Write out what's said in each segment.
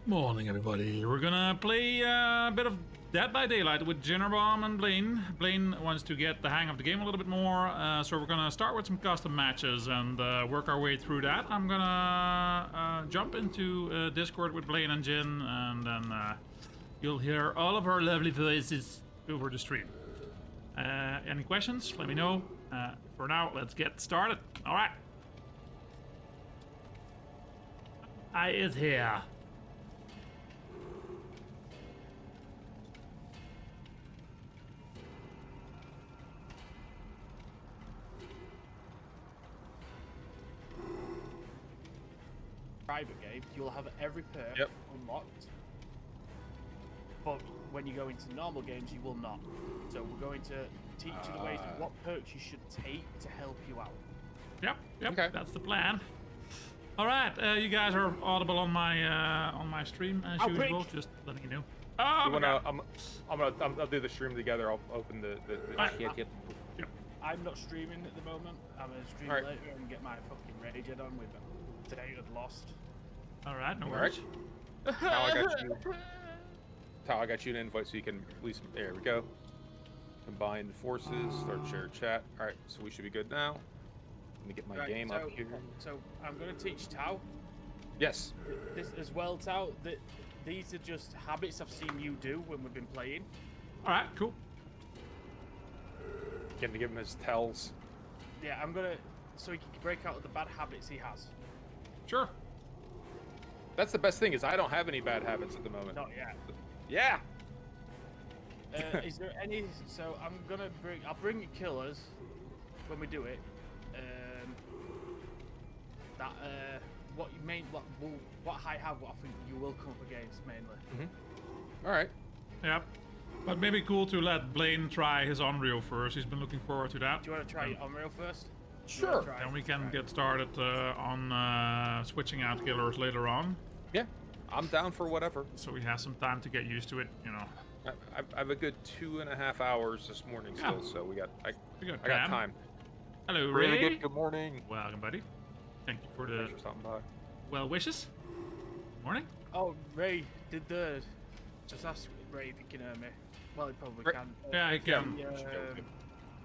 Morning, everybody. We're gonna play a bit of Dead by Daylight with Ginnerbomb and Blaine. Blaine wants to get the hang of the game a little bit more, so we're gonna start with some custom matches and work our way through that. I'm gonna jump into Discord with Blaine and Gin, and then you'll hear all of our lovely voices over the stream. Any questions? Let me know. For now, let's get started. All right. I is here. Private game, you'll have every perk unlocked, but when you go into normal games, you will not. So we're going to teach you the ways of what perks you should take to help you out. Yep, okay. That's the plan. All right, you guys are audible on my stream as usual. Just letting you know. I'll do the stream together. I'll open the I'm not streaming at the moment. I'm gonna stream later and get my fucking rage head on with today had lost. All right, no worries. Now I got you an invite so you can at least. There we go. Combine forces. Start share chat. All right, so we should be good now. Let me get my game up here. So I'm gonna teach Tao. Yes. This as well, Tao. These are just habits I've seen you do when we've been playing. All right, cool. Getting to give him his tells. Yeah, I'm gonna so he can break out of the bad habits he has. Sure. That's the best thing is I don't have any bad habits at the moment. Not yet. Yeah. Is there any? So I'll bring you killers when we do it. What I have, what I think you will come up against mainly. All right. Yep. But maybe cool to let Blaine try his Unreal first. He's been looking forward to that. Do you want to try Unreal first? Sure. Then we can get started on switching out killers later on. Yeah, I'm down for whatever. So we have some time to get used to it, you know. I have a good 2.5 hours this morning still, so I got time. Hello, Ray. Really good morning. Welcome, buddy. Thank you for the Thanks for stopping by. well wishes. Morning. Oh, Ray, just ask Ray if he can hear me. Well, he probably can. Yeah, he can.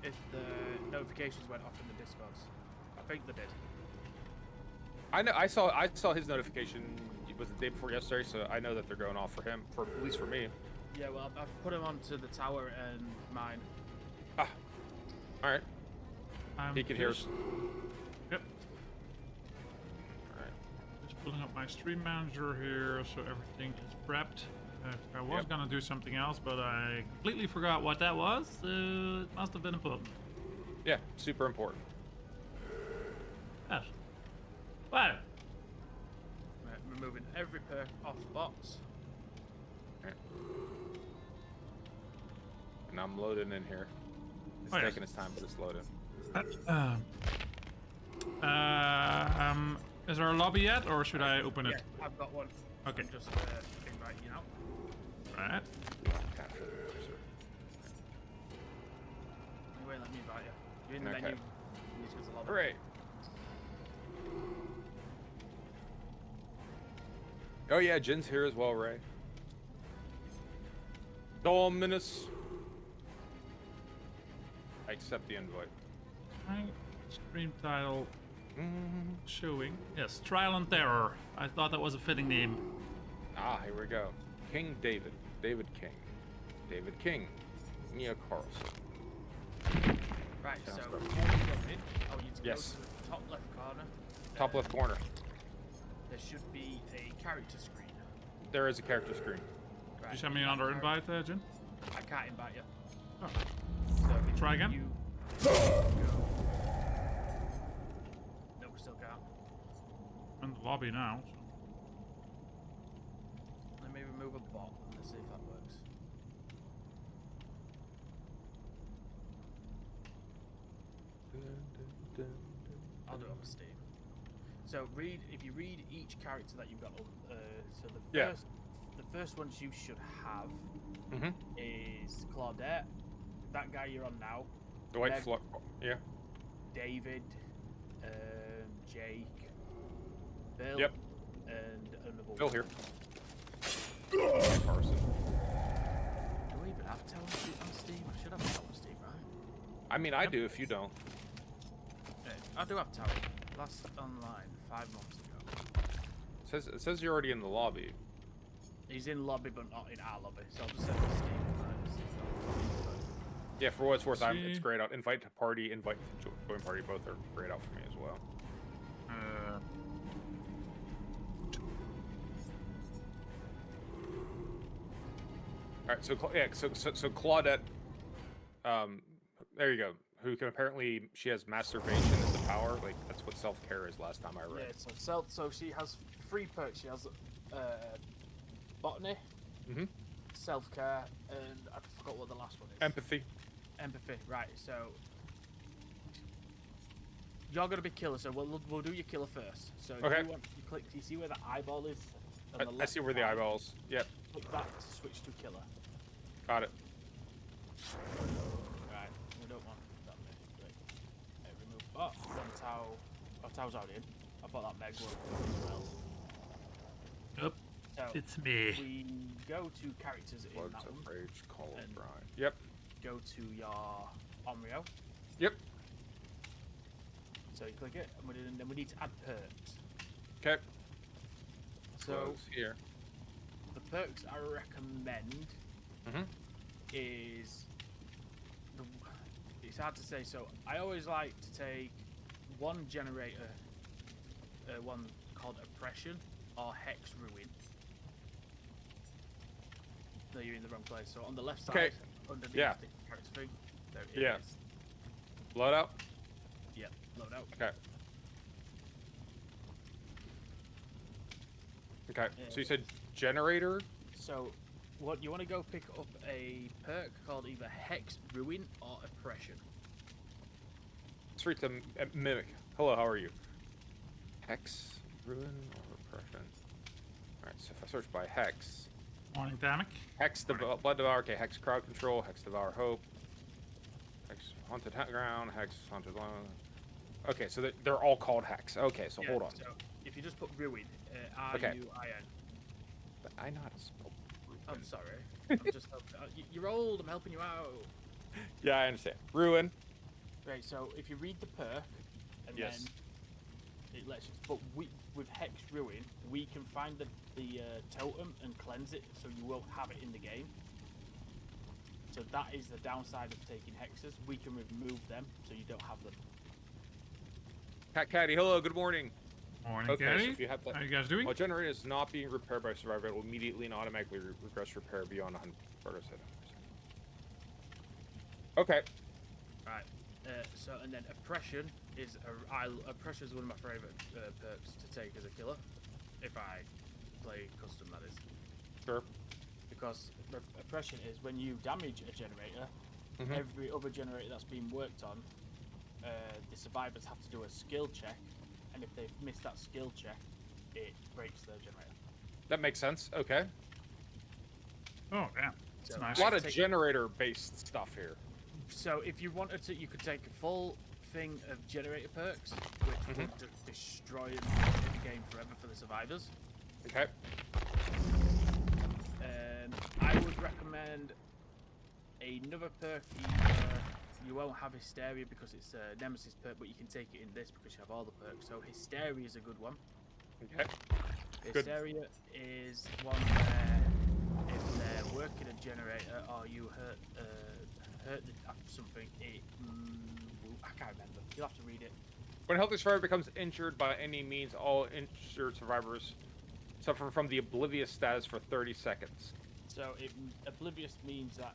If the notifications went off in the Discords. I think they did. I know. I saw his notification. It was the day before yesterday, so I know that they're going off for him, at least for me. Yeah, well, I've put him onto the tower and mine. Ah, all right. He can hear us. Yep. All right. Just pulling up my stream manager here, so everything is prepped. I was gonna do something else, but I completely forgot what that was. It must have been important. Yeah, super important. Yes. Well. Right, removing every perk off the box. Right. And I'm loading in here. It's taking its time, but it's loading. Is there a lobby yet, or should I open it? Yeah, I've got one. Okay. I'm just invite you now. Right. Anyway, let me invite you. You're in the menu. You just go to the lobby. Hooray. Oh yeah, Jin's here as well, Ray. Dominus. I accept the invite. Stream title showing. Yes, Trial and Terror. I thought that was a fitting name. Ah, here we go. King David. David King. David King. Mia Carlson. Right, Sounds so good. before we go in, I want you to go to the top left corner. Top left corner. There should be a character screen. There is a character screen. Right. You send me another invite, Jin? I can't invite you. Oh. So if Try again? No, we still can't. I'm in the lobby now. So. Let me remove a bot and let's see if that works. I'll do it on Steam. So if you read each character that you've got, so the first ones you should have is Claudette, that guy you're on now. The white floor. Yeah. David, Jake, Bill, Yep. and another Bill one. here. Carson. Do we even have Tower on Steam? I should have Tower on Steam, right? I mean, I do if you don't. Yeah, I do have Tower. Last online 5 months ago. It says you're already in the lobby. He's in lobby, but not in our lobby. So I'll just send him Steam. Yeah, for what it's worth, See? it's grayed out. Invite to party, invite to join party. Both are grayed out for me as well. All right, so yeah, so Claudette, there you go. Who can apparently she has masturbation as the power. Like that's what self-care is. Last time I read. Yeah, so she has 3 perks. She has botany, self-care, and I forgot what the last one is. Empathy. Empathy, right? So you're gonna be killer. So we'll do your killer first. So if Okay. you want, you click. Do you see where the eyeball is? I see where the eyeballs. Yep. Click that to switch to killer. Got it. Right, we don't want that Meg. Great. Remove. Oh, then Tau. Oh, Tau's already in. I thought that Meg was somewhere else. Yep. So It's me. we go to characters in Bloods that of one. Rage, Call And- Bride. Yep. Go to your Omrio. Yep. So you click it, and then we need to add perks. Okay. So Close here. the perks I recommend is it's hard to say. So I always like to take one generator, one called Oppression or Hex Ruin. No, you're in the wrong place. So on the left side, Okay. underneath Yeah. the character thing, there it Yeah. is. Load out. Yeah, load out. Okay. Okay. So you said generator. So, what you want to go pick up a perk called either Hex Ruin or Oppression. It's free to mimic. Hello, how are you? Hex, ruin, or oppression. All right. So if I search by hex, Morning, Damek. hex the blood devour. Okay, hex crowd control. Hex devour hope. Hex haunted ground. Hex haunted land. Okay, so they're all called hex. Okay, so Yeah, hold on. So if you just put Ruin, Okay. R-U-I-N. But I know how to spell. I'm sorry. I'm just you're old. I'm helping you out. Yeah, I understand. Ruin. Right. So if you read the perk, and Yes. then it lets you. But with Hex Ruin, we can find the totem and cleanse it, so you won't have it in the game. So that is the downside of taking hexes. We can remove them, so you don't have them. Cat Caddy, hello, good morning. Morning, Okay, so Caddy. if you have that- How you guys doing? While generator is not being repaired by survivor, it will immediately and automatically regress repair beyond 100%. Okay. Right. So and then Oppression is Oppression is one of my favorite perks to take as a killer, if I play custom, that is. Sure. Because Oppression is when you damage a generator, every other generator that's been worked on, the survivors have to do a skill check, and if they've missed that skill check, it breaks their generator. That makes sense. Okay. Oh, damn. It's So- nice. A lot of Take- generator-based stuff here. So if you wanted to, you could take a full thing of generator perks, which would just destroy the game forever for the survivors. Okay. I would recommend another perk. Either you won't have Hysteria because it's a Nemesis perk, but you can take it in this because you have all the perks. So Hysteria is a good one. Okay. Good. Hysteria is one where if they're working a generator or you hurt something, I can't remember. You'll have to read it. When a healthy survivor becomes injured by any means, all injured survivors suffer from the oblivious status for 30 seconds. So oblivious means that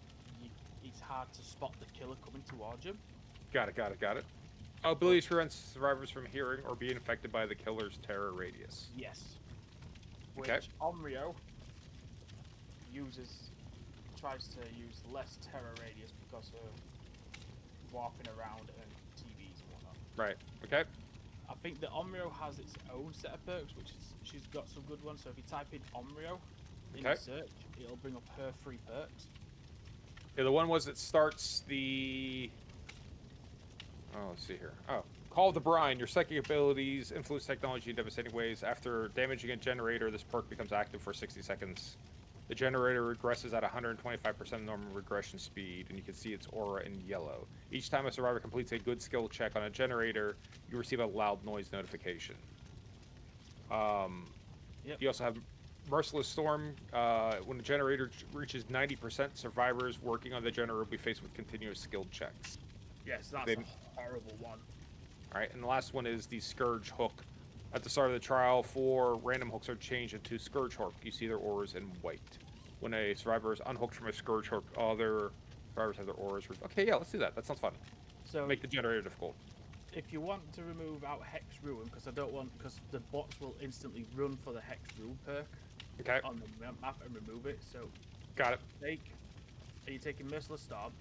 it's hard to spot the killer coming towards you. Got it. Abilities prevents survivors from hearing or being affected by the killer's terror radius. Yes. Which Okay. Omrio tries to use less terror radius because of warping around and TVs and whatnot. Right. Okay. I think that Omrio has its own set of perks, which is she's got some good ones. So if you type in Omrio in the Okay. search, it'll bring up her 3 perks. Yeah, the one was that starts the. Oh, let's see here. Oh, Call of the Brine. Your psychic abilities influence technology in devastating ways. After damaging a generator, this perk becomes active for 60 seconds. The generator regresses at 125% normal regression speed, and you can see its aura in yellow. Each time a survivor completes a good skill check on a generator, you receive a loud noise notification. You also have Merciless Storm. When the generator reaches 90%, survivors working on the generator will be faced with continuous skill checks. Yes, that's a horrible one. All right, and the last one is the Scourge Hook. At the start of the trial, 4 random hooks are changed into Scourge Hook. You see their auras in white. When a survivor is unhooked from a Scourge Hook, other survivors have their auras. Okay, yeah, let's do that. That sounds fun. So make the generator difficult. If you want to remove out Hex Ruin, because the bots will instantly run for the Hex Ruin perk on the map and remove it. So got it. Are you taking Merciless Storm?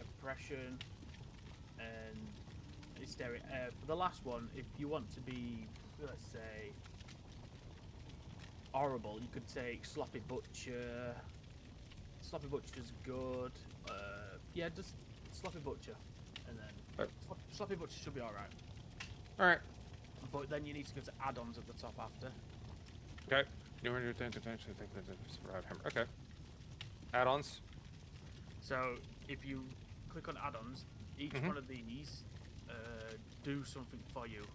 Oppression and Hysteria. For the last one, if you want to be, let's say, horrible, you could take Sloppy Butcher. Sloppy Butcher's good. Yeah, just Sloppy Butcher, and then Sloppy Butcher should be all right. All right. But then you need to go to add-ons at the top after. Okay. Okay. Add-ons. So if you click on add-ons, each one of these do something for you.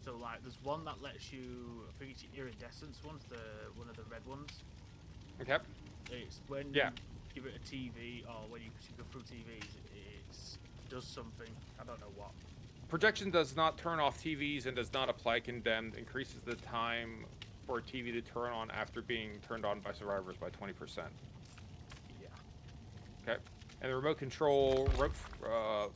So like, there's one that lets you, I think it's the iridescence one's one of the red ones. Okay. It's when you give it a TV, or when you go through TVs, it does something. I don't know what. Projection does not turn off TVs and does not apply condemned. Increases the time for a TV to turn on after being turned on by survivors by 20%. Yeah. Okay. And the remote control,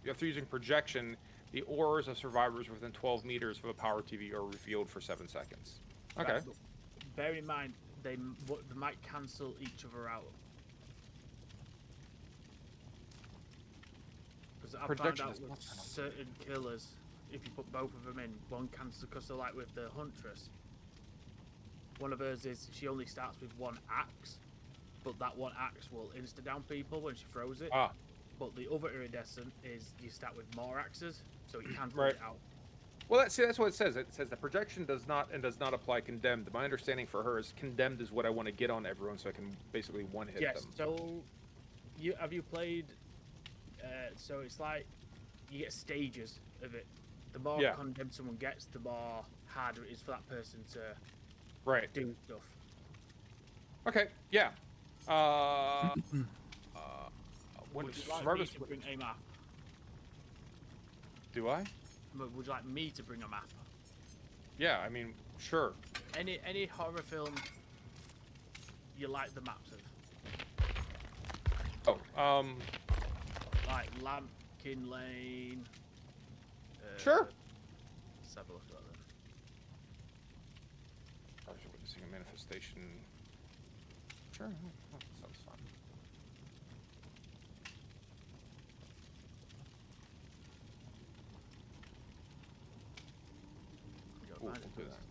after using projection, the auras of survivors within 12 meters of a power TV are revealed for 7 seconds. Okay. Right, bear in mind, they might cancel each other out. Because I found out with certain killers, if you put both of them in, one cancels, because they're like with the Huntress. One of hers is, she only starts with one axe, but that one axe will insta-down people when she throws it. But the other iridescent is, you start with more axes, so it cancels it out. Well, that's what it says. It says the projection does not apply condemned. My understanding for her is condemned is what I want to get on everyone, so I can basically one-hit them. Yes, so have you played, so it's like, you get stages of it. The more condemned someone gets, the more harder it is for that person to do stuff. Okay, yeah. Would you like me to bring a map? Do I? Would you like me to bring a map? Yeah, I mean, sure. Any horror film you like the maps of? Like Lampkin Lane. Sure. Let's have a look at that. I was witnessing a manifestation. Sure, that sounds fun. We'll do that.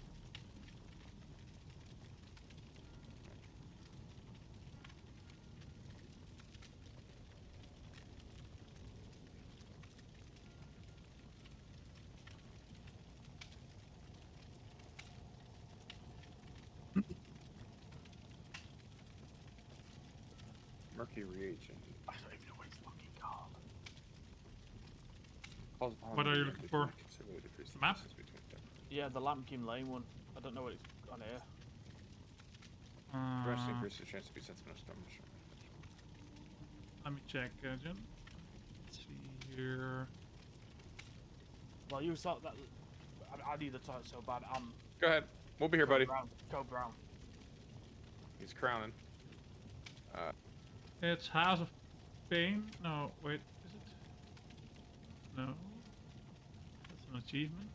Murky reagent. I don't even know what it's fucking called. What are you looking for? The map? Yeah, the Lampkin Lane one. I don't know what it's on here. Increases the chance to be sensitive to storm. Let me check, Jen. Let's see here. Well, you saw that. I need the talk so bad. Go ahead. We'll be here, buddy. Go Brown. He's crowning. It's House of Pain. No, wait, is it? No. That's an achievement.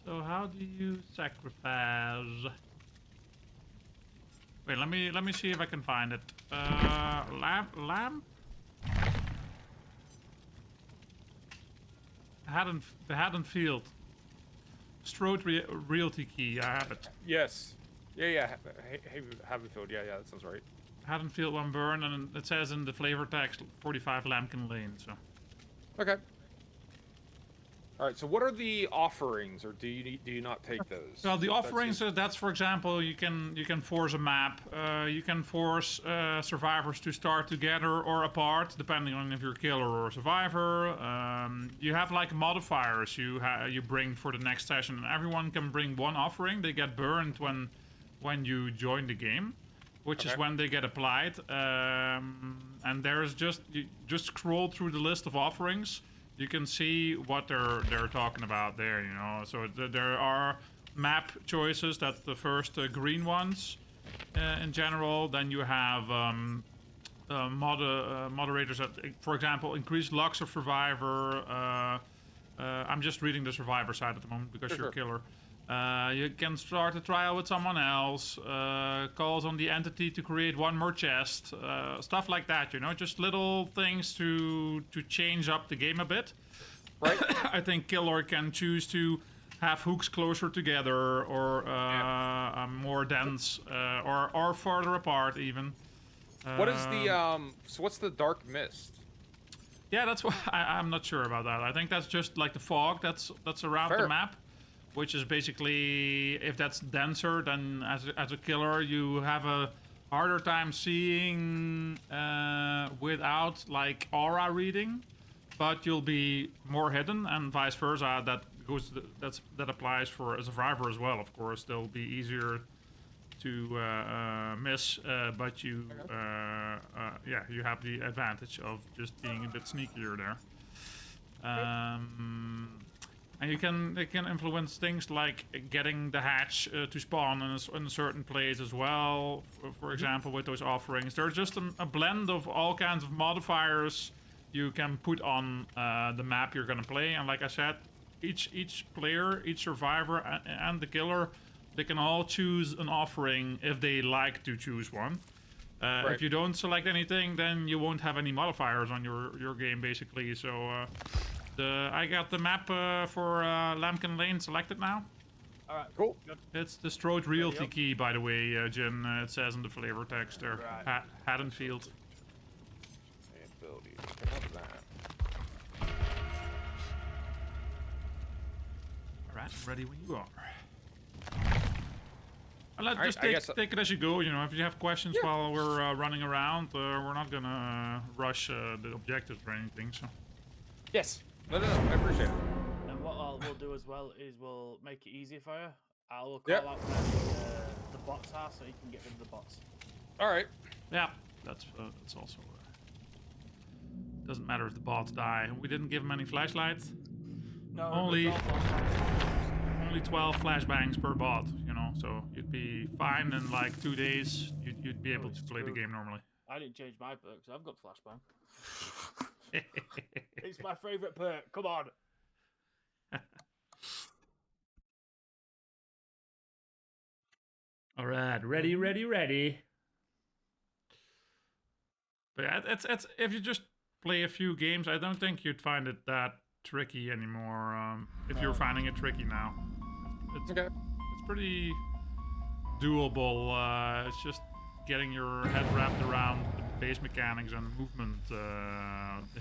So how do you sacrifice? Wait, let me see if I can find it. Lamp. The Haddonfield. Strode Realty Key. I have it. Yes. Yeah. Haddonfield. Yeah, that sounds right. Haddonfield one burn, and it says in the flavor text 45 Lampkin Lane. So. Okay. All right. So what are the offerings, or do you not take those? Well, the offerings, that's for example, you can force a map. You can force survivors to start together or apart, depending on if you're a killer or a survivor. You have like modifiers you bring for the next session, and everyone can bring one offering. They get burned when you join the game, which is when they get applied. And there's you just scroll through the list of offerings. You can see what they're talking about there, you know. So there are map choices. That's the first green ones in general. Then you have moderators that, for example, increase locks of survivor. I'm just reading the survivor side at the moment because you're a killer. You can start a trial with someone else. Calls on the entity to create one more chest. Stuff like that, you know, just little things to change up the game a bit. Right. I think killer can choose to have hooks closer together or more dense or farther apart even. What is the so what's the dark mist? Yeah, that's what I'm not sure about that. I think that's just like the fog that's around the map. Which is basically, if that's denser, then as a killer, you have a harder time seeing without like aura reading, but you'll be more hidden, and vice versa. That applies for a survivor as well. Of course, they'll be easier to miss, but you you have the advantage of just being a bit sneakier there. And they can influence things like getting the hatch to spawn in a certain place as well. For example, with those offerings, there's just a blend of all kinds of modifiers you can put on the map you're gonna play. And like I said, each player, each survivor, and the killer, they can all choose an offering if they like to choose one. If you don't select anything, then you won't have any modifiers on your game, basically. So. I got the map for Lambkin Lane selected now. Alright, cool. Good. It's the Strode Realty key, by the way, Jin. It says in the flavor text there. Right. Haddonfield. Alright, ready when you are. Let's just take it as you go. You know, if you have questions while we're running around, we're not gonna rush the objectives or anything. So. Yes. No, I appreciate it. And what we'll do as well is we'll make it easier for you. I will call out the bots are so you can get rid of the bots. All right. Yeah, that's also. Doesn't matter if the bots die. We didn't give them any flashlights. No, only 12 flashbangs per bot. You know, so you'd be fine in like 2 days. You'd be able to play the game normally. I didn't change my perks. I've got flashbang. It's my favorite perk. Come on. All right, ready. But yeah, it's if you just play a few games, I don't think you'd find it that tricky anymore. If you're finding it tricky now, it's pretty doable. It's just getting your head wrapped around the base mechanics and movement,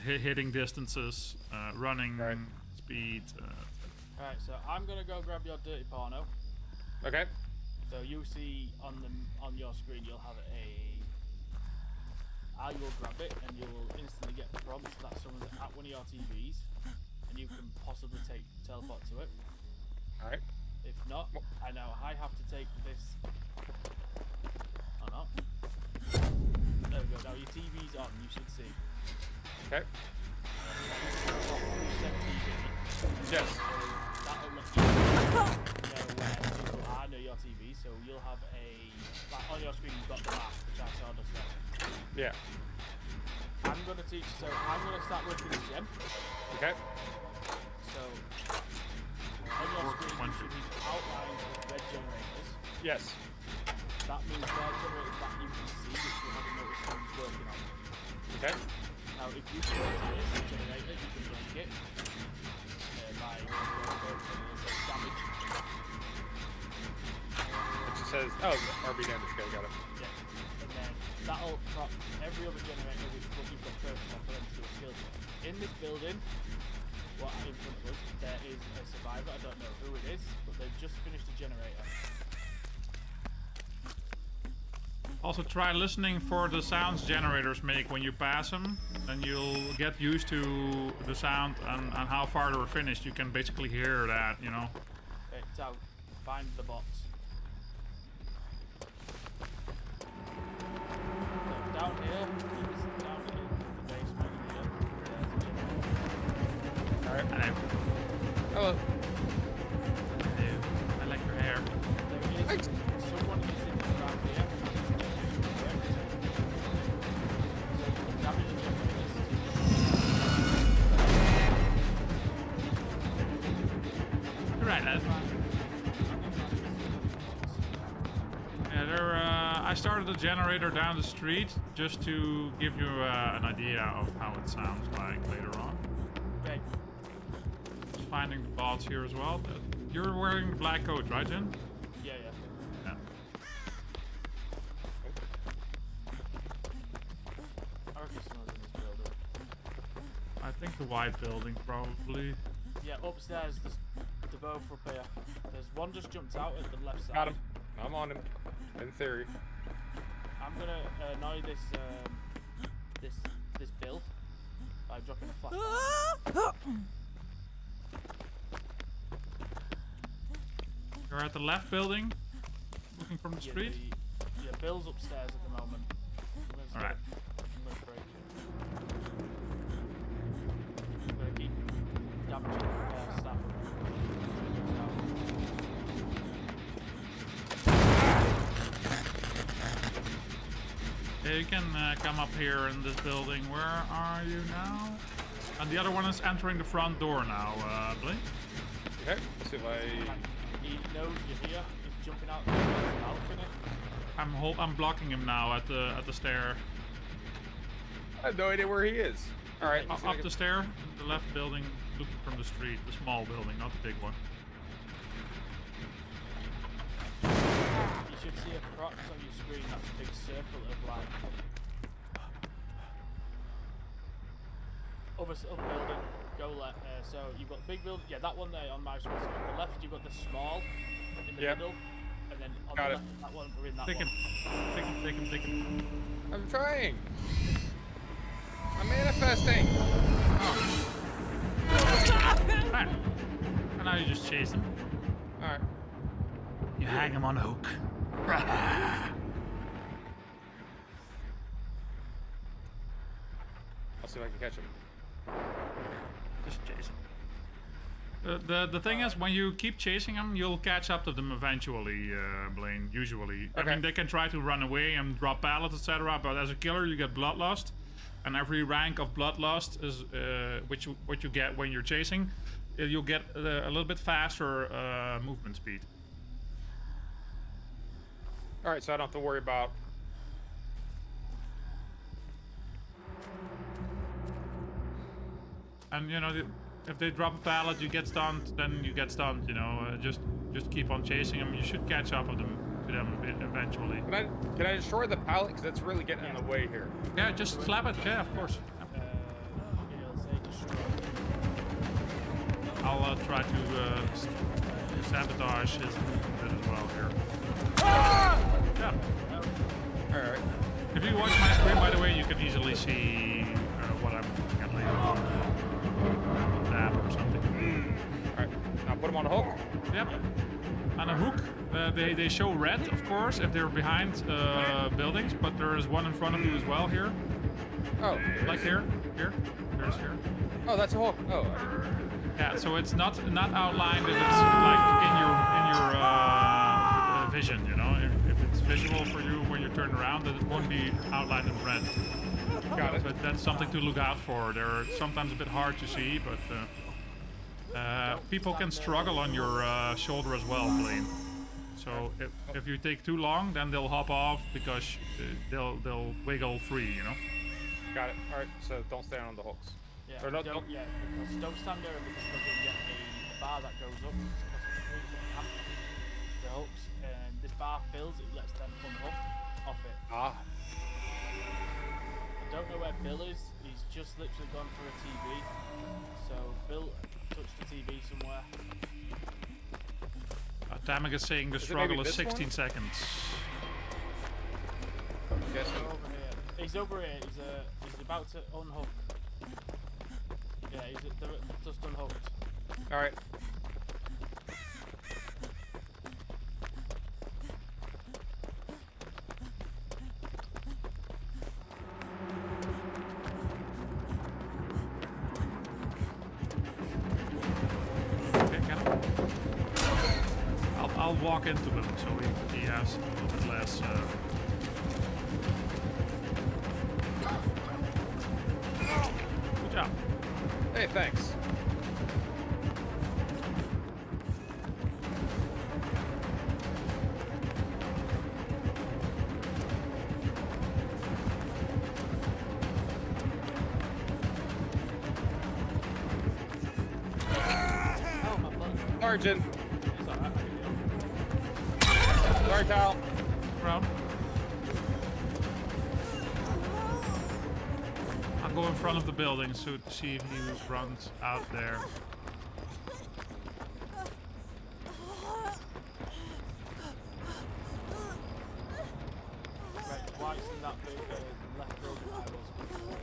hitting distances, running speed. Alright, so I'm gonna go grab your dirty porno. Okay. So you see on your screen you'll have I will grab it and you will instantly get the prompt that someone's at one of your TVs and you can possibly teleport to it. Alright. If not, I know I have to take this. Oh no. There we go, now your TV's on, you should see. Okay. Yes. That'll let you know people are near your TV, so you'll have like on your screen you've got the map, which I saw just there. Yeah. I'm going to teach, so I'm going to start working this gem. Okay. So, on your screen you should be outlined with red generators. Yes. That means red generators that you can see, which you haven't noticed when working on. Okay. Now, if you go to this generator, you can break it by damage. It just says, RB damage. Okay, got it. Yeah. And then that'll prop every other generator with what you've got perks for them to do a skill check. In this building, what in front of us, there is a survivor. I don't know who it is, but they've just finished a generator. Also try listening for the sounds generators make when you pass them, and you'll get used to the sound and how far they're finished. You can basically hear that, you know. Okay, so find the box. So down here, down in the basement here, there's a generator. Alright. Hello. Hello. I like your hair. There is someone is in around here. Right, lad. Yeah, I started a generator down the street just to give you an idea of how it sounds like later on. Okay. Just finding the bots here as well. You're wearing the black coat, right, Jen? Yeah. Yeah. I reckon someone's in this building. I think the white building, probably. Yeah, upstairs, there's both up here. There's one just jumped out at the left side. Got him. I'm on him. In theory. I'm gonna annoy this Bill by dropping a flashbang. You're at the left building, looking from the street. Yeah, Bill's upstairs at the moment. All right. I'm gonna break it. I'm gonna keep damaging staff. Yeah, you can come up here in this building. Where are you now? And the other one is entering the front door now, Blaine. Okay, let's see if I... He knows you're here. He's jumping out the balcony. I'm blocking him now at the stair. I have no idea where he is. Alright, Up the stair, the left building, looking from the street. The small building, not the big one. You should see a cross on your screen. That's a big circle of like other building. Go left. So you've got the big building. Yeah, that one there on my screen. So on the left, you've got the small in the middle, and then on the left, that one, we're in that Take one. him. Take him. I'm trying. I'm manifesting. Oh. Right. And now you just chase him. Alright. You hang him on a hook. I'll see if I can catch him. Just chase him. The thing is, when you keep chasing them, you'll catch up to them eventually, Blaine, usually. Okay. I mean, they can try to run away and drop pallets, etc., but as a killer, you get bloodlust, and every rank of bloodlust is what you get when you're chasing. You'll get a little bit faster movement speed. Alright, so I don't have to worry about... And, you know, if they drop a pallet, you get stunned, then you get stunned, you know. Just keep on chasing them. You should catch up to them eventually. Can I destroy the pallet? Because that's really getting in the way here. Yeah, just slap it. Yeah, of course. It'll say destroy. I'll try to sabotage his movement as well here. Yeah. Alright. If you watch my screen, by the way, you can easily see what I'm looking at later on. Tab or something. Alright. Now put him on a hook. Yep. On a hook, they show red, of course, if they're behind buildings, but there is one in front of you as well here. Oh. Like here. There's here. Oh, that's a hook. Oh. Yeah, so it's not outlined if it's like in your vision, you know. If it's visual for you when you turn around, then it won't be outlined in red. Got it. But that's something to look out for. They're sometimes a bit hard to see, but people can struggle on your shoulder as well, Blaine. So if you take too long, then they'll hop off because they'll wiggle free, you know. Got it. Alright, so don't stand on the hooks. Yeah, Or not, don't stand there because they're going to get a bar that goes up. The hooks, and this bar fills, it lets them unhook off it. Ah. don't know where Bill is. He's just literally gone for a TV. So Bill touched the TV somewhere. Tamak is saying the struggle is 16 seconds. Yes. Over here. He's over here. He's about to unhook. Yeah, he's just unhooked. All right. Okay, can I'll walk into him so he has a little bit less. Good job. Hey, thanks. Oh, my blood. Sergeant. It's alright. Sorry, Kyle. Round. I'll go in front of the building so to see if he runs out there. Right, White's in that big left building I was before.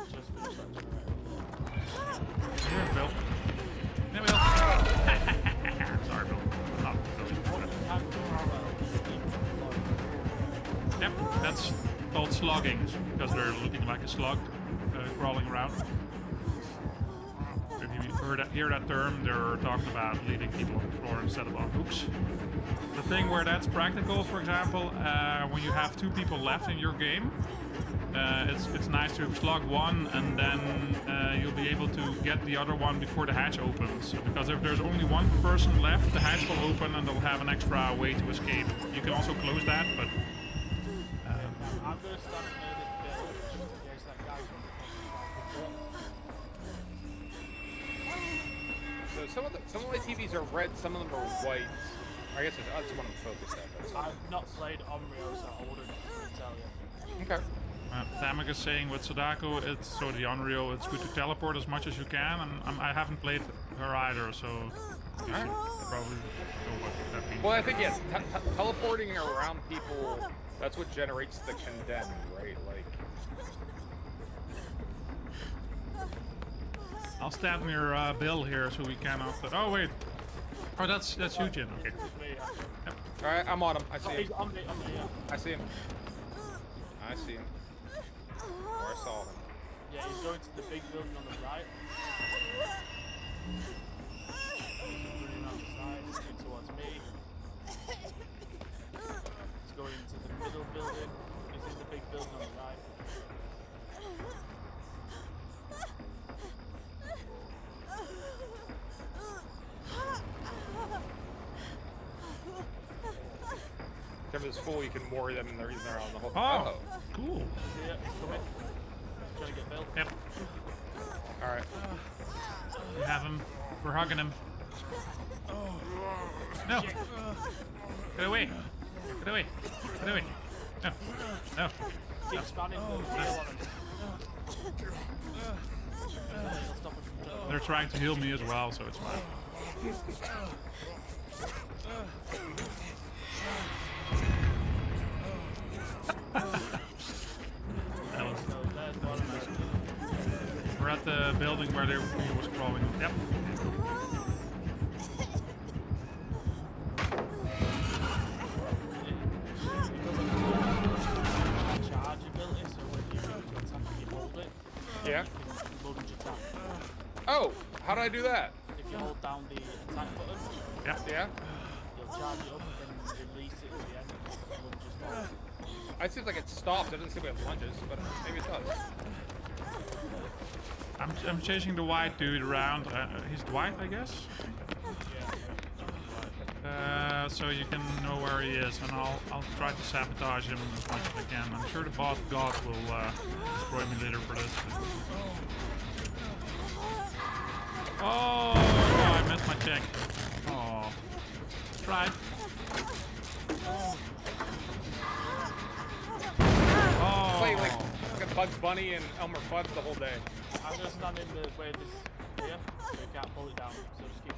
He's just finished that generator. Here, Bill. There we go. Sorry, Bill. Oh, Yep, that's called slogging because they're looking like a slug crawling around. If you hear that term, they're talking about leaving people on the floor instead of on hooks. The thing where that's practical, for example, when you have 2 people left in your game, it's nice to slug one and then you'll be able to get the other one before the hatch opens. Because if there's only one person left, the hatch will open and they'll have an extra way to escape. You can also close that, but I'm gonna stand near this building just in case that guy comes across. So some of my TVs are red, some of them are white. I guess that's one I'm focused at. That's I've not played Onryo, so I wouldn't tell you. okay. Tamak is saying with Sadako, it's so the Onryo, it's good to teleport as much as you can, and I haven't played her either, so you should probably know what that means. Well, I think yes, teleporting around people, that's what generates the condemned, right? Like, I'll stand near Bill here so we cannot. Oh wait, oh that's you, Jin. Okay. It's me, actually. Yep. all right, I'm on him. I see He's him. on me, yeah. I see him. I see him. Or I saw him. Yeah, he's going to the big building on the right. He's running on the side, he's coming towards me. He's going into the middle building. He's in the big building on the right. If it's full, you can worry them and the reason they're on the hook. Oh, cool. See it? He's coming. He's trying to get Bill. Yep. All right. We have him. We're hugging him. No. Get away. Get away. Get away. No. No. Keep spamming the wheel on him. He'll stop him from turning. They're trying to heal me as well, so it's fine. That was, So there's one of them. we're at the building where he was crawling. Yep. Charge ability, so when you attack and you hold it, Yeah. you can lunge attack. Oh, how do I do that? If you hold down the attack button, Yep. Yeah. you'll charge it up and then release it at the end. Lunges down. It seems like it stops. It doesn't seem like it lunges, but maybe it does. I'm chasing the white dude around. He's white, I guess. So you can know where he is, and I'll try to sabotage him as much as I can. I'm sure the boss god will destroy me later for this. Oh, no, I missed my check. Oh, tried. Bugs Bunny and Elmer Fudd the whole day. I'm gonna stand in the way this here, so you can't pull it down. So just keep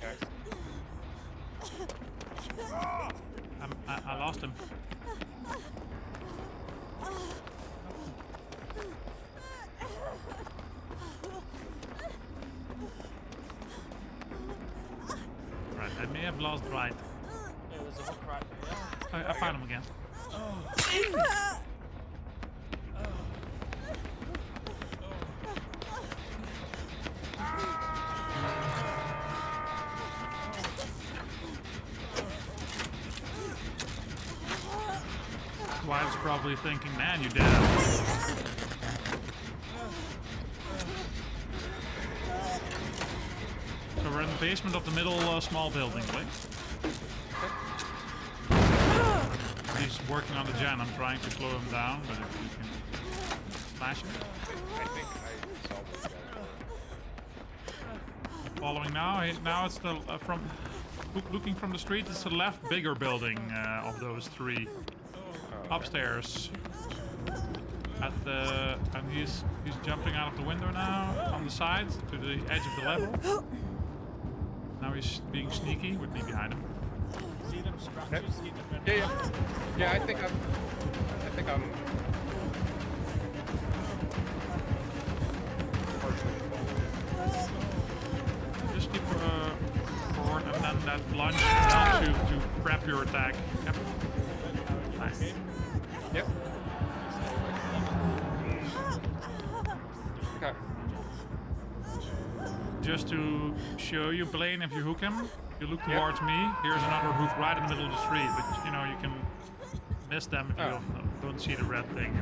I lost him. Right, I may have lost right. Yeah, there's a hook right here. I found him again. Wife's probably thinking, man, you dead. So we're in the basement of the middle small building, right? He's working on the gen. I'm trying to slow him down, but if you can smash him. I think I saw those guys. Following now. Now it's the looking from the street. It's the left bigger building of those three. Upstairs. At the and he's jumping out of the window now on the side to the edge of the level. Now he's being sneaky with me behind him. See them scratches? See them Yeah, I think I'm just keep forward and then that lunge down to prep your attack. Yep. Nice. Yep. Okay. Just to show you, Blaine, if you hook him, you look towards me. Here's another hook right in the middle of the street, but you know you can miss them if you don't see the red thing.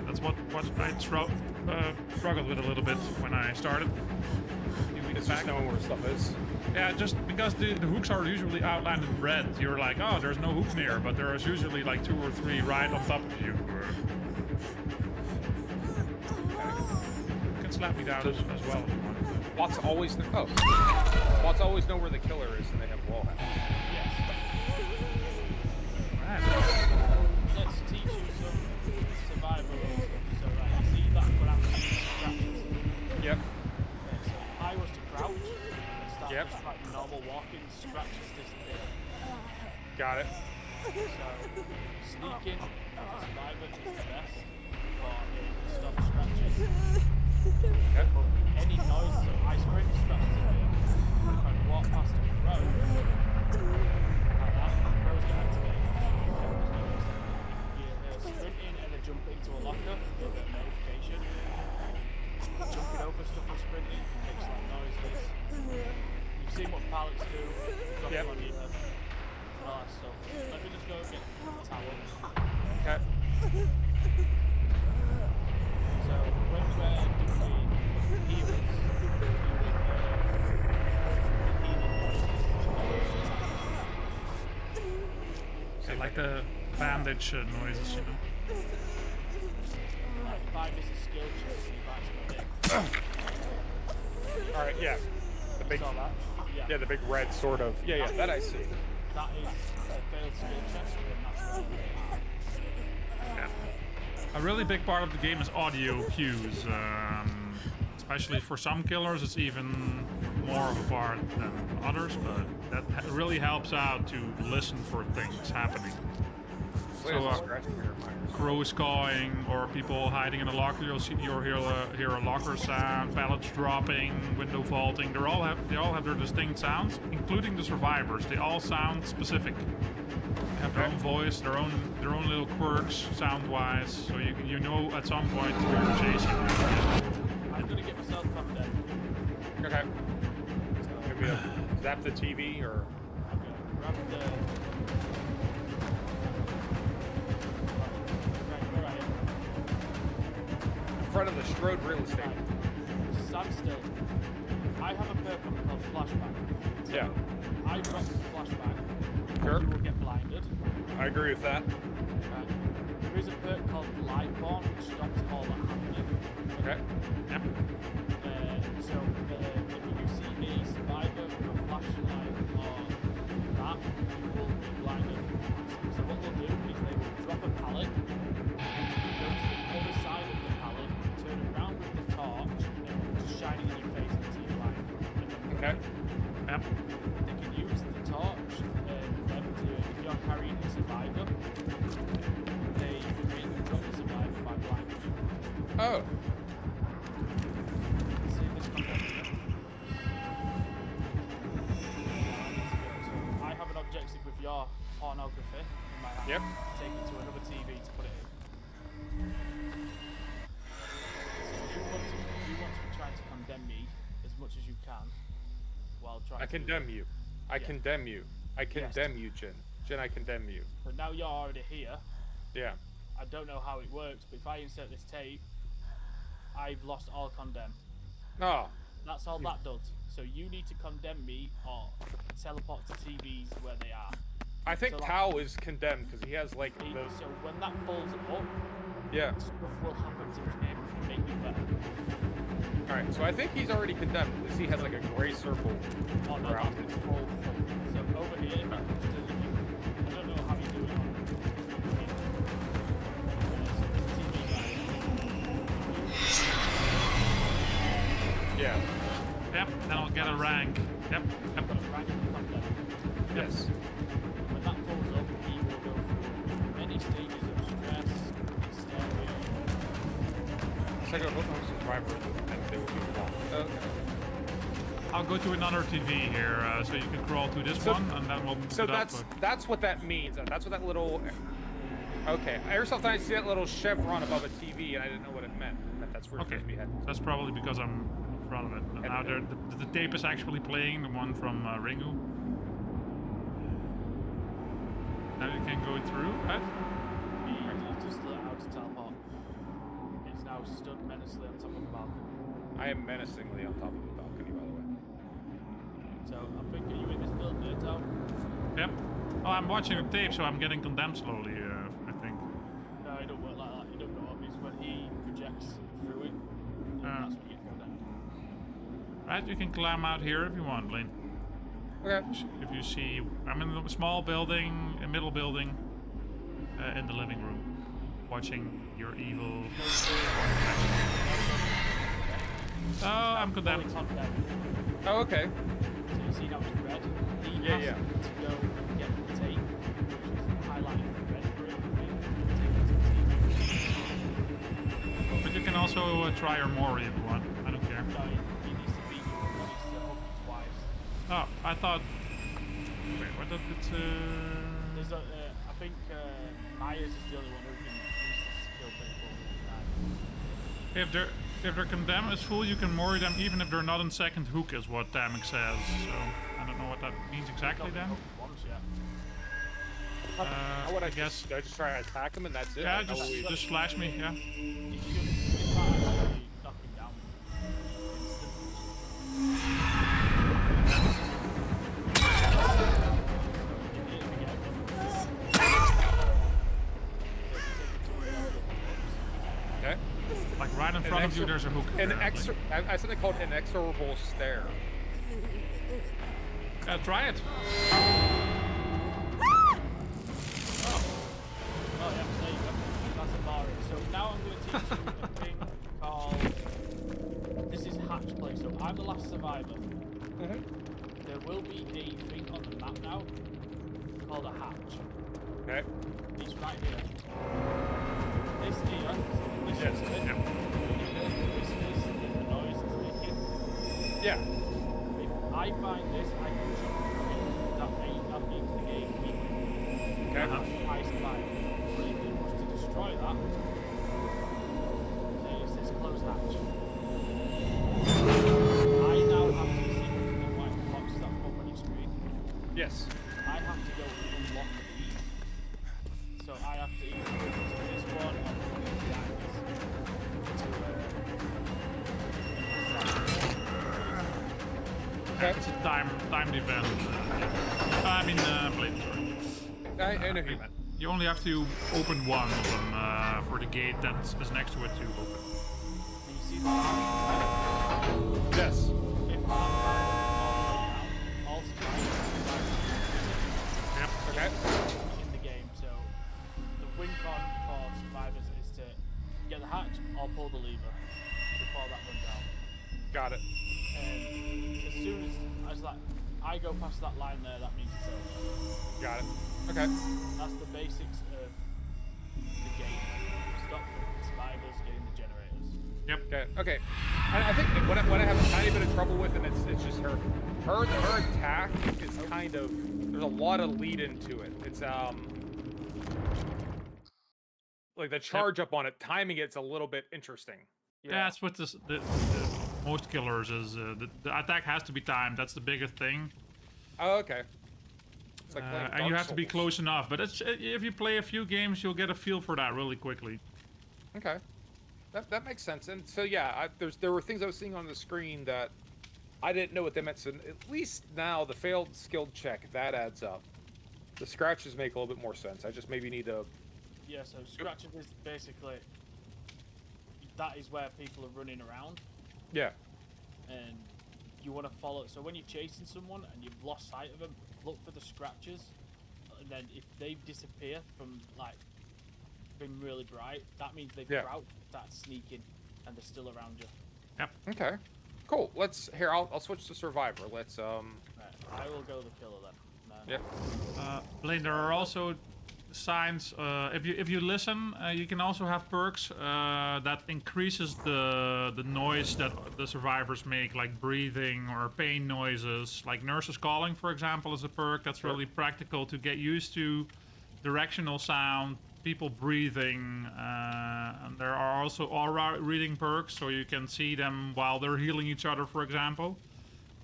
That's what I struggled with a little bit when I started. It's just knowing where stuff is. Yeah, just because the hooks are usually outlined in red, you're like, oh, there's no hook near, but there is usually like 2 or 3 right on top of you. You can slap me down as well. Bots always know. Bots always know where the killer is, and they have wall hacks. Right. Let's teach you some survival stuff. So, you see that when I'm scratches? Yep. So, I was to crouch and start Yep. just like normal walking, scratches disappear. Got it. So, sneaking survivor is the best, but it stops scratches. Okay. But any noise, so I sprint scratches in here. If I walk past a crow, like that, crows get activated. You hear sprinting and then jump into a locker, you'll get a notification. Jumping over stuff and sprinting makes like noises. You've seen what pallets do, drop them on you, all that stuff. Let me just go get the towel. Okay. So when we're doing the healers, So like the bandage noises, you know. if I miss a skill check, you guys will All right. Yeah. The big. saw that? Yeah, the big red sort of. Yeah, that I see. That is a failed skill check, and that's what Yeah. A really big part of the game is audio cues. Especially for some killers, it's even more of a part than others, but that really helps out to listen for things happening. So, crows cawing or people hiding in a locker, you'll hear a locker sound, pallets dropping, window vaulting. They all have their distinct sounds, including the survivors. They all sound specific. They have their own voice, their own little quirks sound-wise. So you know at some point who you're chasing. I'm gonna get myself covered then. Okay. So Maybe zap the TV or. I'm gonna grab the. Right, where are you? In front of the Strode real estate. Right. Stand still. I have a perk on called flashback. So Yeah. I drop the flashback. Sure. You will get blinded. I agree with that. Right. There is a perk called light bomb, which stops all that happening. Okay. Yep. So if you see a survivor with a flashlight or that, you will be blinded. So what they'll do is they will drop a pallet, go to the other side of the pallet, Okay. Yep. They can use the torch if you're carrying a survivor, they can make you drop the survivor by blinding you. Oh. See if this comes up here. So I have an objective with your pornography in my hand. Yep. To take it to another TV to put it in. So you want to be trying to condemn me as much as you can while trying I to... condemn you. I condemn you. I condemn you, Jin. Jin, I condemn you. But now you're already here. Yeah. I don't know how it works, but if I insert this tape, I've lost all condemn. Oh. That's all that does. So you need to condemn me or teleport to TVs where they are. I think So, like, Tao is condemned because he has like the... So when that falls up, Yeah. stuff will happen to him and make you better. Alright, so I think he's already condemned because he has like a gray circle Oh no, around that's him. full. So over here, if I come to the view, I don't know how you do it on Yeah. Yep, then I'll get a rank. Yep. I've got a rank to condemn. Yes. When that falls up, he will go through many stages of stress, hysteria. It's like a survivor and they would be wrong. Okay. I'll go to another TV here, so you can crawl to this So- one, and then we'll move So it up. that's what that means. That's what that little... Okay. Every so often I see that little chevron above a TV and I didn't know what it meant. That's where it's Okay, supposed to be headed. that's probably because I'm in front of it. And now the tape is actually playing, the one from Ringu. Now you can go through, right? He just learned how to teleport. He's now stood menacingly on top of the balcony. I am menacingly on top of the balcony, by the way. So I think, are you in this building here, Tom? Yep. Oh, I'm watching the tape, so I'm getting condemned slowly, I think. No, it don't work like that. It don't go up. It's when he projects through it. That's when you go down. Right, you can climb out here if you want, Blaine. Okay. If you see, I'm in a small building, a middle building, in the living room, watching your evil... Oh, I'm condemned. Oh, okay. So you see now it's red. He has to go and get the tape, which is highlighted in red for it. But you can also try or more if you want. I don't care. No, he needs to beat you. He needs to hook you twice. Oh, I thought... Wait, what did it... There's a, I think Myers is the only one who can use this skill pretty well. If their condemn is full, you can moor them even if they're not in second hook, is what Damek says. So, I don't know what that means exactly then. How would I guess... Do I just try to attack him and that's it? Yeah, Like, just slash me, yeah. You should, it's not actually knock him down. Okay. Like right in front of you, there's a hook. I said they called an inexorable stare. Try it. Oh yeah, there you go. That's a bar. So now I'm going to teach you a thing called... This is hatch play. So I'm the last survivor. There will be a thing on the map now called a hatch. Okay. It's right here. This here, this is it. Yeah. This is the noise it's making. Yeah. If I find this, I can jump through it. That makes the game weak. Okay. I survive. But if it was to destroy that, say it's this closed hatch. I now have to see the white boxes that come up on your screen. Yes. I have to go and unlock these. So I have to either go to this one or the Okay. It's a timed event. I mean, Blade, sorry. I know who you meant. You only have to open one of them for the gate that is next to it to open. Can you see that? Yes. If all survivors Yep. Okay. in the game, so the win con for survivors is to get the hatch or pull the lever before that runs out. Got it. As soon as like I go past that line there, that means it's over. Got it. Okay. That's the basics of the game. Stop the survivors getting the generators. Yep. Okay. Okay. And I think what I have a tiny bit of trouble with, and it's just her attack is kind of, there's a lot of lead into it. It's like the charge up on it, timing it's a little bit interesting. Yeah, that's what the most killers is. The attack has to be timed. That's the biggest thing. Oh, okay. It's like playing and Dark you have to be Souls. close enough. But it's, if you play a few games, you'll get a feel for that really quickly. Okay. That makes sense. And so yeah, there were things I was seeing on the screen that I didn't know what they meant. So at least now the failed skilled check, that adds up. The scratches make a little bit more sense. I just maybe need to. Yeah, so scratches is basically, that is where people are running around. Yeah. And you want to follow. So when you're chasing someone and you've lost sight of them, look for the scratches. And then if they disappear from like being really bright, that means they've crouched, start sneaking, and they're still around you. Yep. Okay. Cool. I'll switch to survivor. Let's Right, I will go the killer then. Yep. Blaine, there are also signs. If you listen, you can also have perks that increases the noise that the survivors make, like breathing or pain noises. Like nurses calling, for example, is a perk that's really practical to get used to. Directional sound, people breathing, and there are also aura reading perks, so you can see them while they're healing each other, for example.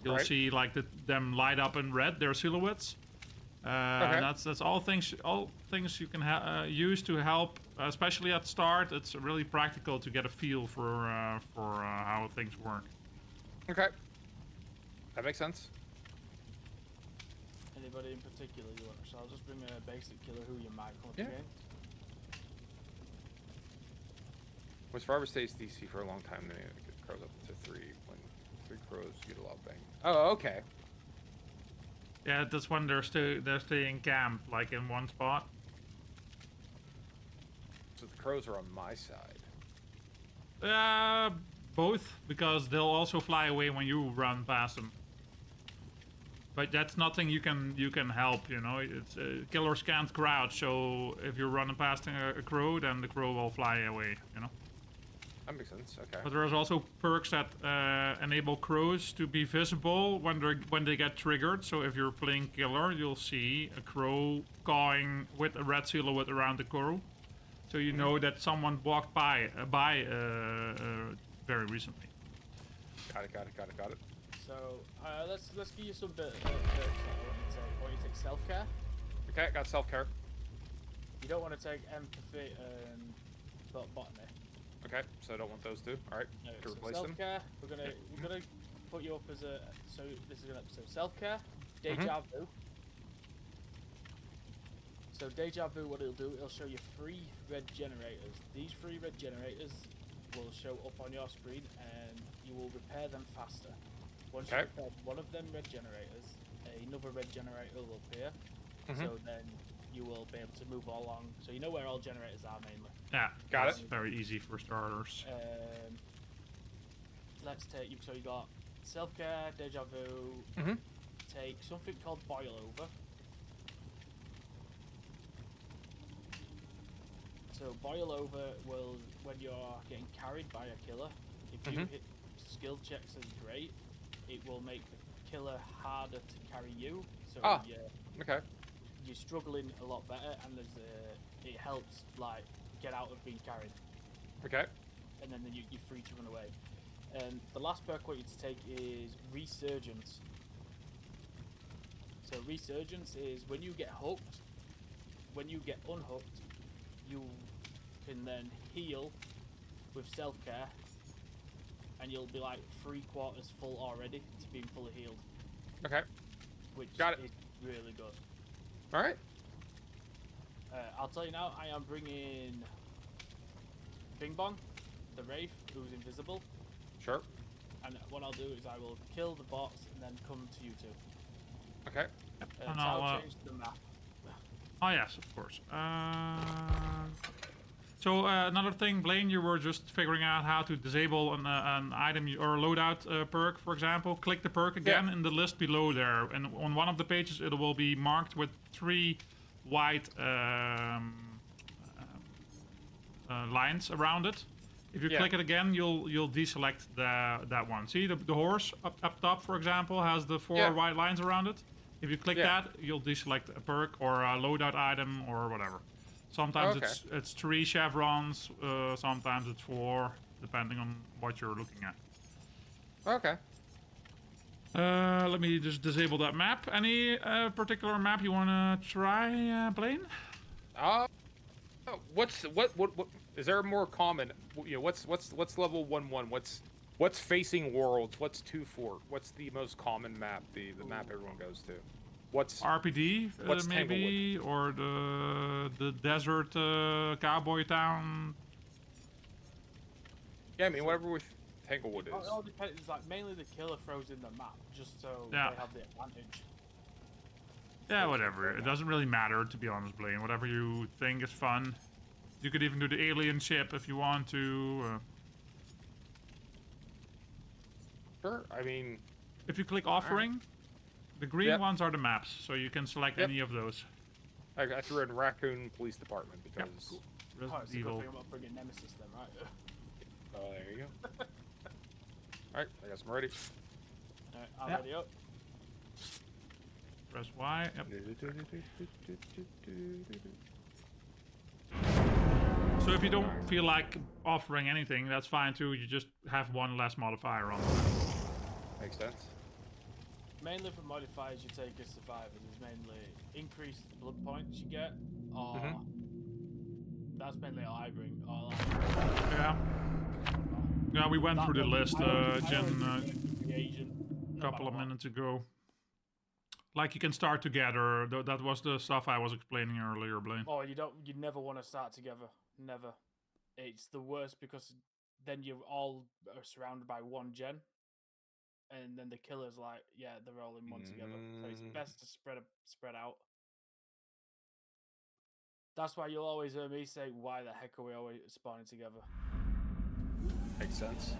You'll see like them light up in red, their silhouettes. And that's all things you can use to help, especially at the start. It's really practical to get a feel for how things work. Okay. That makes sense. Anybody in particular you want? So I'll just bring a basic killer who you might come up against. When Survivor stays DC for a long time, then it grows up to 3. When 3 crows, you get a lot of bang. Oh, okay. Yeah, that's when they're staying camped, like in one spot. So the crows are on my side. Both, because they'll also fly away when you run past them. But that's nothing you can help, you know. It's killers can't crouch, so if you're running past a crow, then the crow will fly away, you know. That makes sense. Okay. But there's also perks that enable crows to be visible when they get triggered. So if you're playing killer, you'll see a crow cawing with a red silhouette around the crow, so you know that someone walked by very recently. Got it. So let's give you some bit of perks. I want you to take self-care. Okay, got self-care. You don't want to take empathy and botany. Okay, so I don't want those two. All right, No, to so replace them. self-care. We're gonna put you up as a. So this is an episode. Self-care, deja vu. So deja vu, what it'll do, it'll show you 3 red generators. These 3 red generators will show up on your screen, and you will repair them faster. Once you repair one of them red generators, another red generator will appear. So then you will be able to move along. So you know where all generators are mainly. Yeah, got it. Very easy for starters. Let's take you. So you got self-care, deja vu. Take something called boil over. So boil over will, when you're getting carried by a killer, if you hit skill checks as great, it will make the killer harder to carry you. So you're struggling a lot better, and it helps like get out of being carried. Okay. And then you're free to run away. And the last perk I want you to take is Resurgence. So Resurgence is when you get hooked, when you get unhooked, you can then heal with self-care, and you'll be like 3/4 full already to being fully healed. Okay. Which Got it. is really good. All right. I'll tell you now, I am bringing Bing Bong, the Wraith, who's invisible. Sure. And what I'll do is I will kill the bots and then come to you two. Okay. And I'll change the map. Oh yes, of course. So another thing, Blaine, you were just figuring out how to disable an item or loadout perk, for example. Click the perk again in the list below there, and on one of the pages it will be marked with 3 white lines around it. If you click it again, you'll deselect that one. See the horse up top, for example, has the 4 white lines around it. If you click that, you'll deselect a perk or a loadout item or whatever. Sometimes it's 3 chevrons, sometimes it's 4, depending on what you're looking at. Okay. Let me just disable that map. Any particular map you wanna try, Blaine? What is there more common? You know, what's level 1-1? What's facing worlds? What's 2-4? What's the most common map? The map everyone goes to. What's RPD maybe, or the desert cowboy town. Yeah, I mean whatever with Tanglewood is. It all depends. It's like mainly the killer throws in the map, just so they have the advantage. Yeah, whatever. It doesn't really matter, to be honest, Blaine. Whatever you think is fun. You could even do the alien ship if you want to. Sure. I mean, if you click offering. The green ones are the maps, so you can select any of those. I threw in Raccoon Police Department because cool. It's a good thing about bringing Nemesis then, right? Oh, there you go. Alright, I guess I'm ready. Alright, I'm ready up. Press Y. Yep. So if you don't feel like offering anything, that's fine too. You just have 1 less modifier on. Makes sense. Mainly for modifiers you take as survivors is mainly increased blood points you get, or that's mainly all I bring. Or like, yeah, we went through the list, Jen, a couple of minutes ago. Like you can start together. That was the stuff I was explaining earlier, Blaine. Oh, you never want to start together. Never. It's the worst because then you're all surrounded by 1 gen. And then the killer's like, yeah, they're all in one together. So it's best to spread out. That's why you'll always hear me say, why the heck are we always spawning together? Makes sense.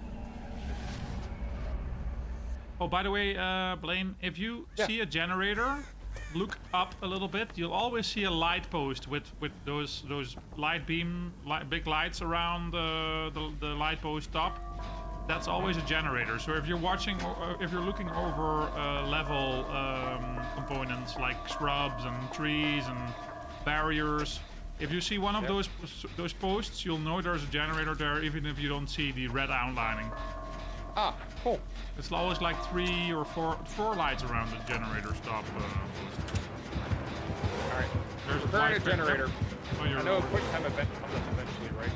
Oh, by the way, Blaine, if you see a generator, look up a little bit. You'll always see a light post with those big lights around the light post top. That's always a generator. So if you're watching, if you're looking over level components like shrubs and trees and barriers, if you see one of those posts, you'll know there's a generator there, even if you don't see the red outlining. Ah, cool. It's always like 3 or 4 lights around the generator stop. All right. There's a generator. Oh, I know a quick time event comes up eventually, right?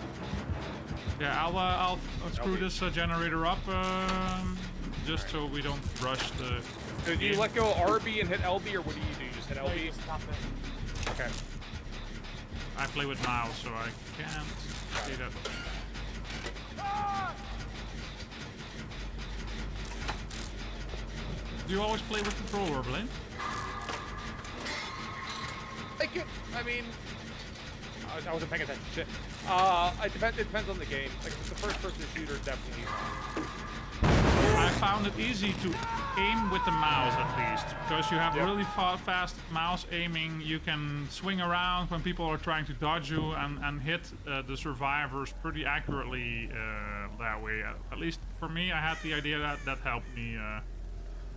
Yeah, I'll screw this generator up, just so we don't rush the. So do you let go RB and hit LB, or what do? You just hit LB? Just tap it. Okay. I play with mouse, so I can't see that. Do you always play with controller, Blaine? I mean, I wasn't paying attention. Shit. It depends on the game. Like if it's a first-person shooter, definitely. I found it easy to aim with the mouse at least, because you have really fast mouse aiming. You can swing around when people are trying to dodge you and hit the survivors pretty accurately that way. At least for me, I had the idea that helped me.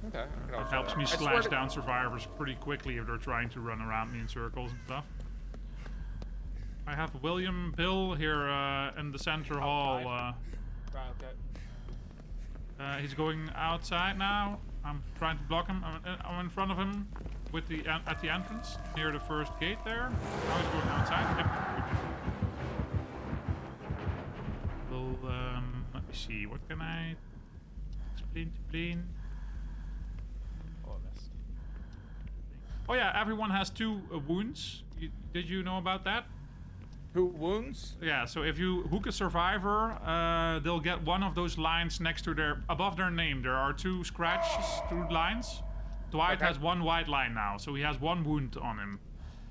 Okay. It helps me slash down survivors pretty quickly if they're trying to run around me in circles and stuff. I have William Bill here in the center hall. Right, okay. He's going outside now. I'm trying to block him. I'm in front of him with at the entrance near the first gate there. Now he's going outside. Yep. Well, let me see. What can I explain to Blaine? Oh yeah, everyone has 2 wounds. Did you know about that? 2 wounds? Yeah, so if you hook a survivor, they'll get one of those lines next to above their name. There are 2 scratches, 2 lines. Dwight has 1 white line now, so he has 1 wound on him.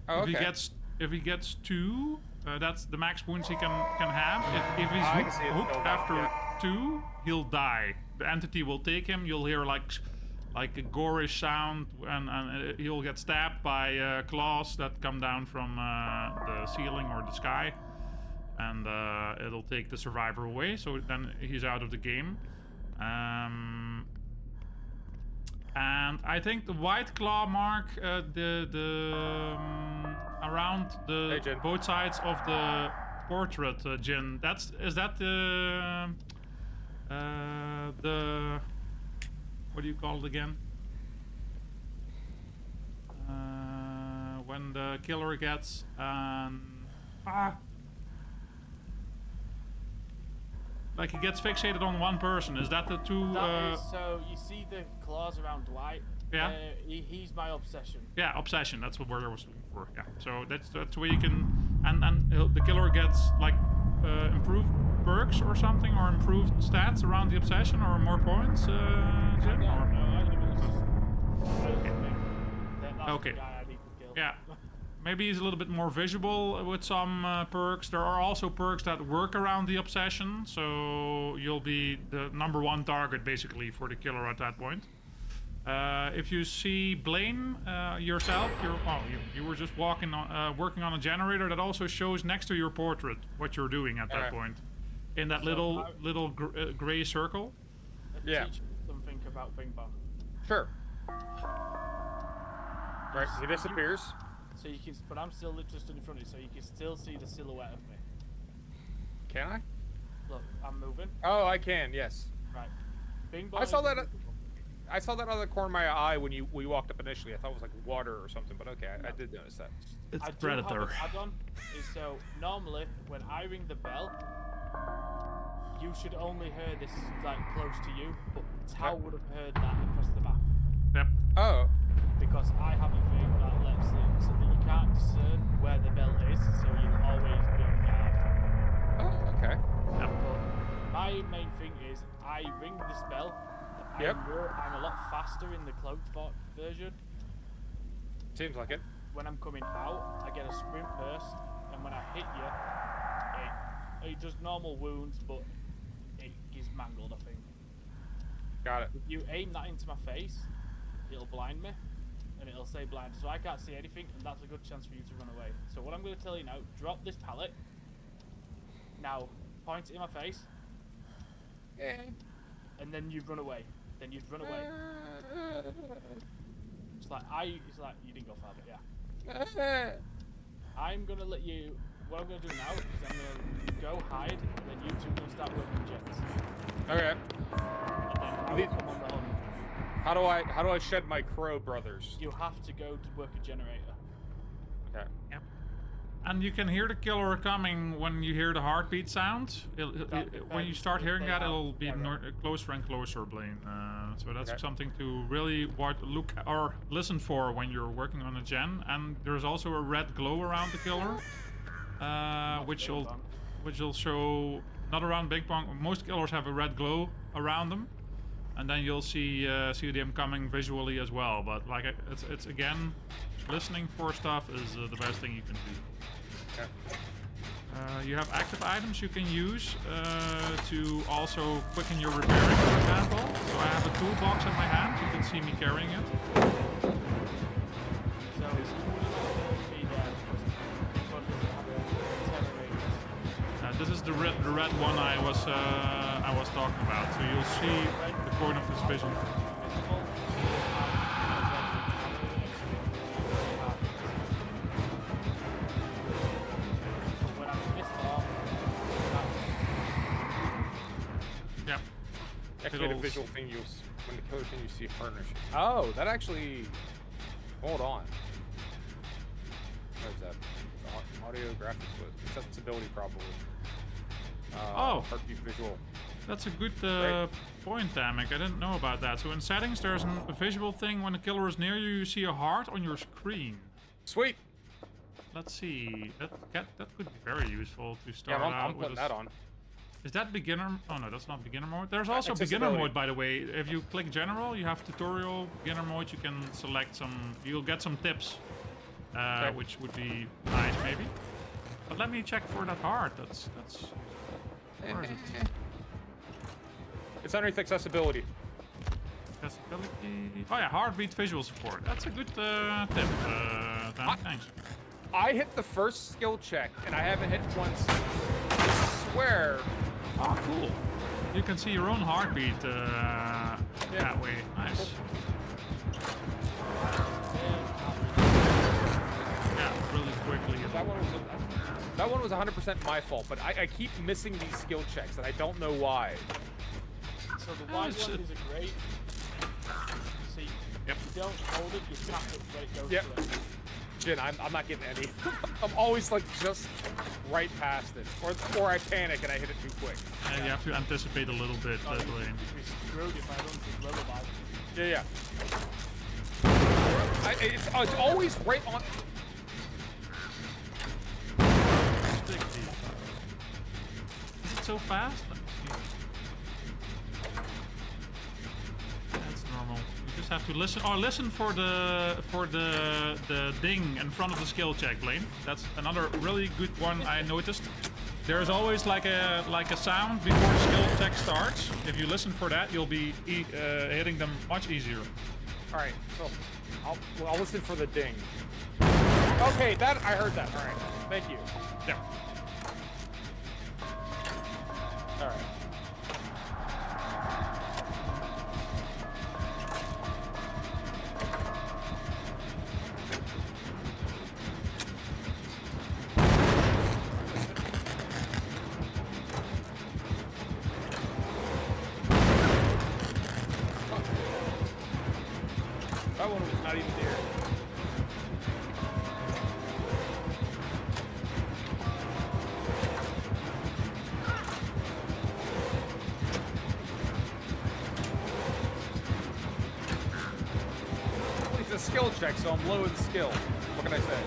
Oh, okay. If he gets 2, That's the max wounds he can have. If he's I can see it hooked build up, after yeah. 2, he'll die. The entity will take him. You'll hear like a gorish sound, and he'll get stabbed by claws that come down from the ceiling or the sky, and it'll take the survivor away. So then he's out of the game. And I think the white claw mark, around the Hey, Jin. both sides of the portrait, Jin. Is that the what do you call it again? When the killer gets like he gets fixated on one person. Is that the two? That is, so you see the claws around Dwight. Yeah. He's my obsession. Yeah, obsession. That's what word I was looking for. Yeah. So that's where you can, and the killer gets like improved perks or something, or improved stats around the obsession, or more points. Jim? Okay. The guy I need to kill. Yeah. Maybe he's a little bit more visible with some perks. There are also perks that work around the obsession, so you'll be the #1 target basically for the killer at that point. If you see Blaine yourself, you were just working on a generator that also shows next to your portrait what you're doing at that point, in that little gray circle. Yeah. Teach something about Bing Bong. Sure. Right, he disappears. So you can, but I'm still just in front of you, so you can still see the silhouette of me. Can I? Look, I'm moving. Oh, I can. Yes. Right. Bing Bong. I saw that. I saw that out of the corner of my eye when we walked up initially. I thought it was like water or something, but okay, I did notice that. It's I Predator. Add-on is so normally when I ring the bell, you should only hear this like close to you, but Tao would have heard that across the map. Yep. Oh. Because I have a thing that lets it so that you can't discern where the bell is, so you'll always be on guard. Oh, okay. Yep. But my main thing is I ring this bell. Yep. I'm a lot faster in the cloaked version. Seems like it. When I'm coming out, I get a sprint burst, and when I hit you, it does normal wounds, but it is mangled, I think. Got it. If you aim that into my face, it'll blind me, and it'll say blind, so I can't see anything, and that's a good chance for you to run away. So what I'm going to tell you now, drop this pallet. Now, point it in my face. Yeah. And then you'd run away. Then you'd run away. It's like you didn't go far, but yeah. I'm gonna let you. What I'm gonna do now is I'm gonna go hide, and then you two are gonna start working jets. Okay. And then I'll come on the hunt. How do I shed my crow brothers? You have to go to work a generator. Okay. Yep. And you can hear the killer coming when you hear the heartbeat sound. When you start hearing that, it'll be closer and closer, Blaine. So that's something to really look or listen for when you're working on a gen. And there's also a red glow around the killer, which will show not around Big Pong. Most killers have a red glow around them, and then you'll see them coming visually as well. But like it's again, listening for stuff is the best thing you can do. Okay. You have active items you can use to also quicken your repairing, for example. So I have a toolbox in my hand. You can see me carrying it. So it's be there because This is the red one I was talking about. So you'll see the corner of his vision. Activate a visual thing when the killer thing you see harness. Oh, that actually. Hold on. What is that? Audio graphics, accessibility probably. Heartbeat visual. That's a good point, Damek. I didn't know about that. So in settings, there's a visual thing when the killer is near you. You see a heart on your screen. Sweet. Let's see. That could be very useful to start out. I'm putting that on. Is that beginner? Oh no, that's not beginner mode. There's also beginner mode, by the way. If you click general, you have tutorial, beginner mode. You can select some. You'll get some tips, which would be nice, maybe. But let me check for that heart. That's. Where is it? It's underneath accessibility. Accessibility. Oh yeah, heartbeat visual support. That's a good tip. Dan. Thanks. I hit the first skill check, and I haven't hit one since. I swear. Oh, cool. You can see your own heartbeat that way. Nice. Yeah, really quickly. That one was 100% my fault, but I keep missing these skill checks, and I don't know why. So the wide one is a great. See, yep. You don't hold it, you tap it when it goes through. Jin, I'm not getting any. I'm always like just right past it, or I panic and I hit it too quick. And you have to anticipate a little bit, Blaine. You'd be screwed if I don't think lullaby. Yeah. It's always right on. Is it so fast? Let me see. That's normal. You just have to listen. Oh, listen for the ding in front of the skill check, Blaine. That's another really good one I noticed. There's always like a sound before the skill check starts. If you listen for that, you'll be hitting them much easier. All right, so I'll listen for the ding. Okay, I heard that. All right, thank you. Yeah. All right. That one was not even there. It's a skill check, so I'm low in skill. What can I say?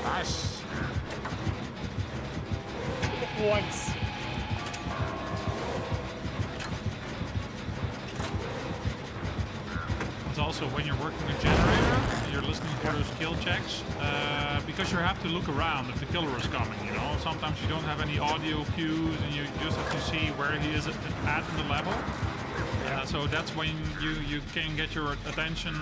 Nice. Once. It's also when you're working a generator, you're listening for those skill checks, because you have to look around if the killer is coming, you know? Sometimes you don't have any audio cues and you just have to see where he is at in the level. So that's when you can get your attention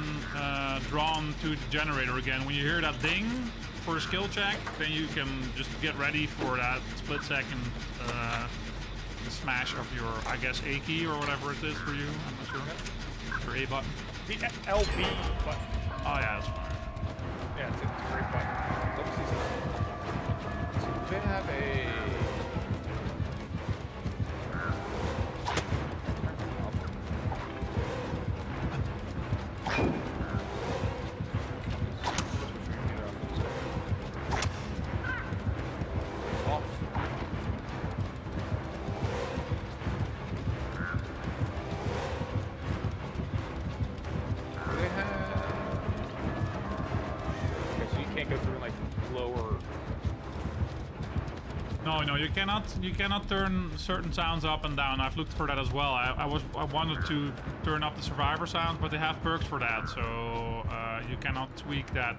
drawn to the generator again. When you hear that ding for a skill check, then you can just get ready for that split second smash of your, I guess, A key or whatever it is for you. I'm not sure. Your A button. The LB button. Oh yeah, that's fine. Yeah, it's a great button. So they have a. No, you cannot turn certain sounds up and down. I've looked for that as well. I wanted to turn up the survivor sounds, but they have perks for that, so you cannot tweak that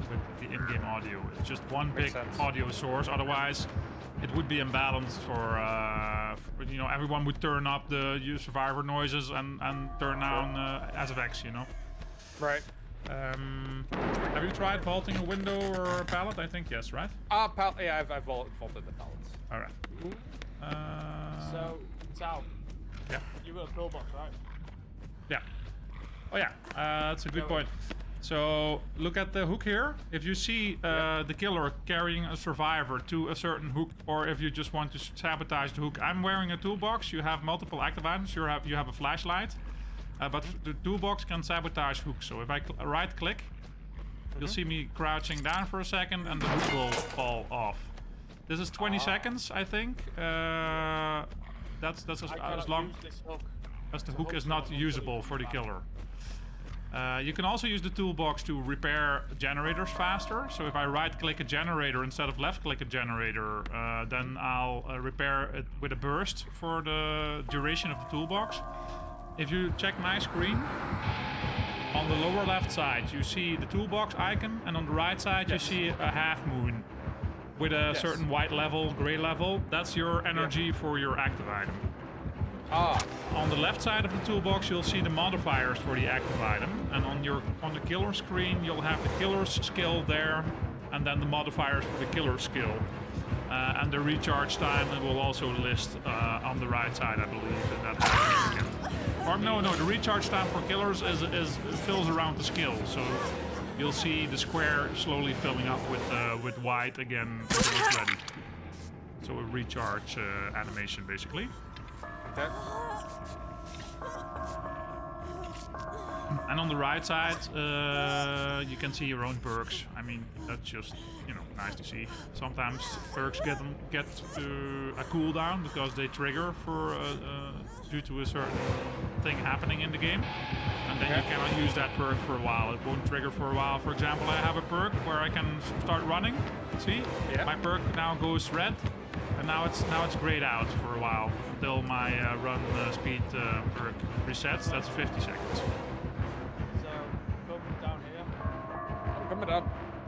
with the in-game audio. It's just one big audio source. Otherwise, it would be imbalanced for you know, everyone would turn up the survivor noises and turn down SFX, you know. Right. Have you tried vaulting a window or a pallet? I think yes, right? Yeah, I've vaulted the pallets. All right. So, Sal. Yeah. You got a pillbox, right? Yeah. Oh yeah. That's a good point. So look at the hook here. If you see the killer carrying a survivor to a certain hook, or if you just want to sabotage the hook, I'm wearing a toolbox. You have multiple active items. You have a flashlight. But the toolbox can sabotage hooks. So if I right click, you'll see me crouching down for a second and the hook will fall off. This is 20 seconds, I think. That's as long as the hook is not usable for the killer. You can also use the toolbox to repair generators faster. So if I right-click a generator instead of left-click a generator, then I'll repair it with a burst for the duration of the toolbox. If you check my screen, on the lower left side you see the toolbox icon, and on the right side you see a half moon with a certain white level, gray level. That's your energy for your active item. On the left side of the toolbox you'll see the modifiers for the active item, and on the killer screen you'll have the killer's skill there, and then the modifiers for the killer skill. And the recharge time will also list on the right side, I believe. Or no, the recharge time for killers is fills around the skill, so you'll see the square slowly filling up with white again until it's ready. So a recharge animation, basically. Okay. And on the right side, you can see your own perks. I mean, that's just, you know, nice to see. Sometimes perks get a cooldown because they trigger for due to a certain thing happening in the game, and then you cannot use that perk for a while. It won't trigger for a while. For example, I have a perk where I can start running. See, my perk now goes red, and now it's grayed out for a while until my run speed perk resets. That's 50 seconds. Coming up.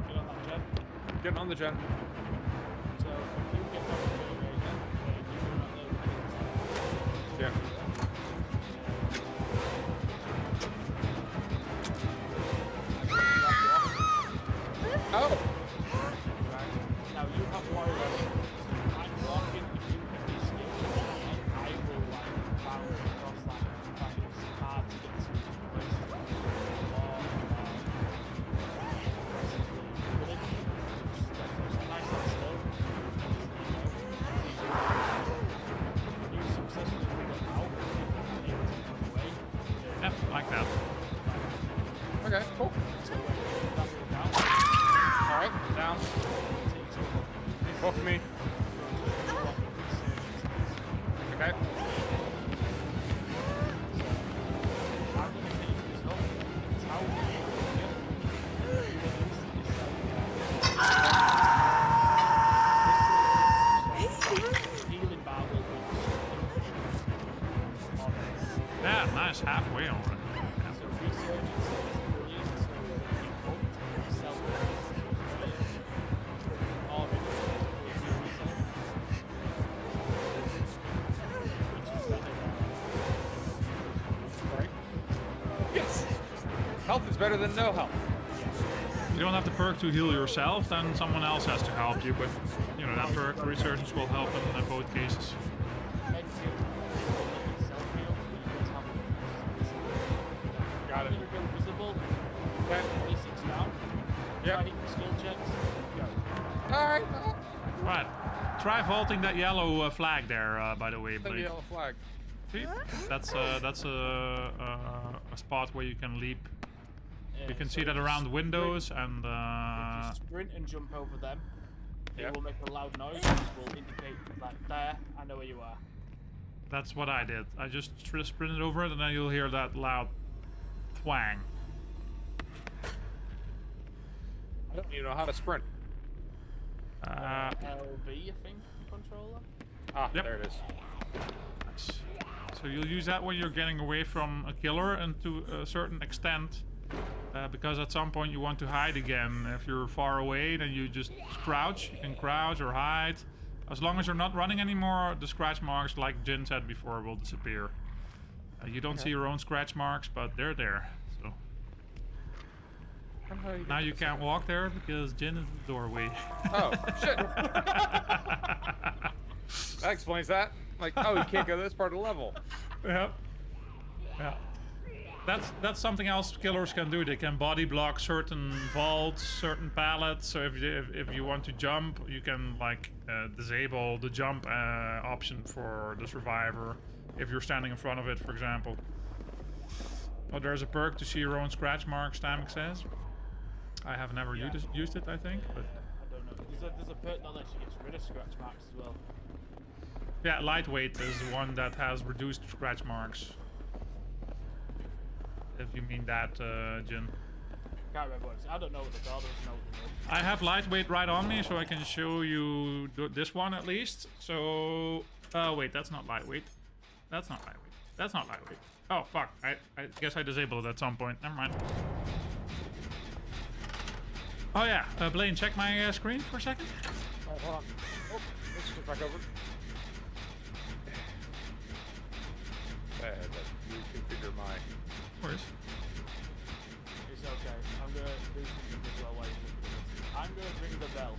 Get on that gen. Getting on the gen. So if you get on the generator, you do not know. Yeah. Oh. Right. Now you have wireless. I'm walking. If you hit this skill, I will bounce across that. In fact, it's hard to get to the place. Yep, like that. Okay, cool. Alright, down. Hook me. Okay. Yeah, nice, halfway already. Yes! Health is better than no health. You don't have the perk to heal yourself, then someone else has to help you, but you know that perk resurgence will help in both cases. Got it. Visible. Okay. 26 down. Yeah. Skill checks. Go. Alright. Right. Try vaulting that yellow flag there, by the way, The Blake. yellow flag. See? That's a spot where you can leap. You can see that around windows and. If you sprint and jump over them, it will make a loud noise, which will indicate like there. I know where you are. That's what I did. I just sprinted over it, and then you'll hear that loud twang. I don't even know how to sprint. LB, I think, controller. Ah, Yep. there it is. Nice. So you'll use that when you're getting away from a killer, and to a certain extent, because at some point you want to hide again. If you're far away, then you just crouch. You can crouch or hide. As long as you're not running anymore, the scratch marks, like Jin said before, will disappear. You don't see your own scratch marks, but they're there. So now you can't walk there because Jin is in the doorway. Oh, shit. That explains that. Like, oh, you can't go to this part of the level. Yep. Yeah. That's something else killers can do. They can body block certain vaults, certain pallets. So if you want to jump, you can like disable the jump option for the survivor if you're standing in front of it, for example. Oh, there's a perk to see your own scratch marks, Stamek says. I have never used it, I think, but don't know. There's a perk that lets you get rid of scratch marks as well. Yeah, lightweight is one that has reduced scratch marks. If you mean that, Jin. Can't remember what it's. I don't know what they're called. I just know what they're called. I have lightweight right on me, so I can show you this one at least. So, wait, that's not lightweight. That's not lightweight. That's not lightweight. Oh, fuck. I guess I disabled it at some point. Never mind. Oh, yeah. Blaine, check my screen for a second. Oh, hold on. Oh, let's switch back over. Reconfigure my... Of course. It's okay. I'm gonna do something as well while you're looking at it. I'm gonna ring the bell.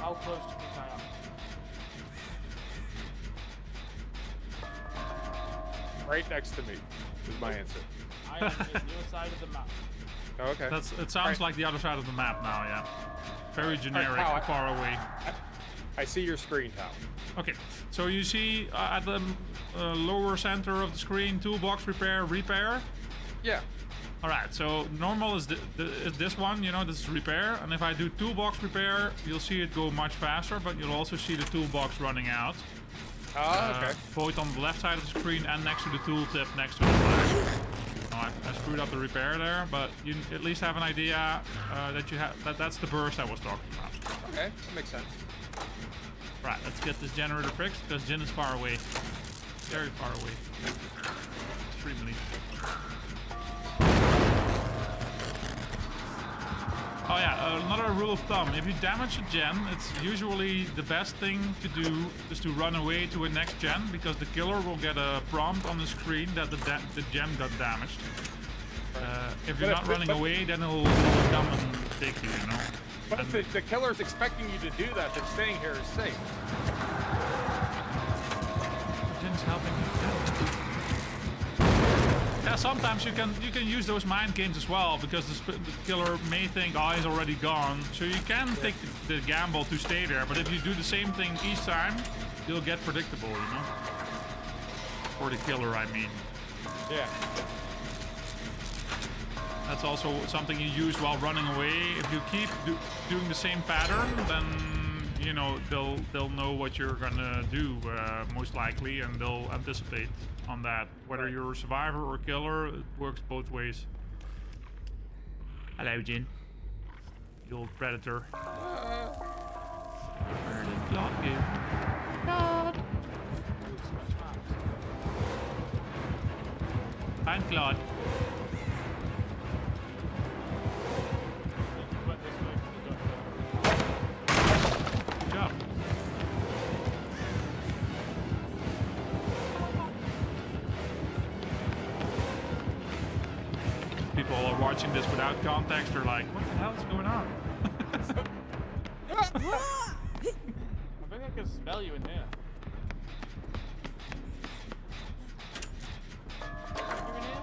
How close do you think I am? Right next to me is my answer. I am on the other side of the map. Oh, okay. It sounds like the other side of the map now, yeah. Very generic, Tao, far away. I see your screen, Tao. Okay, so you see at the lower center of the screen, toolbox repair. Yeah. All right, so normal is this one, you know, this is repair. And if I do toolbox repair, you'll see it go much faster, but you'll also see the toolbox running out. Oh, okay. Both on the left side of the screen and next to the tooltip next to the flag. Oh, I screwed up the repair there, but you at least have an idea that you have that's the burst I was talking about. Okay, that makes sense. Right, let's get this generator fixed because Jin is far away. Very far away. Extremely. Oh yeah, another rule of thumb. If you damage a gen, it's usually the best thing to do is to run away to a next gen because the killer will get a prompt on the screen that the gen got damaged. If you're not running away, then it'll come and take you, you know? But if the killer's expecting you to do that, then staying here is safe. Jin's helping you. Yeah, sometimes you can use those mind games as well because the killer may think, oh, he's already gone. So you can take the gamble to stay there, but if you do the same thing each time, you'll get predictable, you know? For the killer, I mean. Yeah. That's also something you use while running away. If you keep doing the same pattern, then you know they'll know what you're gonna do most likely, and they'll anticipate on that. Whether you're a survivor or killer, it works both ways. Hello, Jin. The old predator. Find Claude. Good job. People are watching this without context are like, what the hell is going on? I think I can smell you in here. Are you in here?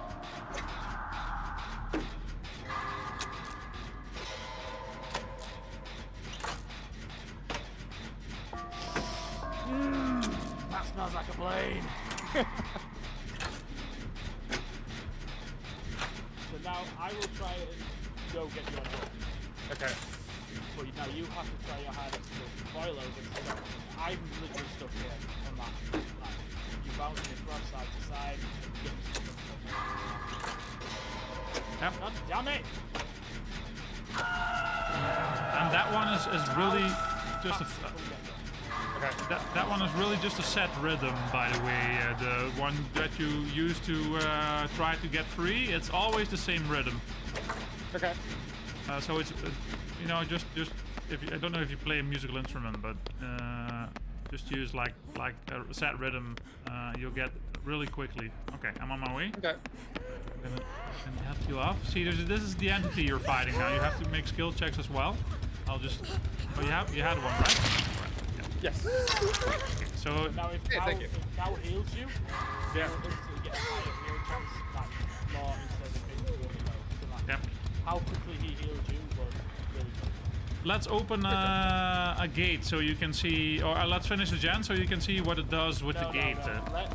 That smells like a Blaine. So now I will try and go get you on board. Okay. But now you have to try your hardest to boil over. So I'm literally stuck here on that. Like, you bounce me across side to side and get me stuck on Yep. God damn it! And that one is really just a... Okay. That one is really just a set rhythm, by the way. The one that you use to try to get free, it's always the same rhythm. Okay. So it's, you know, just if you, I don't know if you play a musical instrument, but just use like a set rhythm, you'll get really quickly. Okay, I'm on my way. Okay. I'm gonna help you off. See, this is the entity you're fighting now. You have to make skill checks as well. I'll just. Oh, you had one, right? Yes. Okay, so Now if Yeah, Cow, thank you. if Cow heals you, Yeah. you'll instantly get a higher heal chance, like more instead of being really low. So, like, Yep. how quickly he healed you was really good. Let's open a gate so you can see, or let's finish the gen so you can see what it does with the gate. No. Let's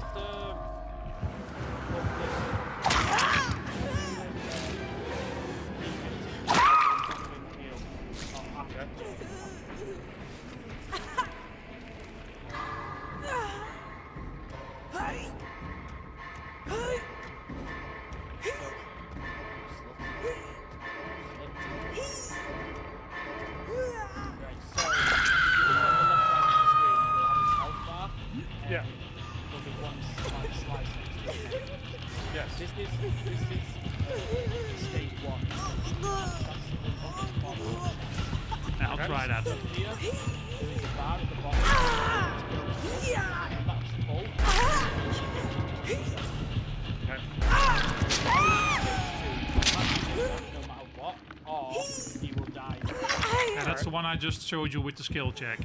try that. Here, there is a bar at the bottom. And that's full. No matter what, or he will die. Yeah, that's the one I just showed you with the skill check.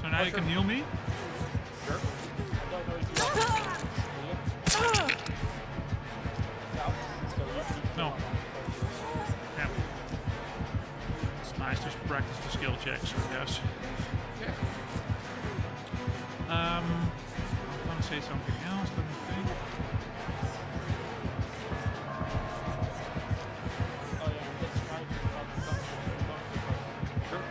So now you can heal me. Sure. I don't know if you want to No. Yeah. It's nice to practice the skill checks, I guess. Yeah. I'm gonna say something else. Let me think. Oh yeah, let's try to Sure.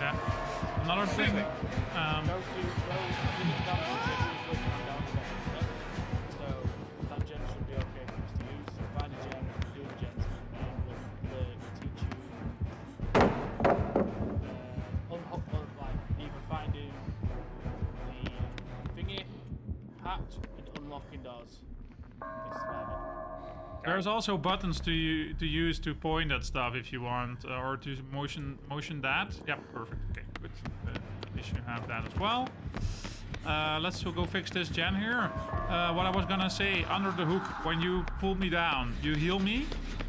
Yeah. Another thing. go to down to so that gen should be okay for us to use. So find a gen, do the gens, and we'll teach you like either finding the thingy, hatch, and unlocking doors. It's surviving. There's also buttons to use to point at stuff if you want, or to motion that. Yep, perfect. Okay, good. At least you have that as well. Let's go fix this gen here. What I was gonna say, under the hook, when you pull me down, you heal me.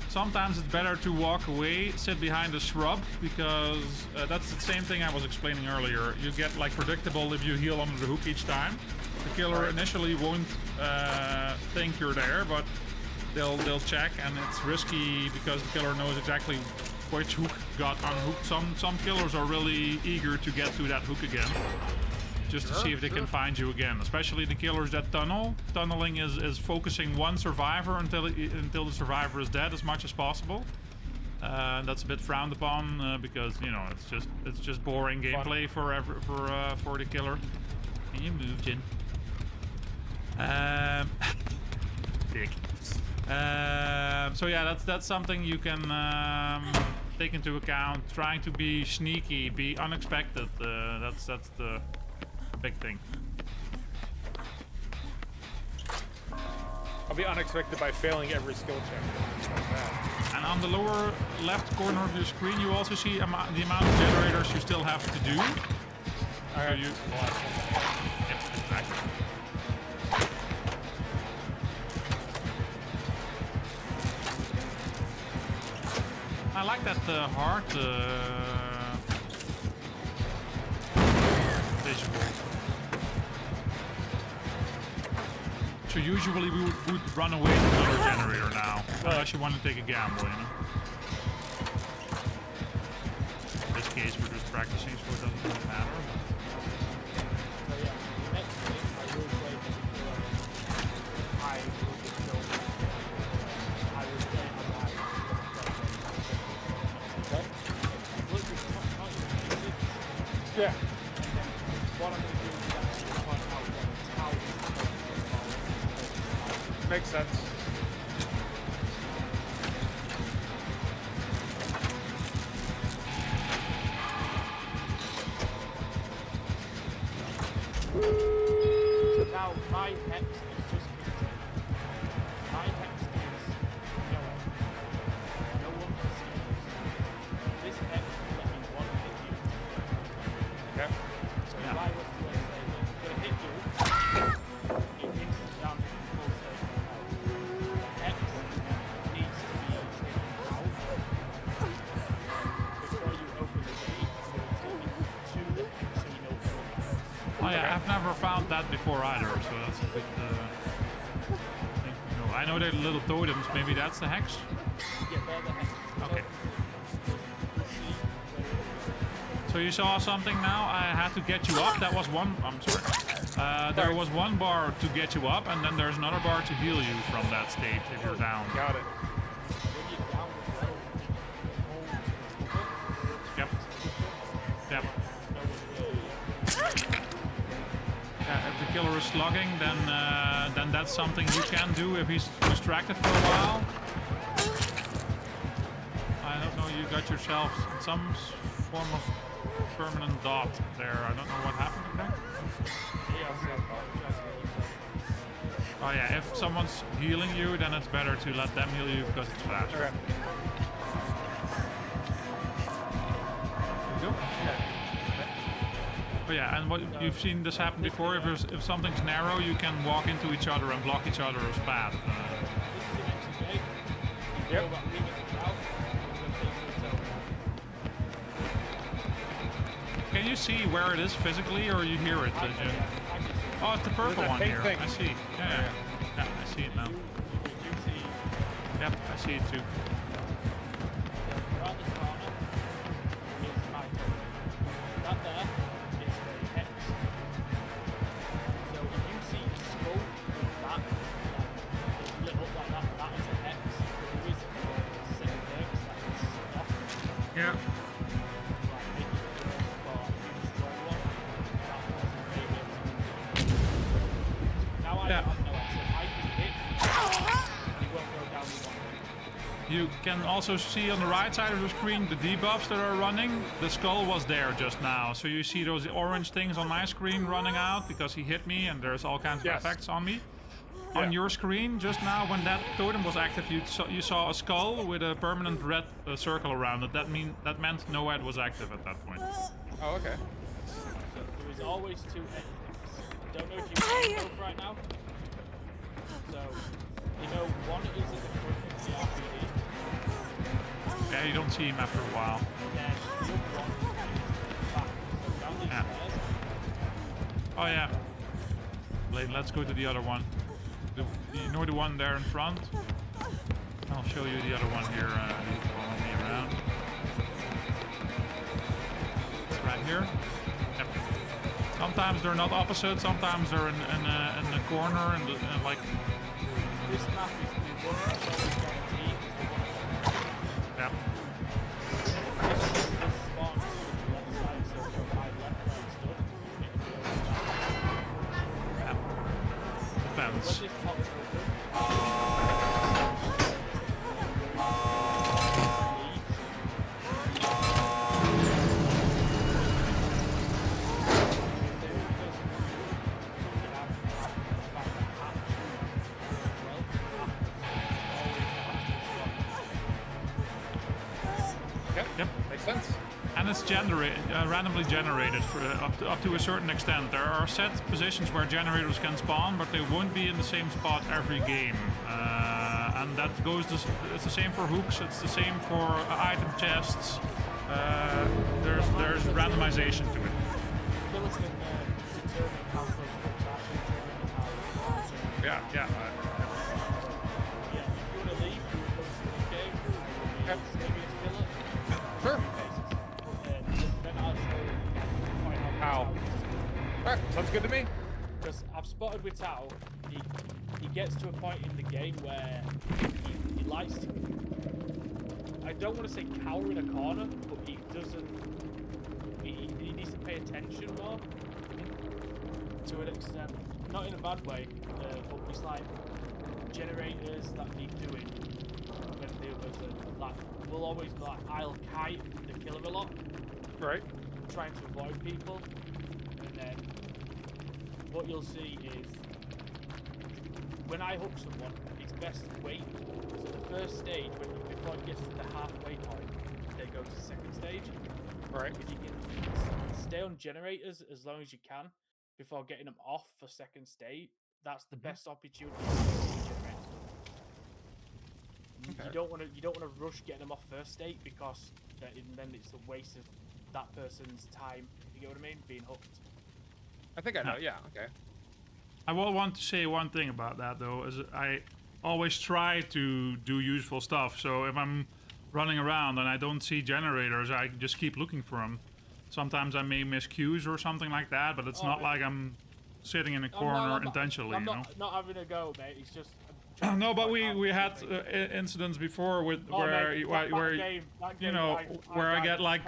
Sometimes it's better to walk away, sit behind a shrub, because that's the same thing I was explaining earlier. You get like predictable if you heal under the hook each time. The killer initially won't think you're there, but they'll check, and it's risky because the killer knows exactly which hook got unhooked. Some killers are really eager to get to that hook again, just to see if they can find you again. Especially the killers that tunnel. Tunneling is focusing one survivor until the survivor is dead as much as possible. That's a bit frowned upon because you know it's just boring gameplay for the killer. Can you move, Jin? Dick. So yeah, that's something you can take into account. Trying to be sneaky, be unexpected. That's the big thing. I'll be unexpected by failing every skill check. And on the lower left corner of your screen, you also see the amount of generators you still have to do. So you. Yep, exactly. I like that heart visual. So usually we would run away from another generator now, unless you want to take a gamble, you know. In this case, we're just practicing, so it doesn't really matter. So yeah, next thing I will play the I will just go. I will play as okay? Look, it's not easy. Yeah. What I'm going to do is actually point out how Makes sense. So now my hex is just my hex is yellow. No one can see this. This hex will let me one hit you. Okay. So if I was to say gonna hit you, it hits down to full state. The hex needs to be taken out before you open the gate. So it's taken to the hex so you know where it is. Oh yeah, I've never found that before either, so that's a bit. I know they're little totems. Maybe that's the hex. Yeah, they're the hex. Okay. So you saw something now? I had to get you up. That was one. I'm sorry. There was one bar to get you up, and then there's another bar to heal you from that state if you're down. Got it. Yep. Yep. Yeah, if the killer is slugging, then that's something you can do if he's distracted for a while. I don't know. You got yourself some form of permanent dot there. I don't know what happened there. Oh yeah, if someone's healing you, then it's better to let them heal you because it's faster. Okay. There you go. Oh yeah, and what you've seen this happen before. If something's narrow, you can walk into each other and block each other's path. Yep. Can you see where it is physically, or you hear it? Oh, it's the purple one here. I see. Yeah, I see it now. Yep, I see it too. Yeah. You can also see on the right side of the screen the debuffs that are running. The skull was there just now, so you see those orange things on my screen running out because he hit me, and there's all kinds of effects on me. On your screen just now, when that totem was active, you saw a skull with a permanent red circle around it. That meant no ad was active at that point. Oh, okay. So there is always two endings. Don't know if you can both right now. So you know one is at the front of the RPD. Yeah, you don't see him after a while. And then the other one is back. So down these stairs. Oh yeah. Blaine, let's go to the other one. You know the one there in front? I'll show you the other one here. Follow me around. It's right here. Yep. Sometimes they're not opposite. Sometimes they're in the corner and like. This map is the one that's always guaranteed. Yep. This spawns to the left side, so if you're right, stuff. Yep. Depends. When this pops open, Yep. Makes sense. And it's randomly generated for, up to a certain extent. There are set positions where generators can spawn, but they won't be in the same spot every game. And that goes. It's the same for hooks. It's the same for item chests. There's randomization to it. Yeah. Sure. How? Alright, sounds good to me. Because I've spotted with Tao, he gets to a point in the game where he likes to, I don't want to say cower in a corner, but he doesn't, he needs to pay attention more, to an extent. Not in a bad way, but it's like generators that need doing when the others are like, will always be like, I'll kite the killer a lot. Right. Trying to avoid people, and then what you'll see is when I hook someone, it's best to wait. So the first stage, before it gets to the halfway point, they go to the second stage. Right. If you can stay on generators as long as you can before getting them off for second stage, that's the best opportunity to get generators done. Okay. You don't want to rush getting them off first state because then it's a waste of that person's time, if you get what I mean, being hooked. I think I know, yeah, okay. I will want to say one thing about that though, is I always try to do useful stuff. So if I'm running around and I don't see generators, I just keep looking for them. Sometimes I may miss cues or something like that, but it's not like I'm sitting in a corner intentionally. I'm you know? not having a go, mate. It's just. No, but we had incidents before with where I get like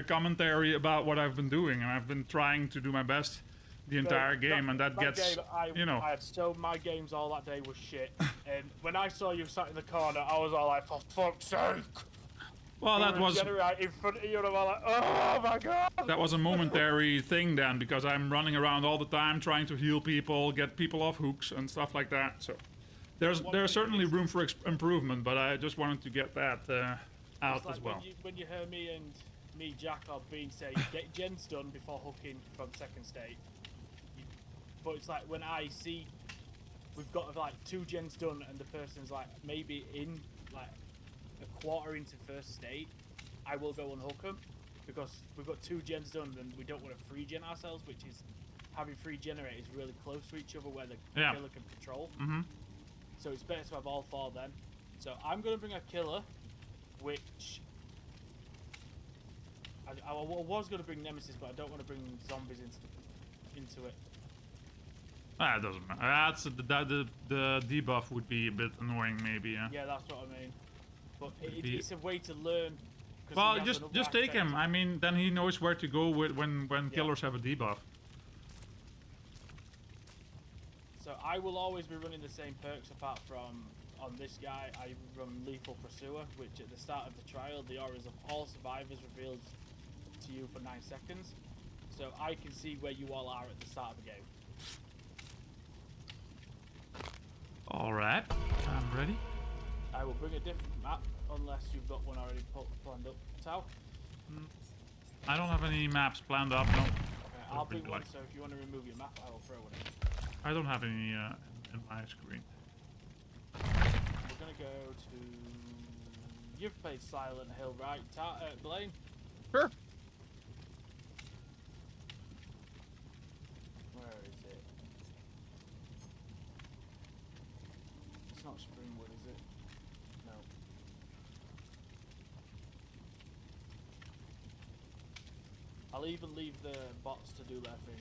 commentary about what I've been doing, and I've been trying to do my best the entire game, and that gets game, I had my games all that day was shit, and when I saw you sat in the corner, I was all like, for fuck's sake. Well, that was right in front of you, and I'm like, oh my god! that was a momentary thing then, because I'm running around all the time trying to heal people, get people off hooks and stuff like that. So there's certainly room for improvement, but I just wanted to get that out like as well. When you hear me, Jack, or Bean say, get gens done before hooking from second state. But it's like when I see we've got like 2 gens done, and the person's like maybe in like a quarter into first state, I will go unhook them because we've got 2 gens done, and we don't want to free gen ourselves, which is having 3 generators really close to each other where the killer can control. So it's better to have all 4 then. So I'm gonna bring a killer, which I was gonna bring Nemesis, but I don't want to bring zombies into it. It doesn't matter. That's the debuff would be a bit annoying, maybe. Yeah, that's what I mean. But it's a way to learn. Well, just take him. I mean, then he knows where to go when killers have a debuff. So I will always be running the same perks, apart from on this guy I run Lethal Pursuer, which at the start of the trial the auras of all survivors reveals to you for 9 seconds. So I can see where you all are at the start of the game. Alright, I'm ready. I will bring a different map, unless you've got one already planned up, Tao. I don't have any maps planned up, no. I'll bring one, so if you want to remove your map, I will throw one in. I don't have any in my screen. We're gonna go to... You've played Silent Hill, right, Blaine? Sure. Where is it? It's not Springwood, is it? No. I'll even leave the bots to do their thing.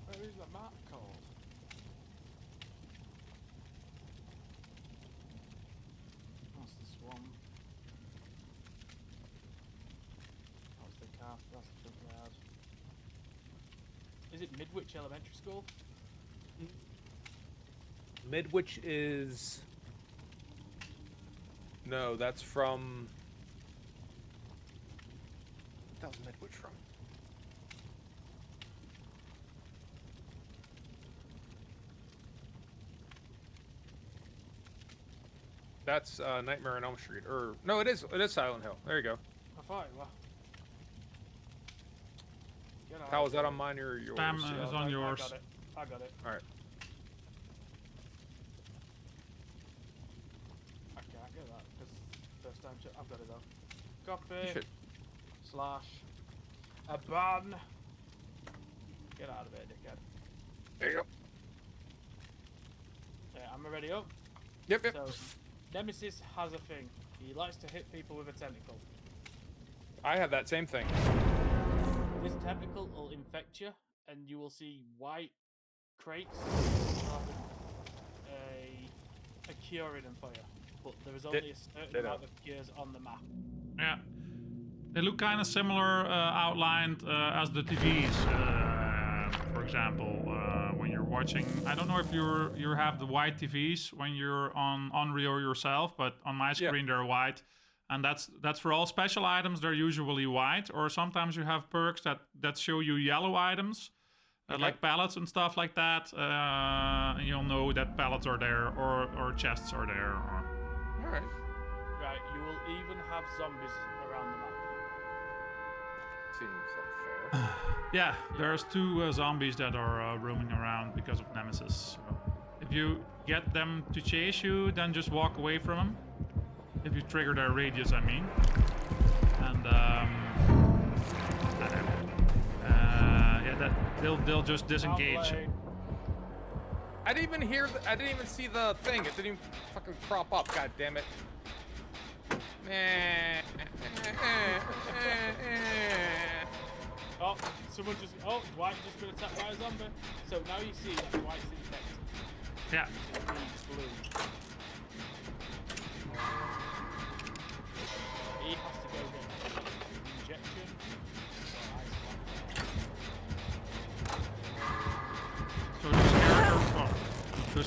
Where is the map called? That's the swamp. That's the calf. That's the junkyard. Is it Midwich Elementary School? Midwich is... No, that's from... What was Midwich from? That's Nightmare on Elm Street. Or no, it is Silent Hill. There you go. I thought it was. How is that on mine or yours? Is on yours. I got it. All right. I can't get that because first time check. I've got it though. Copy. Slash. A ban. Get out of it, dickhead. There you go. Yeah, I'm already up. Yep. So, Nemesis has a thing. He likes to hit people with a tentacle. I have that same thing. This tentacle will infect you, and you will see white crates with a cure in them for you. But there is only a certain amount of cures on the map. Yeah. They look kind of similar outlined as the TVs, for example, when you're watching. I don't know if you have the white TVs when you're on Unreal yourself, but on my screen they're white. And that's for all special items, they're usually white, or sometimes you have perks that show you yellow items, like pallets and stuff like that. And you'll know that pallets are there, or chests are there. Or... All right. Right, you will even have zombies around the map. Seems unfair. Yeah, there's 2 zombies that are roaming around because of Nemesis. So if you get them to chase you, then just walk away from them. If you trigger their radius, I mean. And yeah, they'll just disengage. I didn't even hear. I didn't even see the thing. It didn't even fucking crop up. God damn it. Oh, someone just. Oh, Dwight just been attacked by a zombie. So now you see that Dwight's infected. Yeah. Blue. He has to go get an injection. So this character,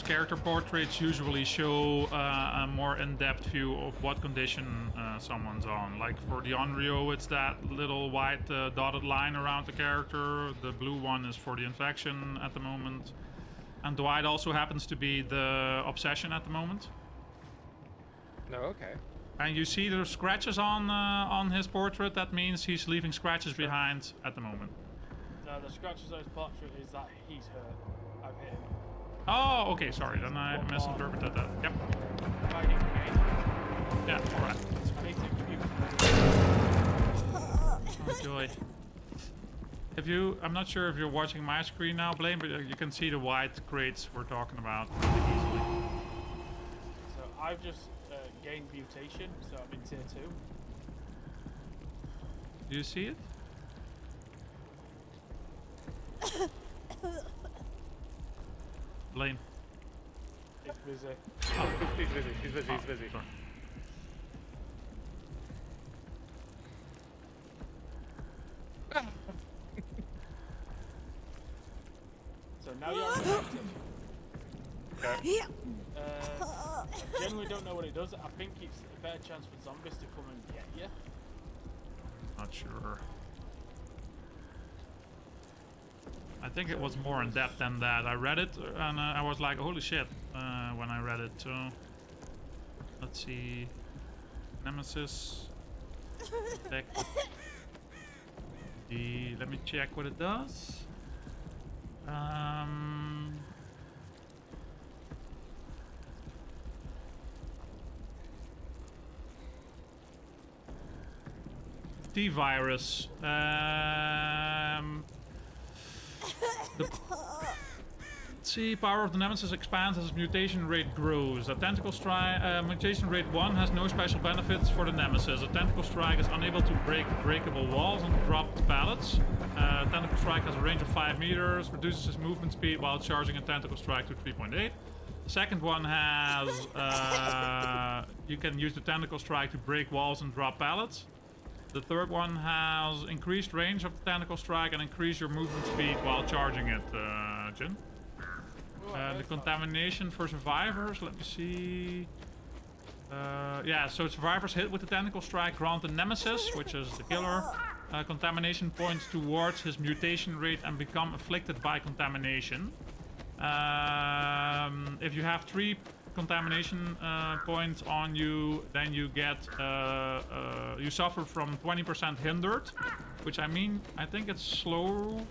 character portraits usually show a more in-depth view of what condition someone's on. Like for the Onryo, it's that little white dotted line around the character. The blue one is for the infection at the moment. And Dwight also happens to be the obsession at the moment. No, okay. And you see the scratches on his portrait. That means he's leaving scratches behind at the moment. No, the scratches on his portrait is that he's hurt. I've hit him. Oh, okay, sorry, then I misinterpreted that. Yep. Yeah, alright. Oh, joy. If you, I'm not sure if you're watching my screen now, Blaine, but you can see the white crates we're talking about really easily. So I've just gained mutation, so I'm in tier 2. Do you see it? Blaine. It's busy. Oh, he's busy. He's busy. He's busy. Sorry. So now you're infected. Okay. I generally don't know what it does. I think it's a better chance for zombies to come and get you. Not sure. I think it was more in depth than that. I read it and I was like, holy shit, when I read it. So let's see. Nemesis. Attack. Let me check what it does. T-virus. Let's see, power of the Nemesis expands as its mutation rate grows. A tentacle strike, mutation rate 1 has no special benefits for the Nemesis. A tentacle strike is unable to break breakable walls and drop pallets. Tentacle strike has a range of 5 meters, reduces its movement speed while charging a tentacle strike to 3.8. The second one has, you can use the tentacle strike to break walls and drop pallets. The third one has increased range of the tentacle strike and increase your movement speed while charging it, Jin. The contamination for survivors, let me see. Yeah, so survivors hit with the tentacle strike grant the Nemesis, which is the killer, contamination points towards his mutation rate and become afflicted by contamination. If you have 3 contamination points on you, then you get you suffer from 20% hindered, which I think it's slow,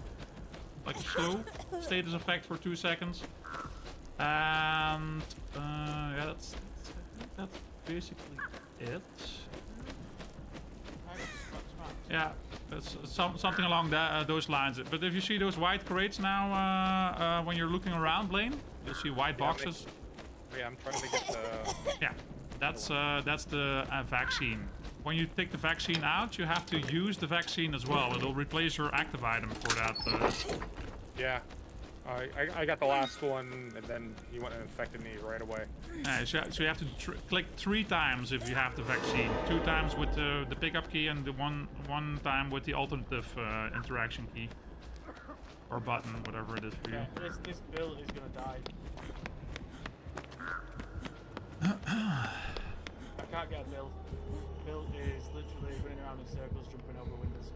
like a slow status effect for 2 seconds. And yeah, that's basically it. Yeah, it's something along those lines. But if you see those white crates now, when you're looking around, Blaine, you'll see white boxes. Yeah, I'm trying to get the... Yeah, that's the vaccine. When you take the vaccine out, you have to use the vaccine as well. It'll replace your active item for that. Yeah, I got the last one, and then he went and infected me right away. So you have to click 3 times if you have the vaccine. 2 times with the pickup key, and the one time with the alternative interaction key. Or button, whatever it is for you. Yeah, this Bill is gonna die. I can't get a Bill. Bill is literally running around in circles, jumping over windows.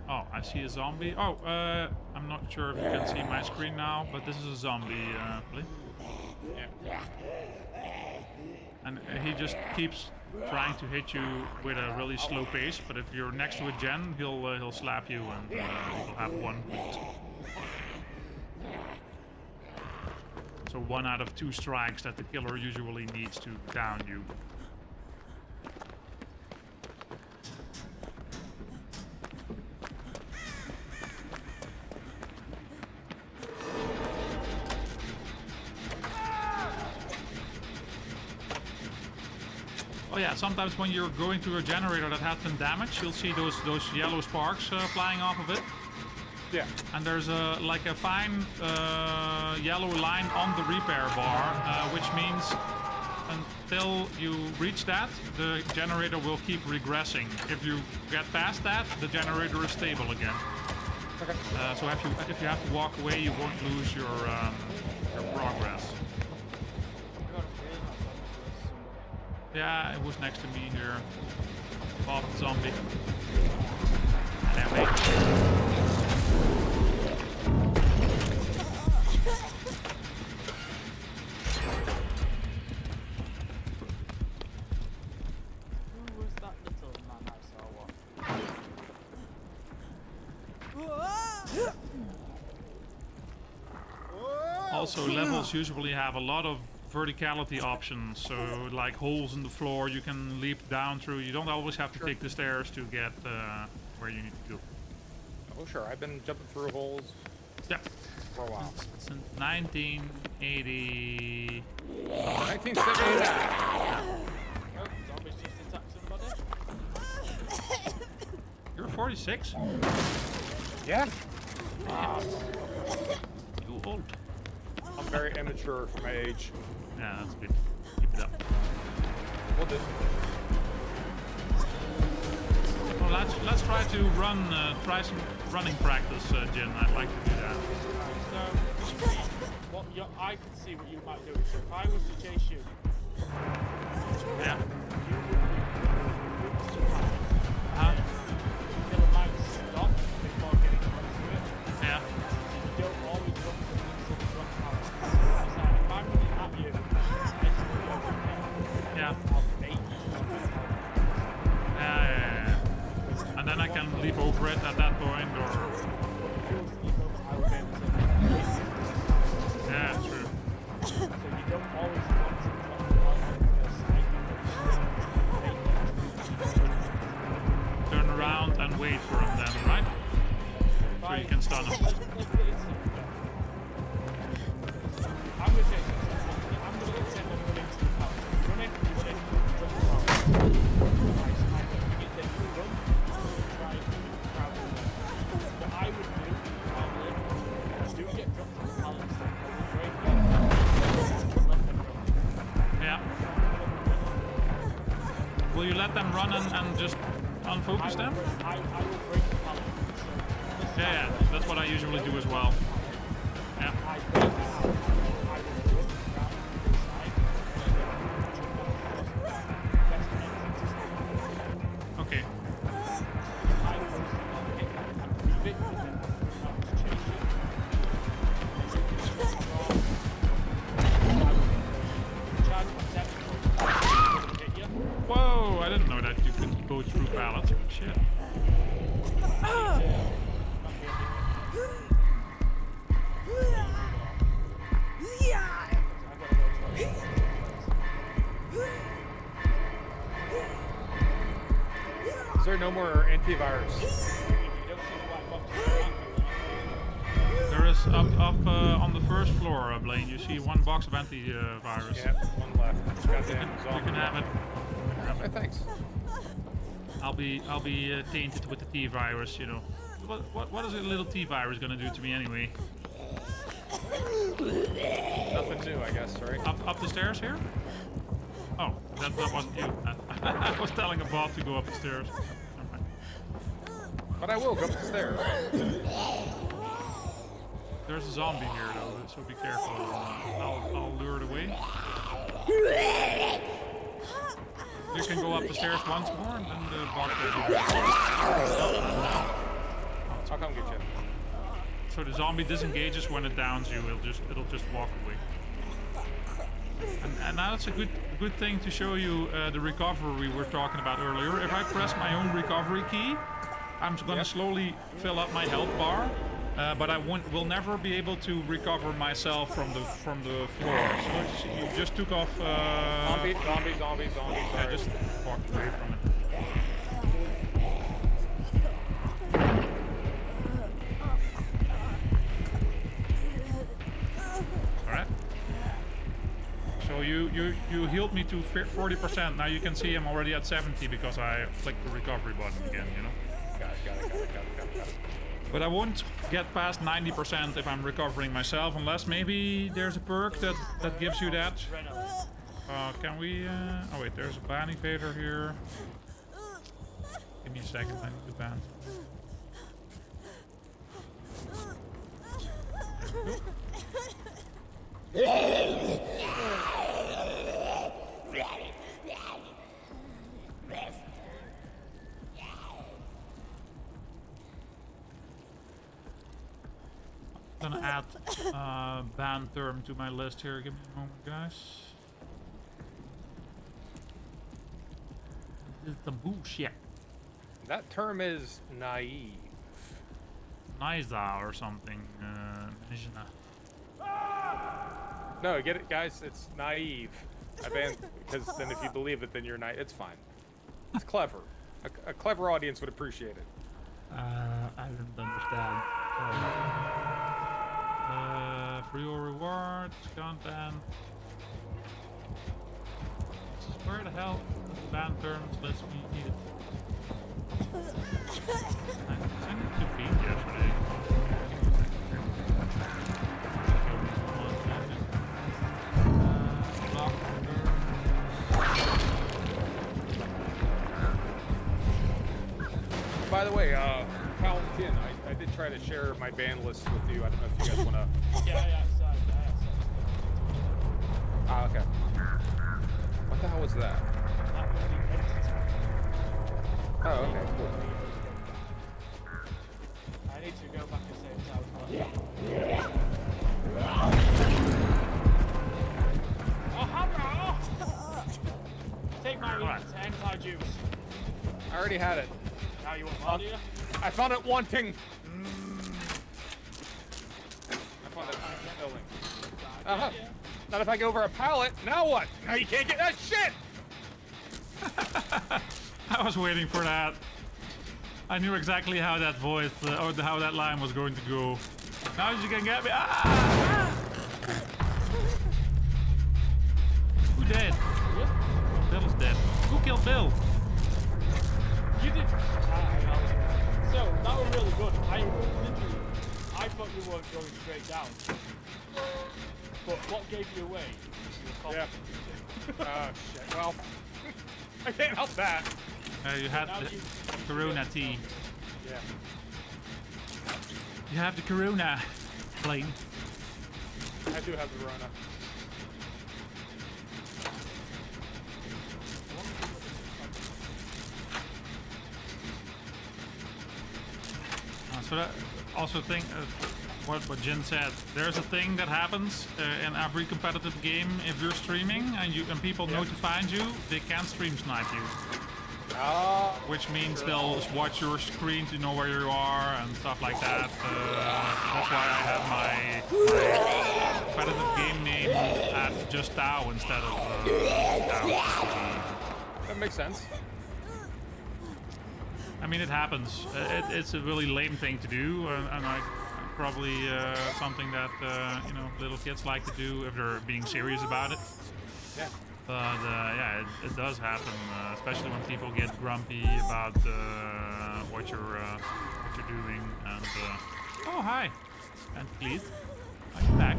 Oh, I see a zombie. Oh, I'm not sure if you can see my screen now, but this is a zombie, Lee. Yeah. And he just keeps trying to hit you with a really slow pace, but if you're next to a gen, he'll slap you and he'll have 1 hit. So 1 out of 2 strikes that the killer usually needs to down you. Oh yeah, sometimes when you're going to a generator that has been damaged, you'll see those yellow sparks flying off of it. Yeah. And there's like a fine yellow line on the repair bar, which means till you reach that, the generator will keep regressing. If you get past that, the generator is stable again. Okay. So if you have to walk away, you won't lose your progress. Yeah, it was next to me here. Bob the zombie. Anyway. Who was that little man I saw? Also, levels usually have a lot of verticality options, so like holes in the floor you can leap down through. You don't always have to take the stairs to get where you need to go. Oh sure, I've been jumping through holes Yep. for a while. Since 1980. 1979. Oh, zombies just attacked somebody. You're 46? Yeah. You old. I'm very immature for my age. Yeah, that's good. Keep it up. We'll do. Well, let's try to try some running practice, Jin. I'd like to do that. So, I can see what you might do. So if I was to chase you, Yeah. you would Huh? Killer might stop before getting close to it. Yeah. You don't always run to the front power. It's like if I'm running at you, Yeah. I'll bait you. Yeah. And then I can leap over it at that point, or yeah, true. So you don't always want to drop the ball because Turn around and wait for him then, right? So you can stun him. I'm going to take this. I'm going to pretend I'm running to the power. Run it, drop the power. Right, so I'm going to get them to run. Try and crowd them. What I would do, probably, do get dropped on the pallet instead of break them. Let them run. Yeah. Will you let them run and just unfocus them? I will break the pallet. So this Yeah, that's what I usually do as well. Yeah. I break it out. I will run around to the side. Best exit to stop. Okay. I will hit that and move it, and then I'll just chase it. Charge my step, hit you. Whoa! I didn't know that you could go through pallets. Shit. Is there no more antivirus? There is up on the first floor, Blaine. You see one box of antivirus. Yeah, one left. Goddamn You zombie. can have it. Hey, thanks. I'll be tainted with the T virus, you know. What is a little T virus gonna do to me anyway? Nothing new, I guess, right? Up the stairs here? Oh, that wasn't you. I was telling a bot to go up the stairs. Never mind. But I will go up the stairs. There's a zombie here though, so be careful. I'll lure it away. You can go up the stairs once more, and then the bot will do that. I'll come get you. So the zombie disengages when it downs you. It'll just walk away. And now it's a good thing to show you the recovery we were talking about earlier. If I press my own recovery key, I'm going to slowly fill up my health bar, but I will never be able to recover myself from the floor. So you just took off. Zombie. Yeah, just walked away from it. Alright. So you healed me to 40%. Now you can see I'm already at 70 because I clicked the recovery button again, you know? Got it. But I won't get past 90% if I'm recovering myself, unless maybe there's a perk that gives you that. Renault. Can we... Oh wait, there's a ban evader here. Give me a second, I need to ban. I'm gonna add ban term to my list here. Give me a moment, guys. This is some bullshit. That term is naive. Niza or something. No, get it, guys? It's naive. I banned because then if you believe it, then you're naive. It's fine. It's clever. A clever audience would appreciate it. I didn't understand. Free or rewards, content. Where the hell is the ban terms list we needed? I sent it to Pete yesterday. By the way, Paladin, I did try to share my ban list with you. I don't know if you guys want to... Yeah, sorry. Ah, okay. What the hell was that? That was the entity. Oh, okay, cool. I need to go back and save town. Oh, hammer! Take my anti-juice. I already had it. Now you want more, do you? I found it wanting. I found it fulfilling. Uh-huh. Yeah. Not if I go over a pallet. Now what? Now you can't get that shit! I was waiting for that. I knew exactly how that voice, or how that line was going to go. Now you can get me. Ah! Who dead? Bill is dead. Who killed Bill? You did. So that was really good. I thought you weren't going straight down. But what gave you away? Yeah. Oh shit. Well, I can't help that. You had the Corona tea. Yeah. You have the Corona, Blaine. I do have the Rona. So that also think what Jin said. There's a thing that happens in every competitive game if you're streaming and people know to find you, they can't stream snipe you. Oh. Which means they'll watch your screen to know where you are and stuff like that. That's why I have my competitive game name at just Tao instead of Tao. That makes sense. I mean, it happens. It's a really lame thing to do, and probably something that you know, little kids like to do if they're being serious about it. Yeah. But yeah, it does happen, especially when people get grumpy about what you're doing. And oh, hi, Tentacles. Are you back?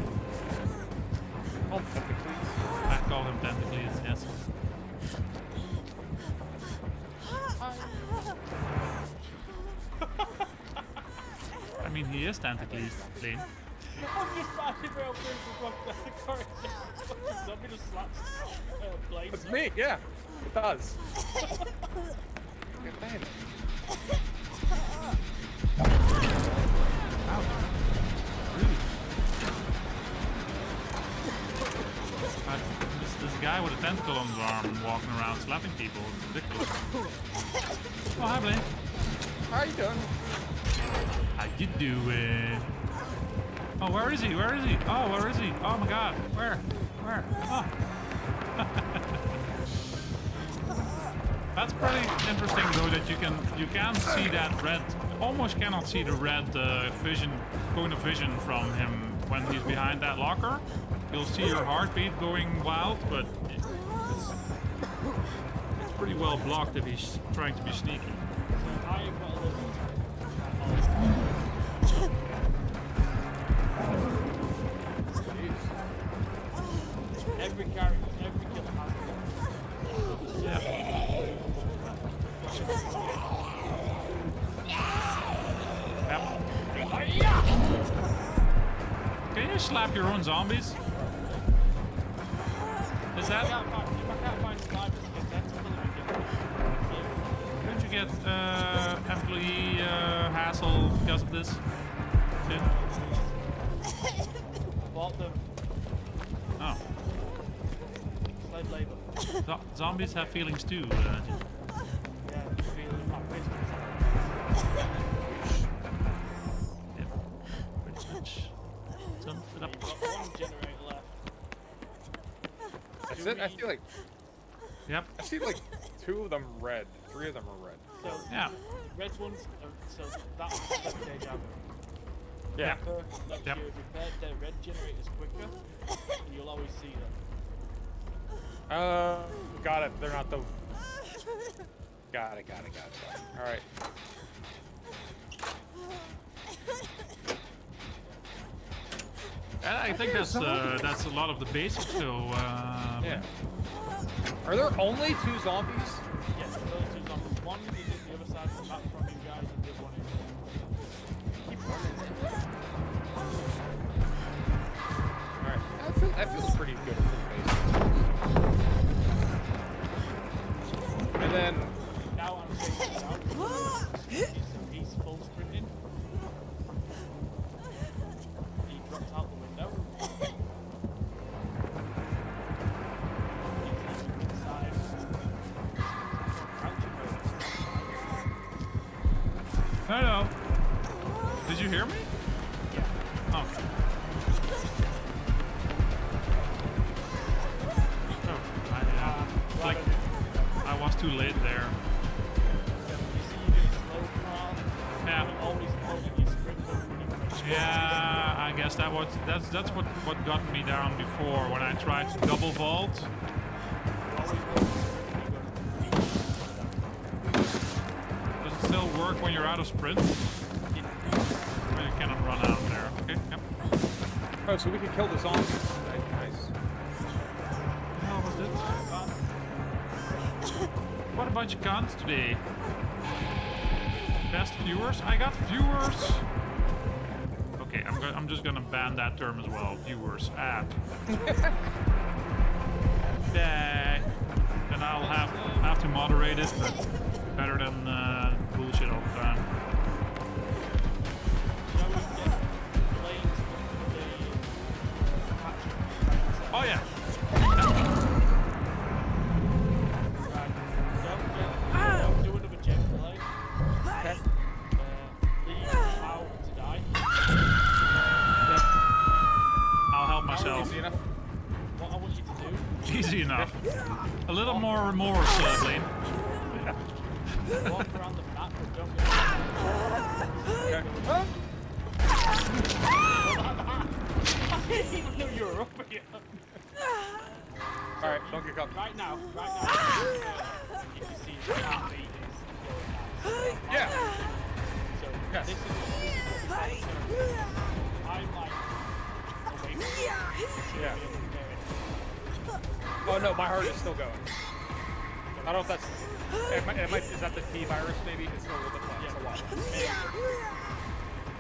Oh, Tentacles. I call him Tentacles. Yes. I mean, he is Tentacles, Blaine. I'm just finding my own person from the corridor. Somebody just slaps Blaine. It's me, yeah. It does. God damn it. Ouch. Rude. This guy with a tentacle on his arm walking around slapping people is ridiculous. Oh, hi, Blaine. How are you doing? How you doing? Oh, where is he? Where is he? Oh, where is he? Oh my God! Where? Where? Oh. That's pretty interesting, though, that you can see that red. Almost cannot see the red point of vision from him when he's behind that locker. You'll see your heartbeat going wild, but it's pretty well blocked if he's trying to be sneaky. Every character, every killer you slap your own zombies? Is that? If I can't find snipers against them, Don't you get employee hassle because of this? Shit. bought them. Oh. Slave labor. Zombies have feelings too. Yeah, feeling my business. Yep. Pretty much. Sum it up. You've got one generator left. That's it. I feel like Yep. I see like 2 of them red. 3 of them are red. So, Yeah. red ones, so that's the deja vu. Yeah. Next Yep. year, repair the red generators quicker, and you'll always see them. Got it. They're not the. Got it. All right. I think that's a lot of the basics. So Yeah. Are there only 2 zombies? Yes, there's only 2 zombies. One is at the other side of the map from you guys, and the other one is. Keep running. All right. That feels pretty good for the basics. And then. Now I'm taking it out. He's full sprinting. He drops out the window. He's inside. Crouching mode. Hello. Did you hear me? Yeah. Oh. Oh, like I was too late there. You see you doing slow crawl. Yeah. You're always holding your sprint mode when you Yeah, I guess that's what got me down before when I tried to double vault. Does it still work when you're out of sprint? Well, you cannot run out of there. Okay, yep. Oh, so we can kill the zombies. Nice. What the hell was this? What about you cons today? Best viewers? I got viewers! Okay, I'm just gonna ban that term as well. Viewers. App. Yeah. And I'll have to moderate it, but better than bullshit all the time. Oh yeah. Don't do another jet delay. Okay. Leave out to die. Yep. I'll help myself. Easy enough. What I want you to do, Easy enough. A little more remorse, Blaine. walk around the map, but don't go. Okay. Huh? I didn't even know you were up here. All right. Don't get caught. Right now, you can see the heartbeat is going out. Yeah. So Yes. this is what I'm like away from you. Yeah. Oh no, my heart is still going. I don't know if that's. Is that the T virus? Maybe it's still a little bit less. It's a lot.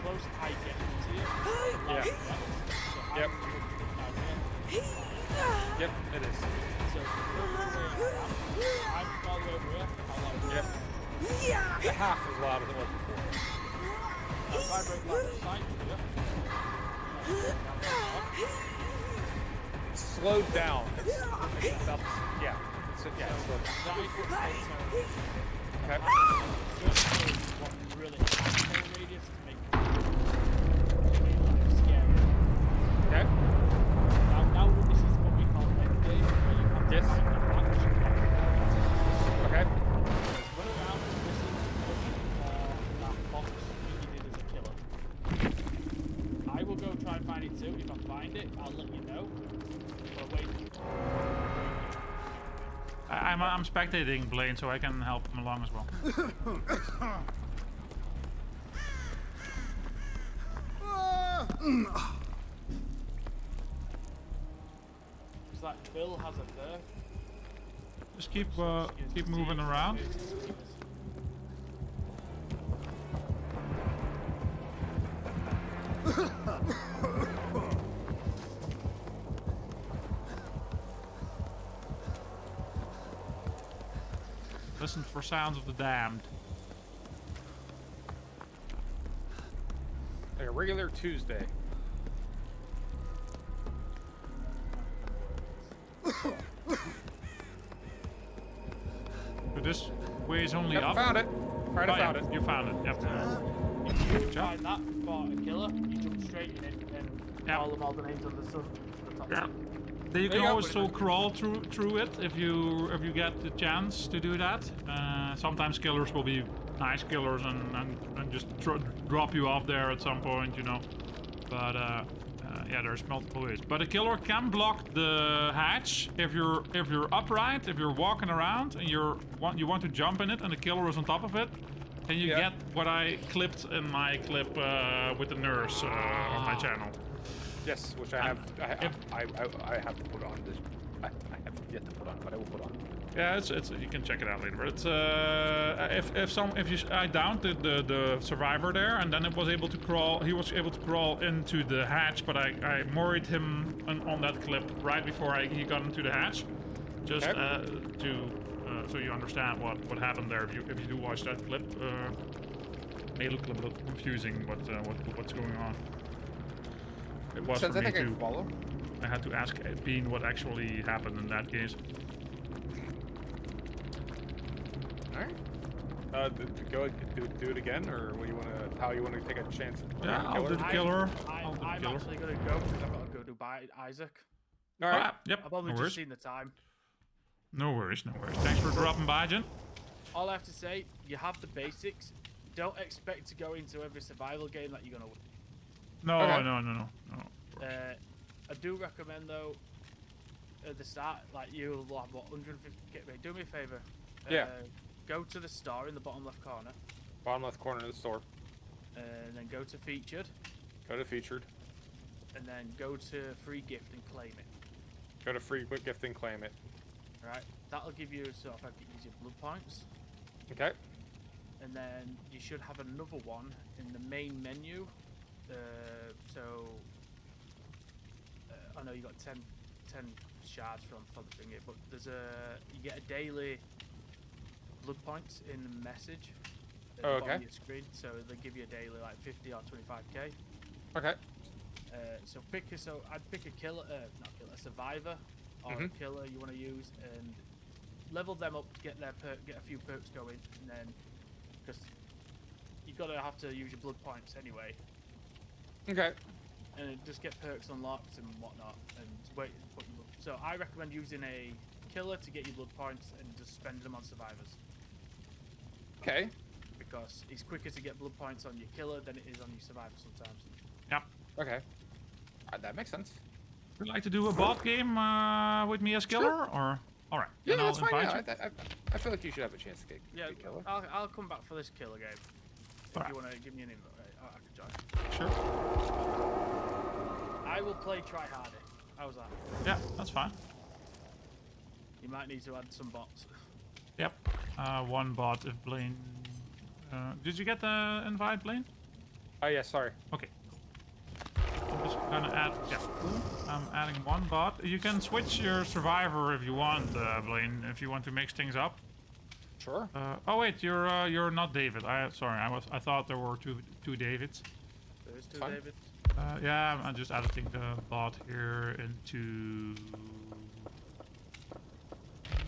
Close I get to you. Yeah. Yep. Yep. It is. So I'm all the way over here. Yep. Half as loud as it was before. Vibrate line of sight. It's slowed down. It's about. Yeah. It's slowed down. That is what's Okay. what really control radius to make life scary. Okay. Now this is what we call end game, where you have to Yes. find the action. Okay. Run around and listen for that box you did as a killer. I will go try and find it too. If I find it, I'll let you know. But wait. I'm spectating Blaine, so I can help him along as well. It's like Bill has a there. Just keep moving around. Listen for sounds of the damned. Like a regular Tuesday. But this way is only Yep, up. found it. Alright, I found it. You found it. Yep. If you find that for a killer, you jump straight in it and call them all the names on the sun. The top Yeah. two. Then you There can you go. also crawl through it if you get the chance to do that. Sometimes killers will be nice killers and just drop you off there at some point, you know. But yeah, there's multiple ways. But a killer can block the hatch if you're upright, if you're walking around and you want to jump in it, and the killer is on top of it. And you get what I clipped in my clip with the nurse on my channel. Yes, which I have. I have to put on this. I have yet to put on, but I will put on. Yeah, it's you can check it out later. But it's I downed the survivor there, and then it was able to crawl. He was able to crawl into the hatch, but I moored him on that clip right before he got into the hatch, just so you understand what happened there. If you do watch that clip, may look a little bit confusing, what's going on. It was for me too. I had to ask Bean what actually happened in that case. Alright. Go do it again, or what you how you want to take a chance? Yeah, I'll do the killer. I'm actually gonna go because I've got to go to buy Isaac. All right. Yep. I've only No just worries. seen the time. No worries. Thanks for dropping by, Jen. All I have to say, you have the basics. Don't expect to go into every survival game that you're gonna win. No, Okay. no. I do recommend though, at the start, like you'll have what 150. Do me a favor. Yeah. Go to the star in the bottom left corner. Bottom left corner of the store. And then go to featured. Go to featured. And then go to free gift and claim it. Go to free gift and claim it. Right. That'll give you sort of like use your blood points. Okay. And then you should have another one in the main menu. I know you got 10 shards from the thingy, but there's you get a daily blood points in the message at the bottom of your screen, so they give you a daily like 50 or 25k. Okay. I'd pick a killer, a survivor or a killer you want to use, and level them up to get get a few perks going, and then because you're gonna have to use your blood points anyway. Okay. And just get perks unlocked and whatnot, and wait. So I recommend using a killer to get your blood points and just spending them on survivors. Okay. Because it's quicker to get blood points on your killer than it is on your survivor sometimes. Yep. Okay. That makes sense. Would you like to do a bot game with me as killer, or all right? Yeah, then that's I'll fine. invite Yeah, I feel like you should have a chance to get a killer. I'll come back for this killer game. If you want to give me an invite, I can join. you. Sure. I will play try harder. How's that? Yeah, that's fine. You might need to add some bots. Yep. One bot if Blaine. Did you get the invite, Blaine? Oh yeah, sorry. Okay. I'm just gonna add. Yeah. I'm adding one bot. You can switch your survivor if you want, Blaine. If you want to mix things up. Sure. Oh wait, you're not David. Sorry. I thought there were two Davids. There's two Fine. David. Yeah, I'm just adding the bot here into.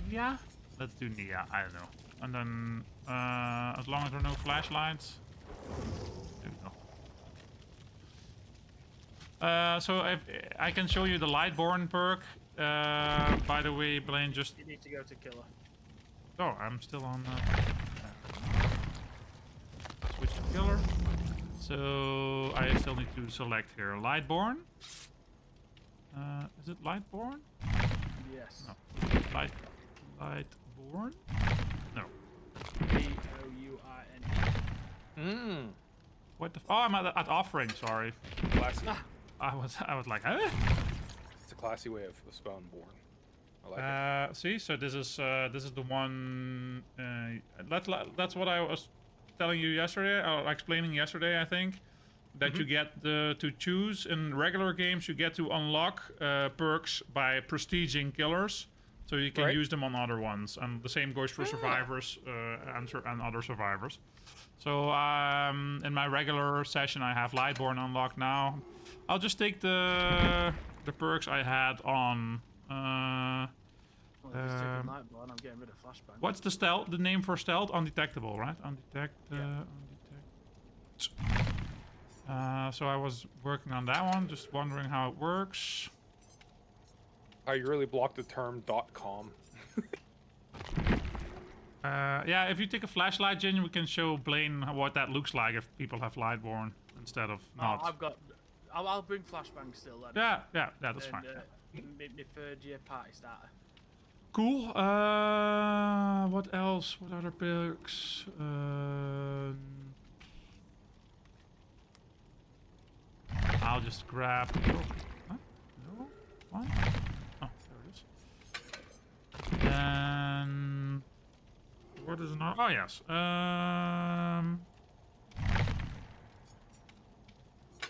Yeah. Let's do Nia. I don't know. And then as long as there are no flashlights. There we go. So if I can show you the Lightborn perk. By the way, Blaine, just. You need to go to killer. Oh, I'm still on. Switch to killer. So I still need to select here Lightborn. Is it Lightborn? Yes. No. Lightborn? No. B-O-U-R-N. What the? Oh, I'm at offering. Sorry. Classy. I was like, huh? It's a classy way of spelling born. I like it. See, so this is the one. That's what I was telling you yesterday, or explaining yesterday, I think. That you get to choose in regular games. You get to unlock perks by prestiging killers. So you can use them on other ones, and the same goes for survivors and other survivors. So in my regular session, I have Lightborn unlocked now. I'll just take the perks I had on. Well, if it's taking Lightborn, I'm getting rid of flashbang. What's the stealth? The name for stealth? Undetectable, right? Undetect. So I was working on that one, just wondering how it works. Oh, you really blocked the term .com. Yeah, if you take a flashlight, Jen, we can show Blaine what that looks like if people have Lightborn instead of not. I'll bring flashbang still then. Yeah, that's fine. My third year party starter. Cool. What else? What other perks? I'll just grab. Huh? No? What? Oh, there it is. And what is not? Oh yes.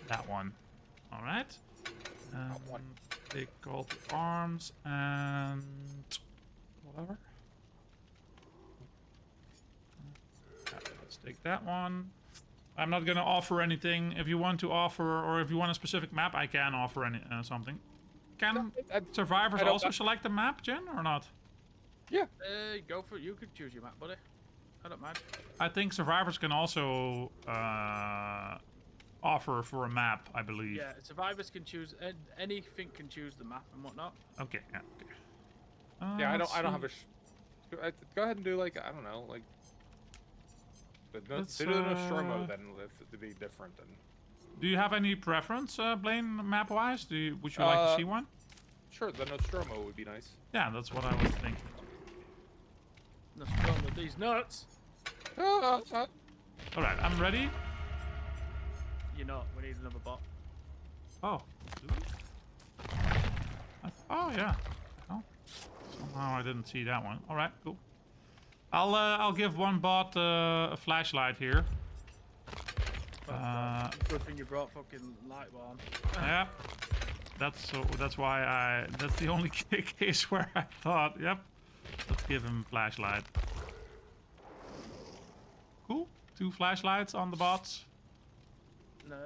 That one. All right. Take all the arms and whatever. Let's take that one. I'm not gonna offer anything. If you want to offer, or if you want a specific map, I can offer any something. Can survivors also select a map, Jen, or not? Yeah. Go for it. You could choose your map, buddy. I don't mind. I think survivors can also offer for a map, I believe. Yeah, survivors can choose anything. Can choose the map and whatnot. Okay. Yeah. Okay. Yeah, I don't have a. Go ahead and do like I don't know like. But no, do the Nostromo then to be different. And do you have any preference, Blaine, map-wise? Would you like to see one? Sure, the Nostromo would be nice. Yeah, that's what I was thinking. Nostromo, these nuts. All right, I'm ready. You're not. We need another bot. Oh. Oh yeah. Oh. Somehow I didn't see that one. All right, cool. I'll give one bot a flashlight here. Good thing you brought fucking Lightborn. Yeah. That's why that's the only case where I thought, yep, let's give him a flashlight. Cool. 2 flashlights on the bots. No,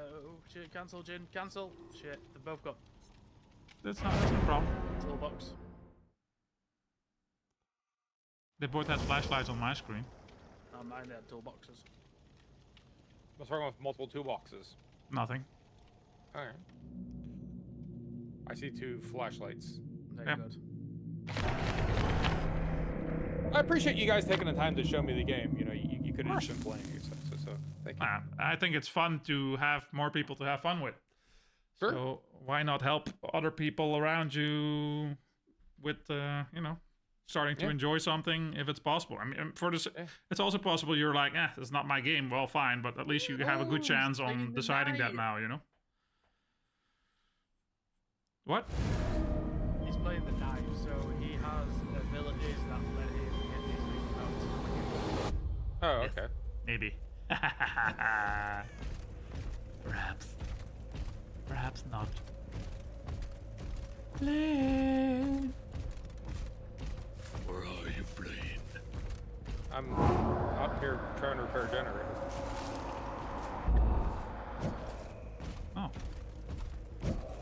shit, cancel, Jin, cancel. Shit, they've both got. That's no problem. Toolbox. They both had flashlights on my screen. Oh, mine they had toolboxes. What's wrong with multiple toolboxes? Nothing. All right. I see 2 flashlights. Very good. I appreciate you guys taking the time to show me the game. You know, you could have just been playing yourself. So thank you. I think it's fun to have more people to have fun with. Sure. So why not help other people around you with, you know, starting to enjoy something if it's possible. I mean, for this, it's also possible you're like, it's not my game. Well, fine, but at least you have a good chance on deciding that now, you know? What? He's playing the knife, so he has abilities that let him get these things out. Oh, okay. Maybe. Perhaps not. Blaine. Where are you, Blaine? I'm out here trying to repair a generator. Oh.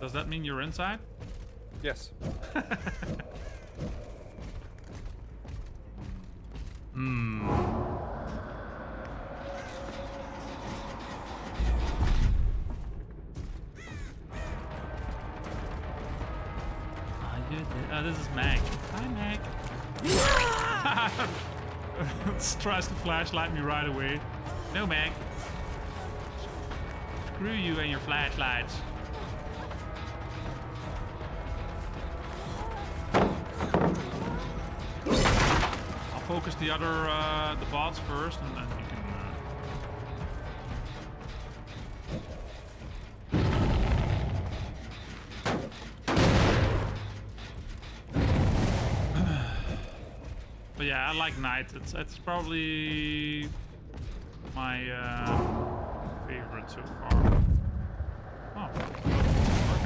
Does that mean you're inside? Yes. This is Meg. Hi, Meg. Tries to flashlight me right away. No, Meg. Screw you and your flashlights. I'll focus the other, the bots first, and then you can. But yeah, I like night. It's probably my favorite so far. Oh,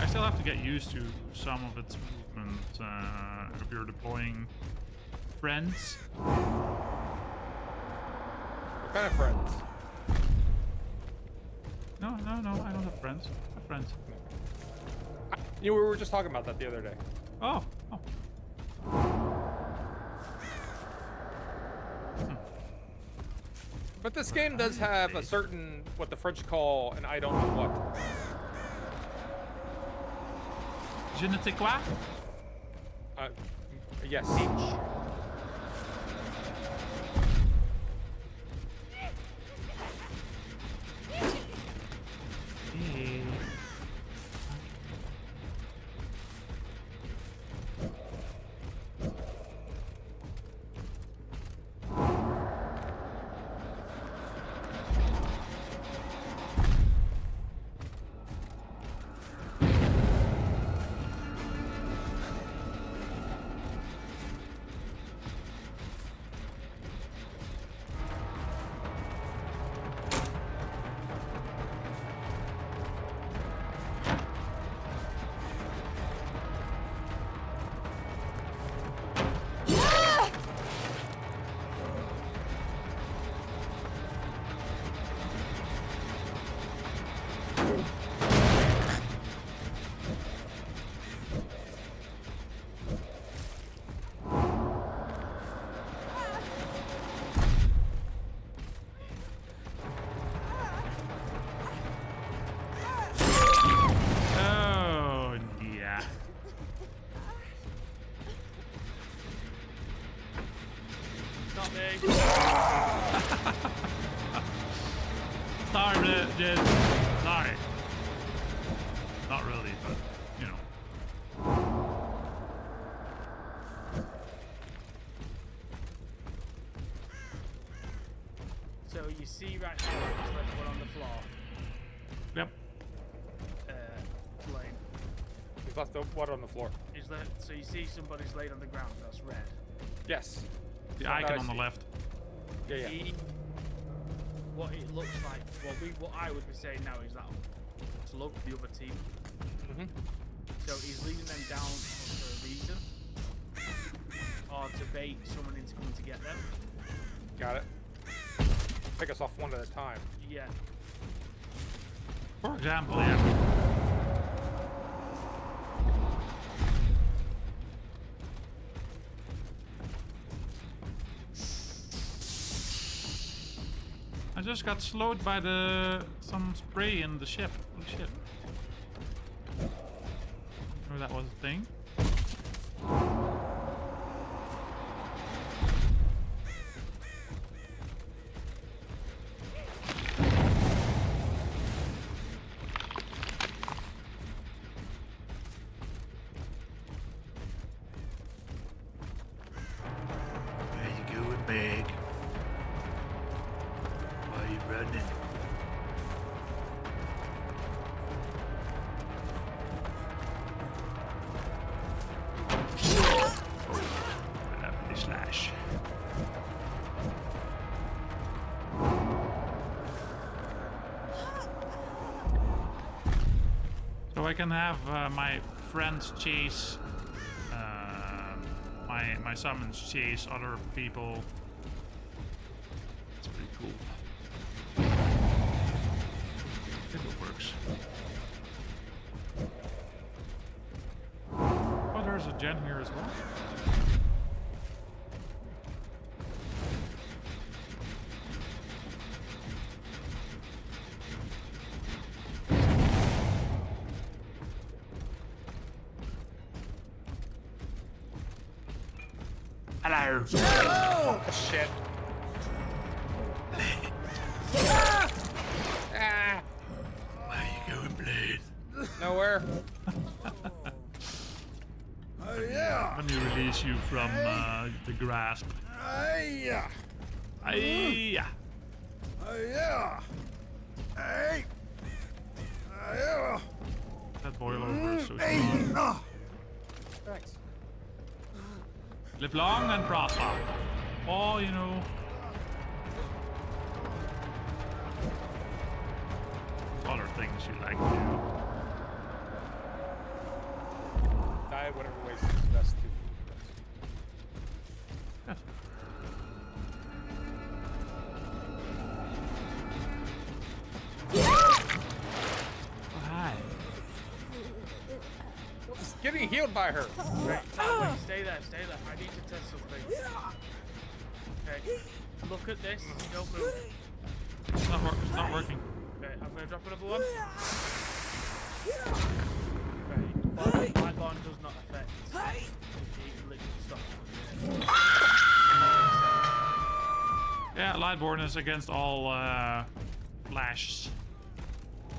I still have to get used to some of its movement if you're deploying friends. What kind of friends? No, I don't have friends. I have friends. You know, we were just talking about that the other day. Oh. But this game does have a certain, what the French call, and I don't know what. Je ne sais quoi? Yes. Sorry. Not really, but you know. So you see right now, there's left one on the floor. Yep. Blaine. He's left the water on the floor. Is that so? You see somebody's laid on the ground. That's red. Yes. The icon on the left. Yeah. What it looks like, what I would be saying now is that slug the other team. So he's leading them down for a reason, or to bait someone into coming to get them. Got it. Pick us off one at a time. Yeah. For example, yeah. I just got slowed by some spray in the ship. Holy shit. Oh, that was a thing. Where you going, Meg? Why are you running? Lovely slash. So I can have my friends chase, my summons chase other people. It's pretty cool. If it works. Oh, there's a gen here as well. Hello. Oh, shit. Where you going, Blaine? Nowhere. Oh, yeah. Let me release you from the grasp. Hey. Aye. Oh, yeah. Hey. Yeah. That boil over is so strong. Thanks. Live long and prosper. Oh, you know. Other things you like to do. side, whatever way seems best to you. Yes. Oh, hi. Just getting healed by her. Right, wait, stay there. I need to test something. Okay, look at this. Don't move. It's not working. Okay, I'm gonna drop another one. Okay, my bond does not affect. It literally stops. Yeah, Lightborn is against all flashes.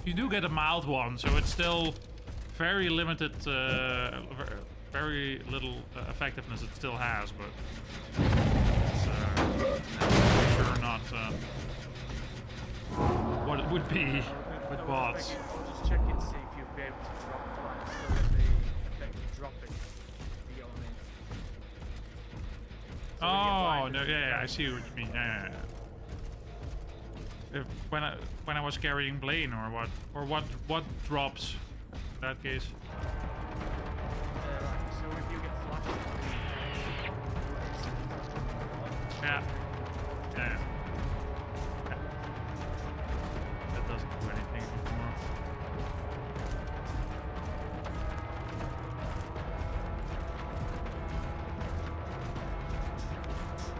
You do get a mild one, so it's still very limited, very little effectiveness it still has, but it's sure not what it would be with bots. I'll just check it to see if you'll be able to drop like still get the effect of dropping. You get what I mean? Oh no, yeah, I see what you mean. Yeah. If, when I was carrying Blaine or what drops in that case. So if you get flashed, Yeah. That doesn't do anything anymore.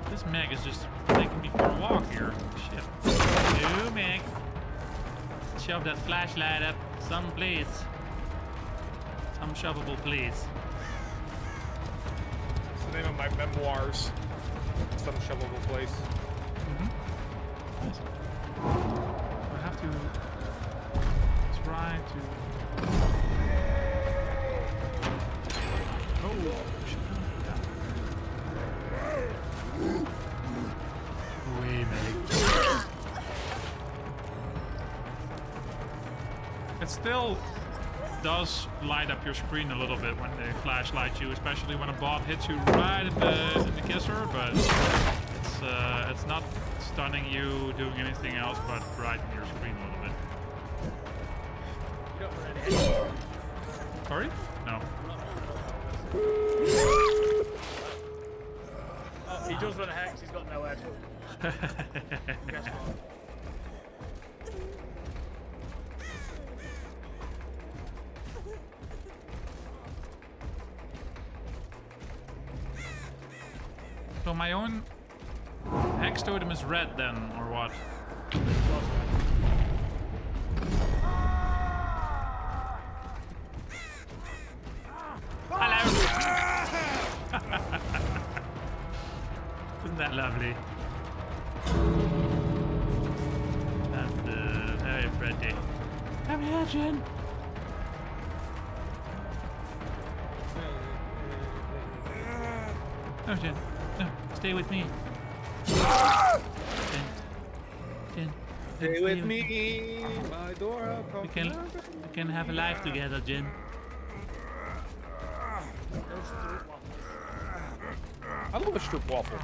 This Meg is just taking me for a walk here. Shit. No, Meg. Shove that flashlight up some place. Some shovable place. It's the name of my memoirs. Some shovable place. Nice. I have to try to. Oh, shit. Away, Meg. It still does light up your screen a little bit when they flashlight you, especially when a bot hits you right in the kisser, but it's not stunning you, doing anything else but brightening your screen a little bit. you don't run any hex. Sorry? No. Oh, he does run a hex. He's got no head. Guess what? So my own hex totem is red then, or what? Hello! Isn't that lovely? That's very pretty. Come here, Jen. No, Jen. No, stay with me. Jen. Stay with me, my Dora. We can have a life together, Jen. I love a strip waffle.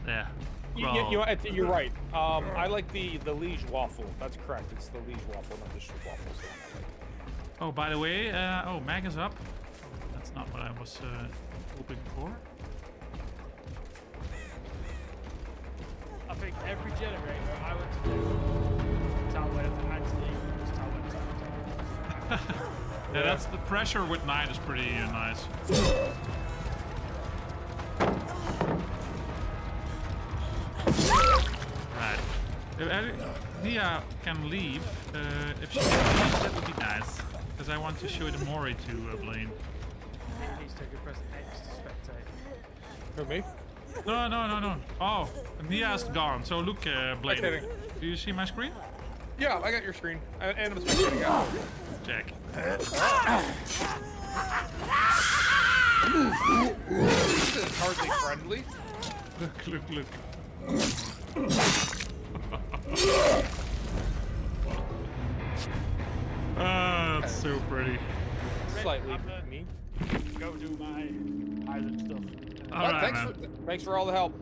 There. You're right. I like the liege waffle. That's correct. It's the liege waffle, not the strip waffle. So I like. Oh, by the way, Mag is up. That's not what I was hoping for. I think every generator I went to do, town went actually was town went. Yeah, that's the pressure with 9 is pretty nice. Right. If Nia can leave, if she can leave, that would be nice. Because I want to show the Mori to Blaine. Please take a press X to spectate. Who, me? No. Oh, Nia's gone. So look, Blaine. Spectating. Do you see my screen? Yeah, I got your screen. And I'm spectating out. Check. This is hardly friendly. Look. Ah, that's so pretty. Slightly mean. Go do my island stuff. Alright, man. Thanks for all the help.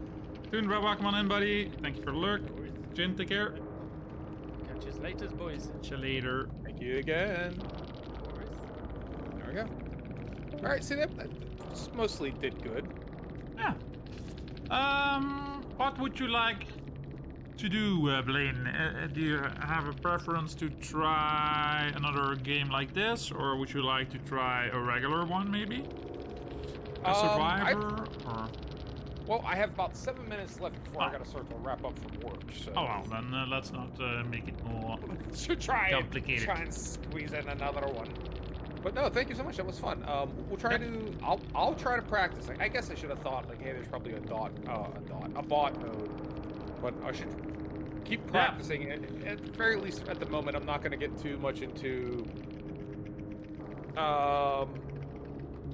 Toon, welcome on in, buddy. Thank you for the lurk. Jin, take care. Catch you later, boys. Catch you later. Thank you again. go. All right, see that mostly did good. Yeah. What would you like to do, Blaine? Do you have a preference to try another game like this, or would you like to try a regular one, maybe? A Survivor, or? Well, I have about 7 minutes left before I gotta start to wrap up from work. So. Oh well, then let's not make it more Should try complicated. Try and squeeze in another one. But no, thank you so much. That was fun. We'll try to. I'll try to practice. I guess I should have thought like, hey, there's probably a bot mode, but I should keep practicing. At the very least, at the moment, I'm not going to get too much into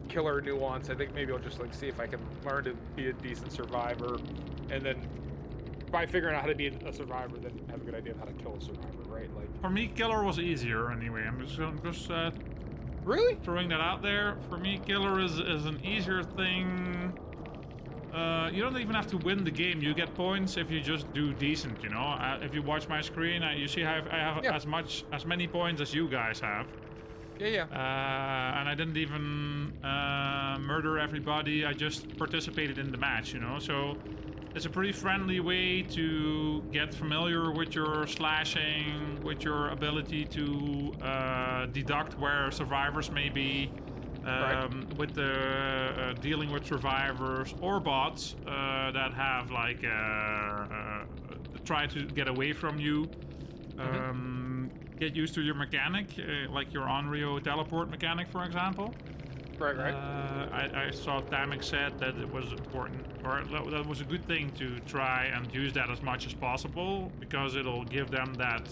killer nuance. I think maybe I'll just like see if I can learn to be a decent survivor, and then by figuring out how to be a survivor, then have a good idea of how to kill a survivor, right? Like for me, killer was easier anyway. I'm just really throwing that out there. For me, killer is an easier thing. You don't even have to win the game. You get points if you just do decent. You know, if you watch my screen, you see I have as many points as you guys have. Yeah. And I didn't even murder everybody. I just participated in the match, you know. So it's a pretty friendly way to get familiar with your slashing, with your ability to deduct where survivors may be, with the dealing with survivors or bots that have like try to get away from you. Get used to your mechanic, like your Onryo teleport mechanic, for example. Right. I saw Tamik said that it was important, or that was a good thing to try and use that as much as possible, because it'll give them that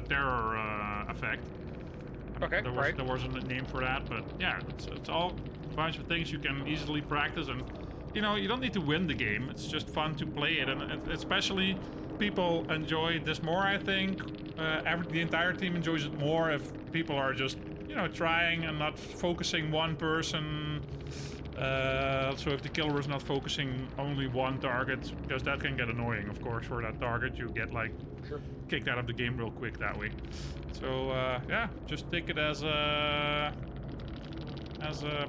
terror effect. Okay, there wasn't a name for that, but yeah, it's all a bunch of things you can easily practice, and you know, you don't need to win the game. It's just fun to play it, and especially people enjoy this more, I think. The entire team enjoys it more if people are just, you know, trying and not focusing one person. So if the killer is not focusing only one target, because that can get annoying, of course, for that target. You get like kicked out of the game real quick that way. So yeah, just take it as a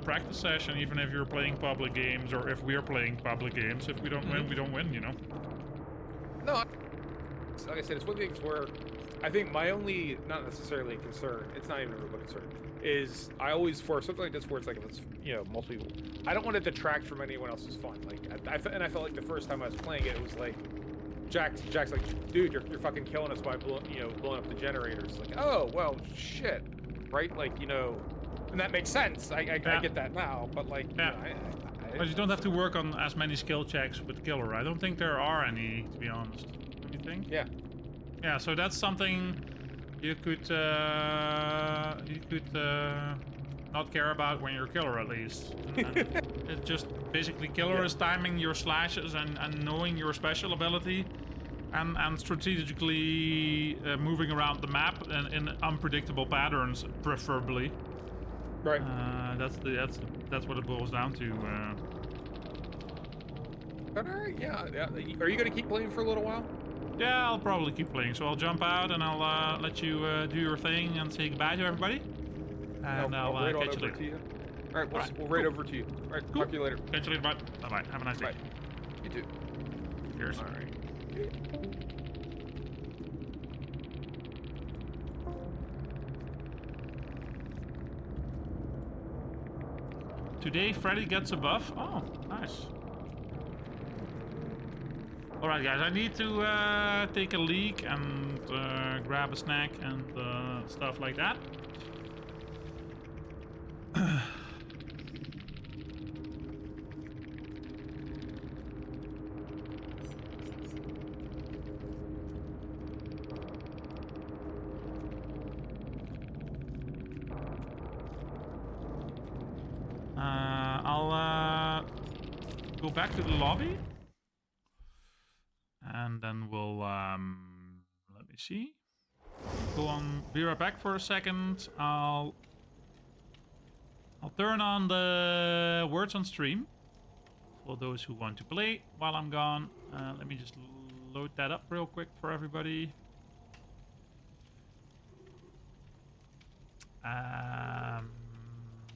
practice session, even if you're playing public games, or if we're playing public games. If we don't win, we don't win, you know. No, like I said, it's one of the things where I think my only, not necessarily a concern, it's not even a real concern, is I always, for something like this where it's like, if it's, you know, multiple, I don't want to detract from anyone else's fun. Like, I felt like the first time I was playing it, it was like, Jack's like, dude, you're fucking killing us by blowing up the generators. Like, oh, well, shit, right? Like, you know, and that makes sense. I get that now, but like, yeah. You know, But you don't have to work on as many skill checks with killer. I don't think there are any, to be honest. What do you think? Yeah. Yeah, so that's something you could not care about when you're killer, at least. It's just basically killer is timing your slashes and knowing your special ability, and strategically moving around the map in unpredictable patterns, preferably. Right. That's what it boils down to. But all right, yeah. Are you gonna keep playing for a little while? Yeah, I'll probably keep playing. So I'll jump out and I'll let you do your thing and say goodbye to everybody. And I'll catch you later. All right, we'll raid over to you. All right, cool. Talk to you later. Catch you later, bud. Bye-bye. Have a nice day. Bye. You too. Cheers. All right. Today, Freddy gets a buff. Oh, nice. Alright guys, I need to take a leak and grab a snack and stuff like that. I'll go back to the lobby. And then we'll, let me see. Go on, be right back for a second. I'll turn on the words on stream for those who want to play while I'm gone. Let me just load that up real quick for everybody.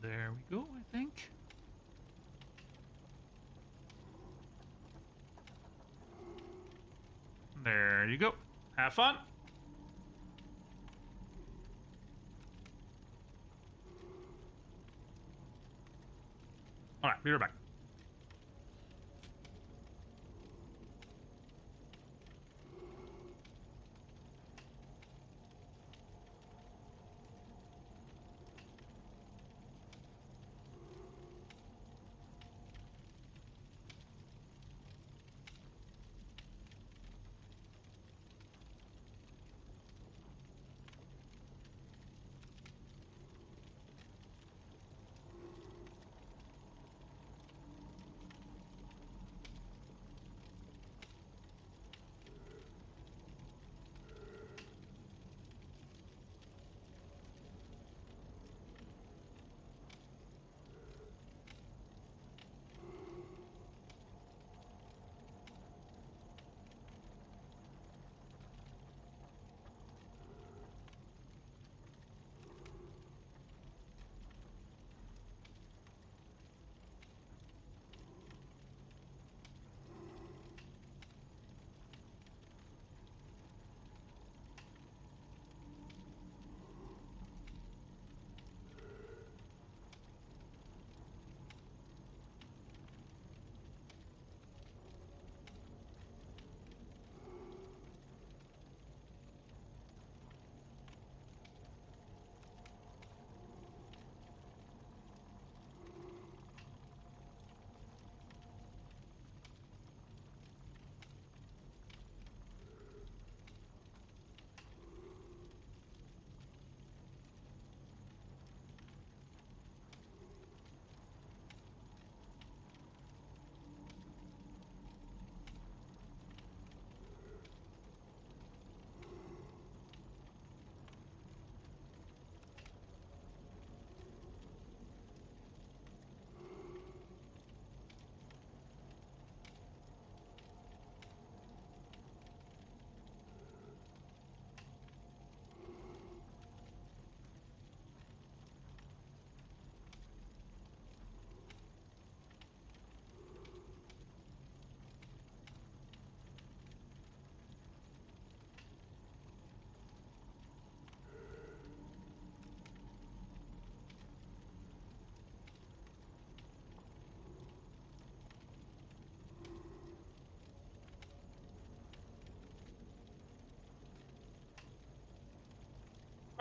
There you go. Have fun. Alright, be right back.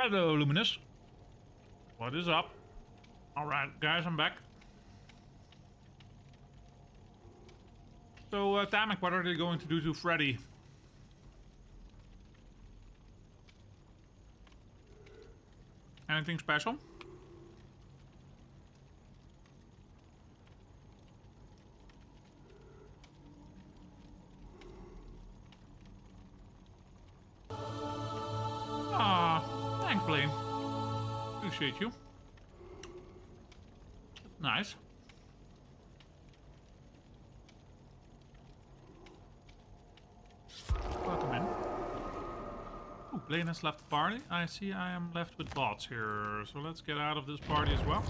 Hello, Luminous. What is up? Alright, guys, I'm back. So, Tamek, what are they going to do to Freddy? Anything special? Ah, thanks, Blaine. Appreciate you. Nice. Welcome in. Ooh, Blaine has left the party. I see I am left with bots here. So let's get out of this party as well.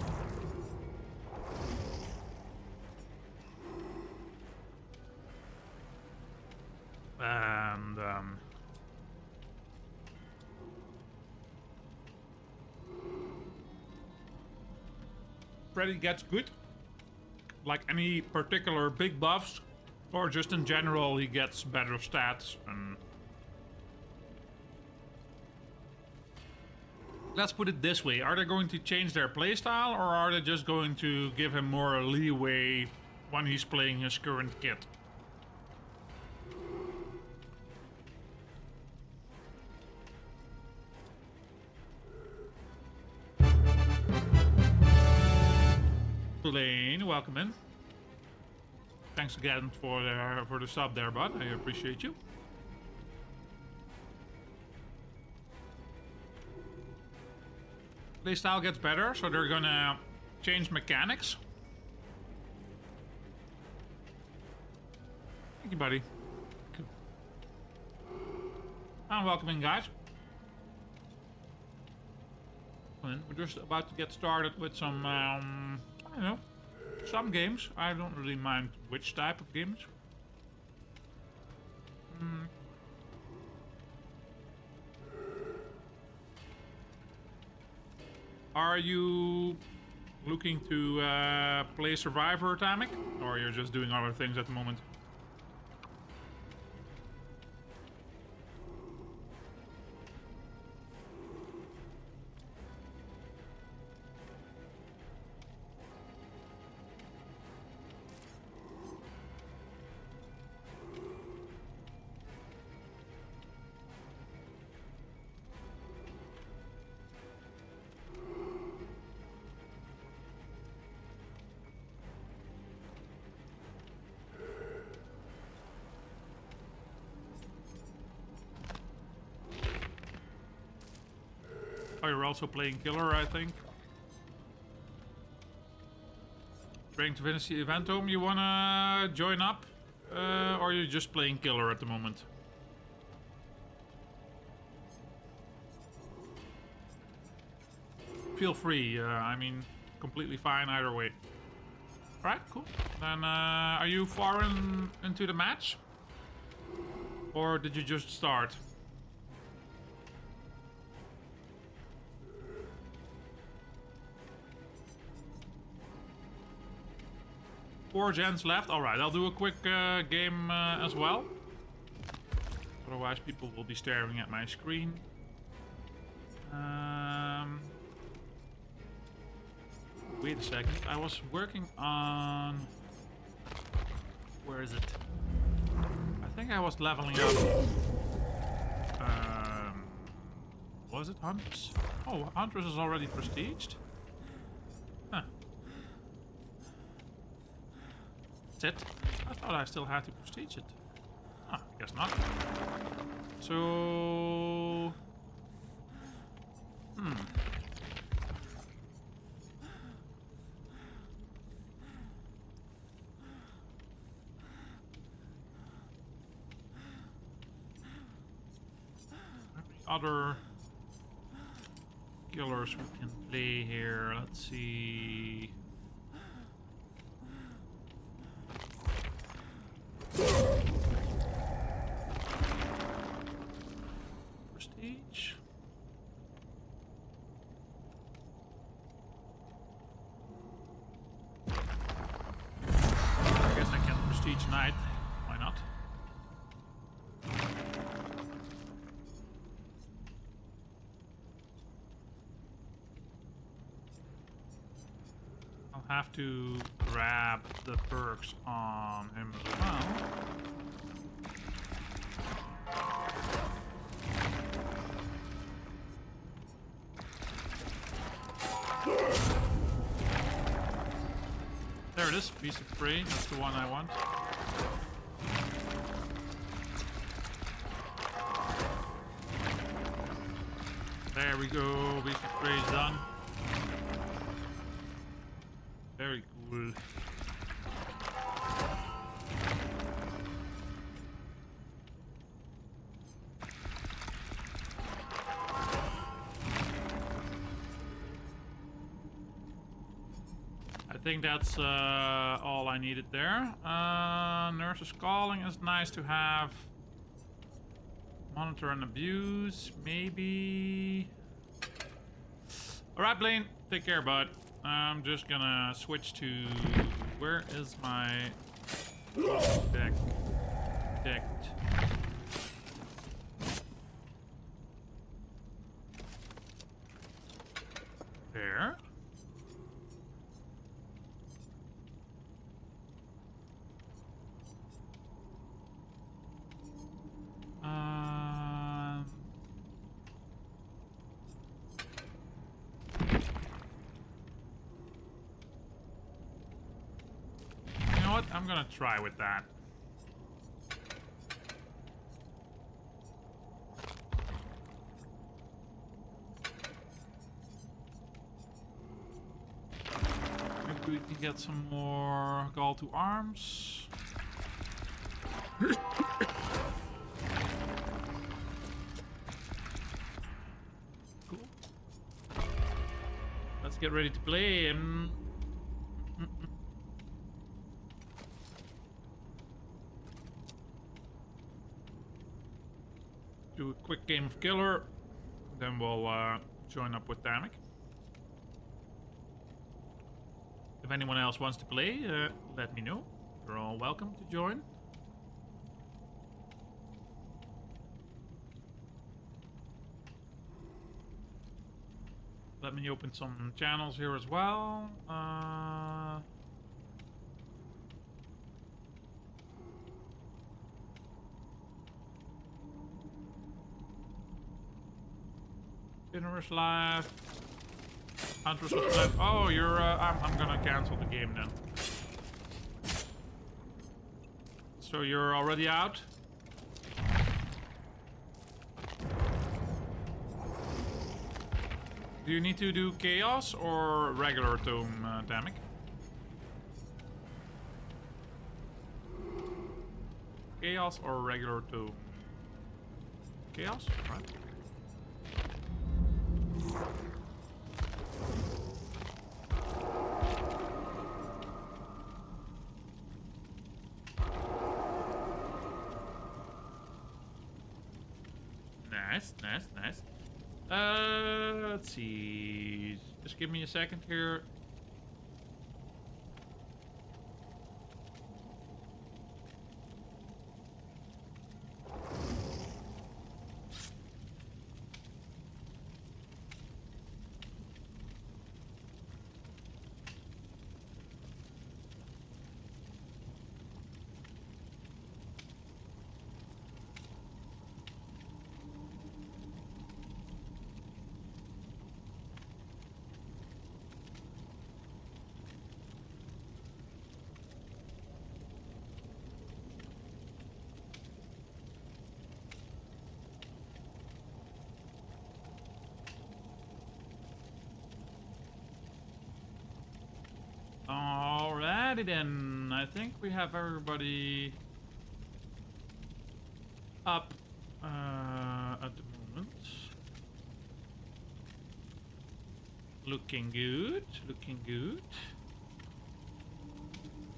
And Freddy gets good. Like any particular big buffs, or just in general he gets better stats. And let's put it this way, are they going to change their playstyle, or are they just going to give him more leeway when he's playing his current kit? Blaine, welcome in. Thanks again for the sub there, bud. I appreciate you. Playstyle gets better, so they're gonna change mechanics. Thank you, buddy. Cool. I'm welcoming, guys. We're just about to get started with some, I don't know, some games. I don't really mind which type of games. Are you looking to play Survivor, Tamek? Or you're just doing other things at the moment? Oh, you're also playing Killer, I think. Trying to finish the event home. You wanna join up? Or are you just playing Killer at the moment? Feel free. I mean, completely fine either way. Alright, cool. Then, are you far into the match? Or did you just start? 4 gens left. Alright, I'll do a quick game as well. Otherwise people will be staring at my screen. Wait a second. I was working on... Where is it? I think I was leveling up. Was it Huntress? Oh, Huntress is already prestiged. Huh. That's it. I thought I still had to prestige it. Ah, guess not. So... Other killers we can play here. Let's see. Prestige. I guess I can prestige Knight. Why not? Have to grab the perks on him as well. There it is, Beast of Prey. That's the one I want. There we go. Beast of Prey is done. Very cool. I think that's all I needed there. Nurse's Calling is nice to have. Monitor and Abuse, maybe. Alright, Blaine. Take care, bud. I'm just gonna switch to... Where is my... Detect. There. I'm gonna try with that. Maybe we can get some more Gall to Arms. Cool. Let's get ready to play him. Do a quick game of Killer, then we'll join up with Tamek. If anyone else wants to play, let me know. You're all welcome to join. Let me open some channels here as well. Dinner's live. Huntress was live. Oh, you're. I'm gonna cancel the game then. So you're already out? Do you need to do chaos or regular tomb, Damek? Chaos or regular tomb? Chaos, right? Nice, nice, nice. Let's see. Just give me a second here. Alrighty then. I think we have everybody up at the moment. Looking good. Looking good.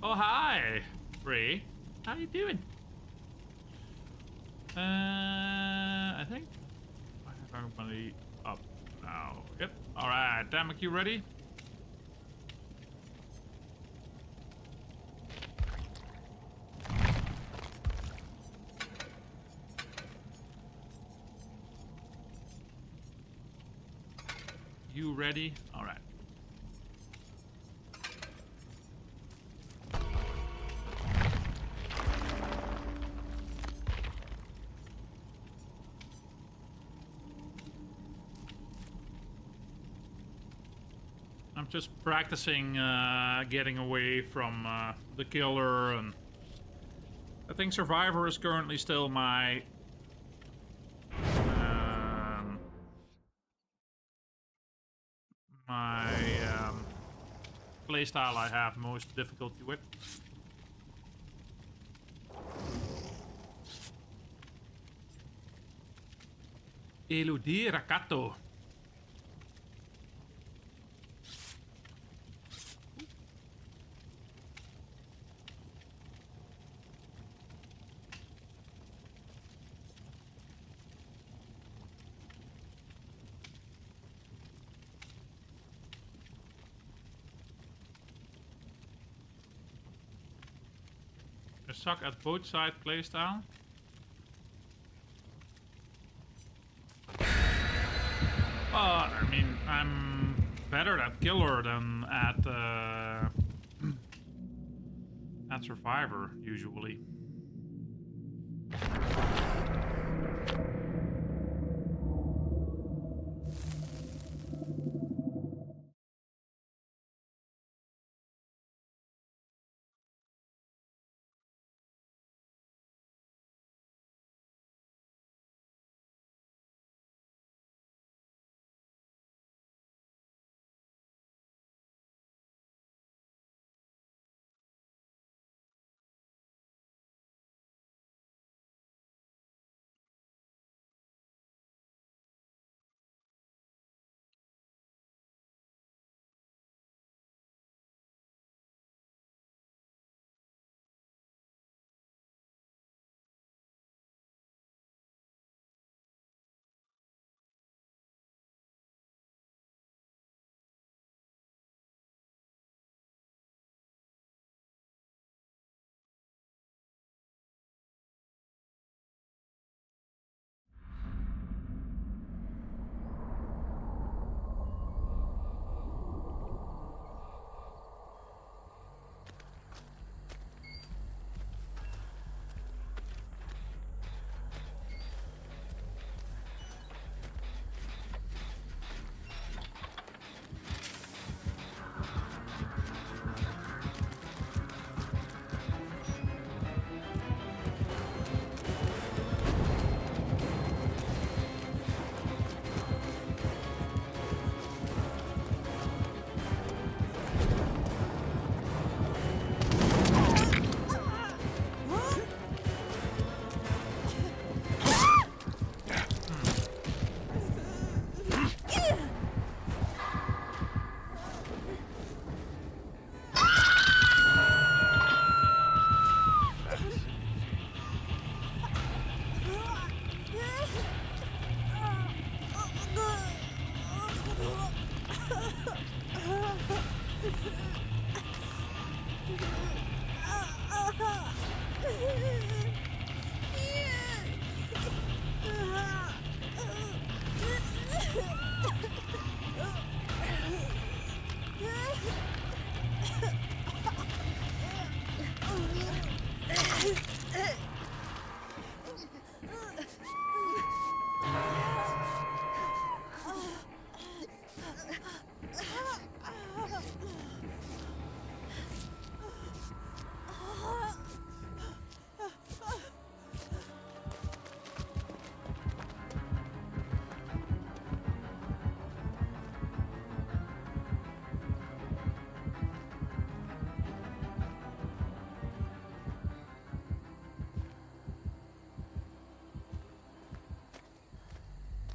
Oh, hi, Ray. How you doing? I think I have everybody up now. Yep. Alright, Damek, you ready? You ready? All right. I'm just practicing getting away from the killer, and I think Survivor is currently still my playstyle I have most difficulty with. Elodie Rakato. I suck at both side playstyle. I mean, I'm better at killer than at survivor usually.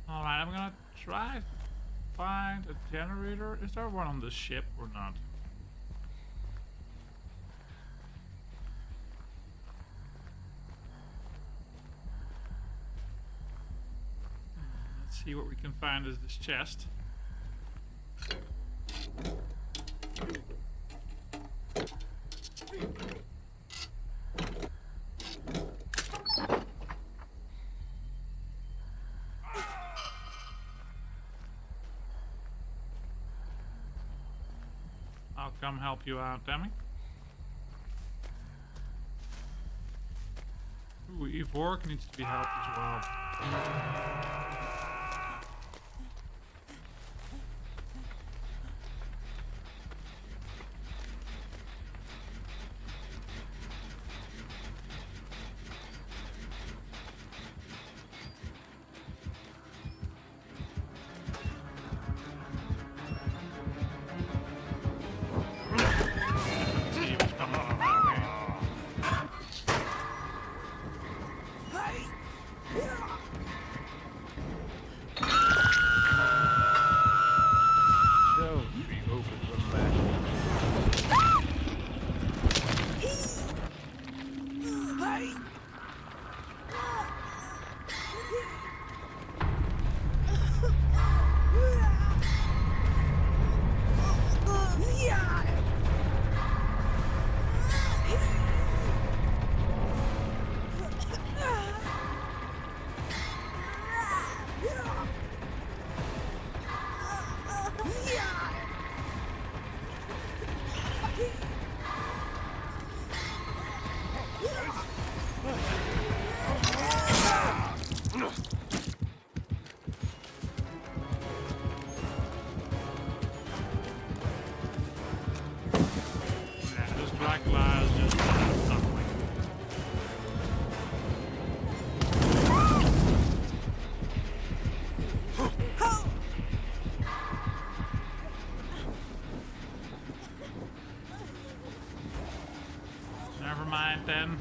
Alright, I'm gonna try to find a generator. Is there one on the ship or not? Let's see what we can find as this chest. I'll come help you out, Tammy. Ooh, Evork needs to be helped as well. Never mind then.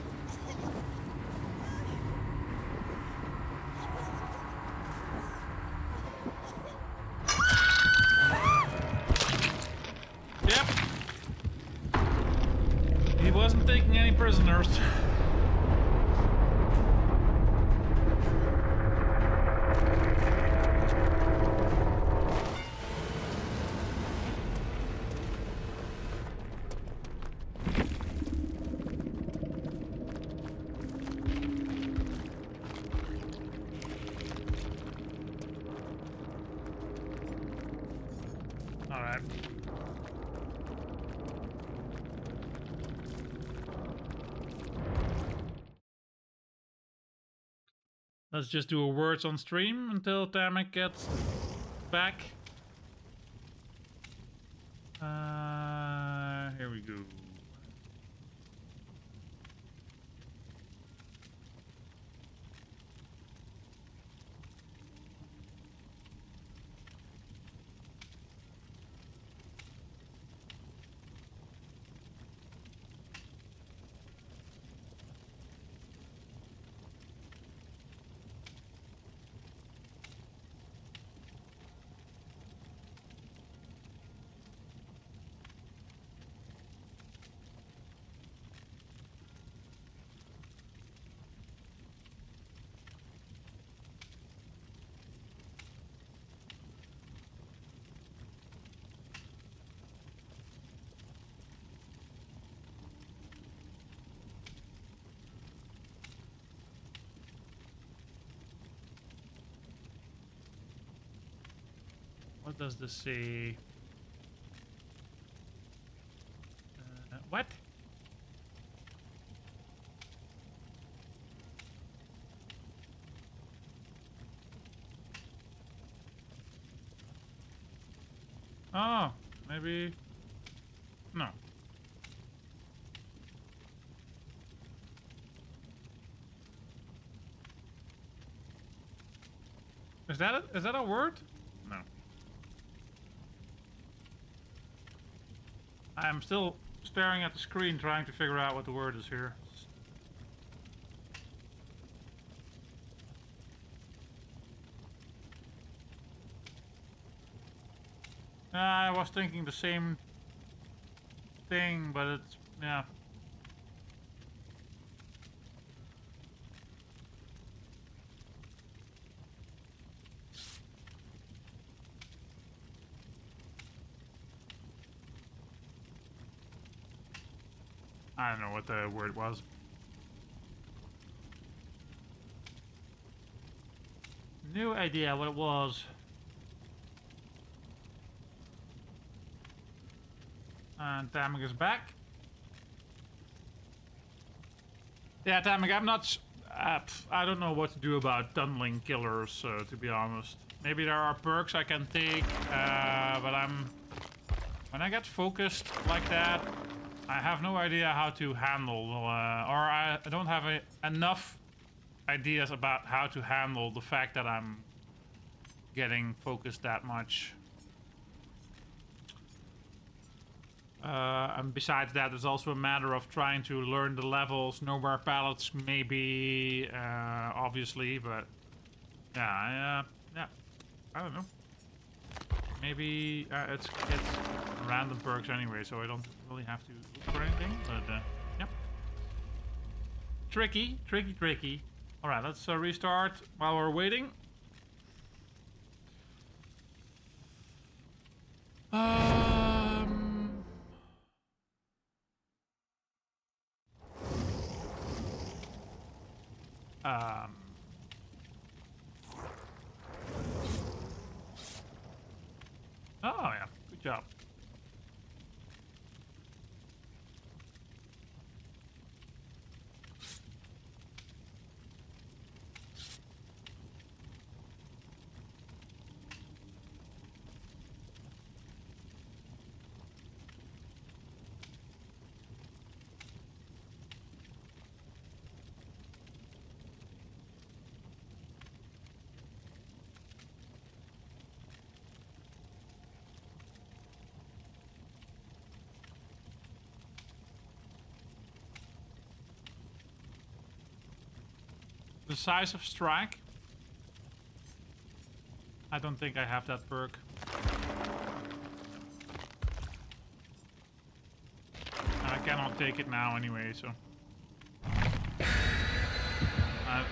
Yep. He wasn't taking any prisoners. Alright. Let's just do a words on stream until Tamek gets back. Here we go. What does this say? What? Oh, maybe... No. Is that a word? No. I'm still staring at the screen trying to figure out what the word is here. I was thinking the same thing, but it's, yeah. I don't know what the word was. No idea what it was. And Tamik is back. Yeah, Tamik, I'm not... I don't know what to do about tunneling killers, to be honest. Maybe there are perks I can take, but when I get focused like that, I have no idea how to handle, or I don't have enough ideas about how to handle the fact that I'm getting focused that much. And besides that, it's also a matter of trying to learn the levels, know where pallets may be, obviously, but yeah, yeah, I don't know. Maybe it's random perks anyway, so I don't really have to look for anything, but yep. Tricky. Alright, let's restart while we're waiting. Oh yeah, good job. The size of strike? I don't think I have that perk. And I cannot take it now anyway, so... I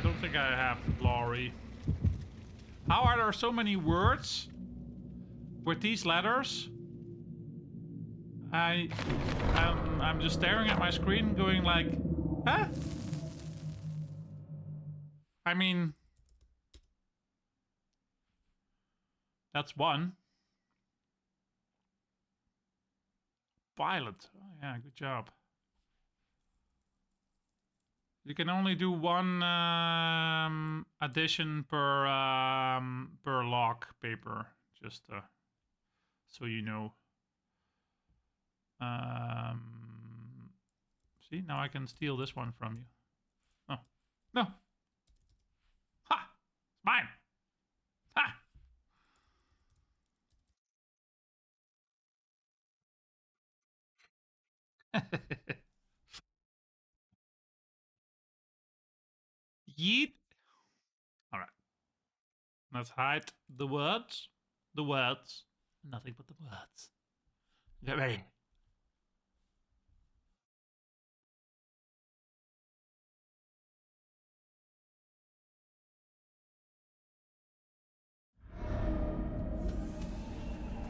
don't think I have glory. How are there so many words with these letters? I'm just staring at my screen going like, huh? I mean, that's one. Pilot. Oh, yeah, good job. You can only do one addition per lock paper, just so you know. See, now I can steal this one from you. Oh, no. Ha! It's mine. Ha! Yeet. All right. Let's hide the words. The words. Nothing but the words. Get ready.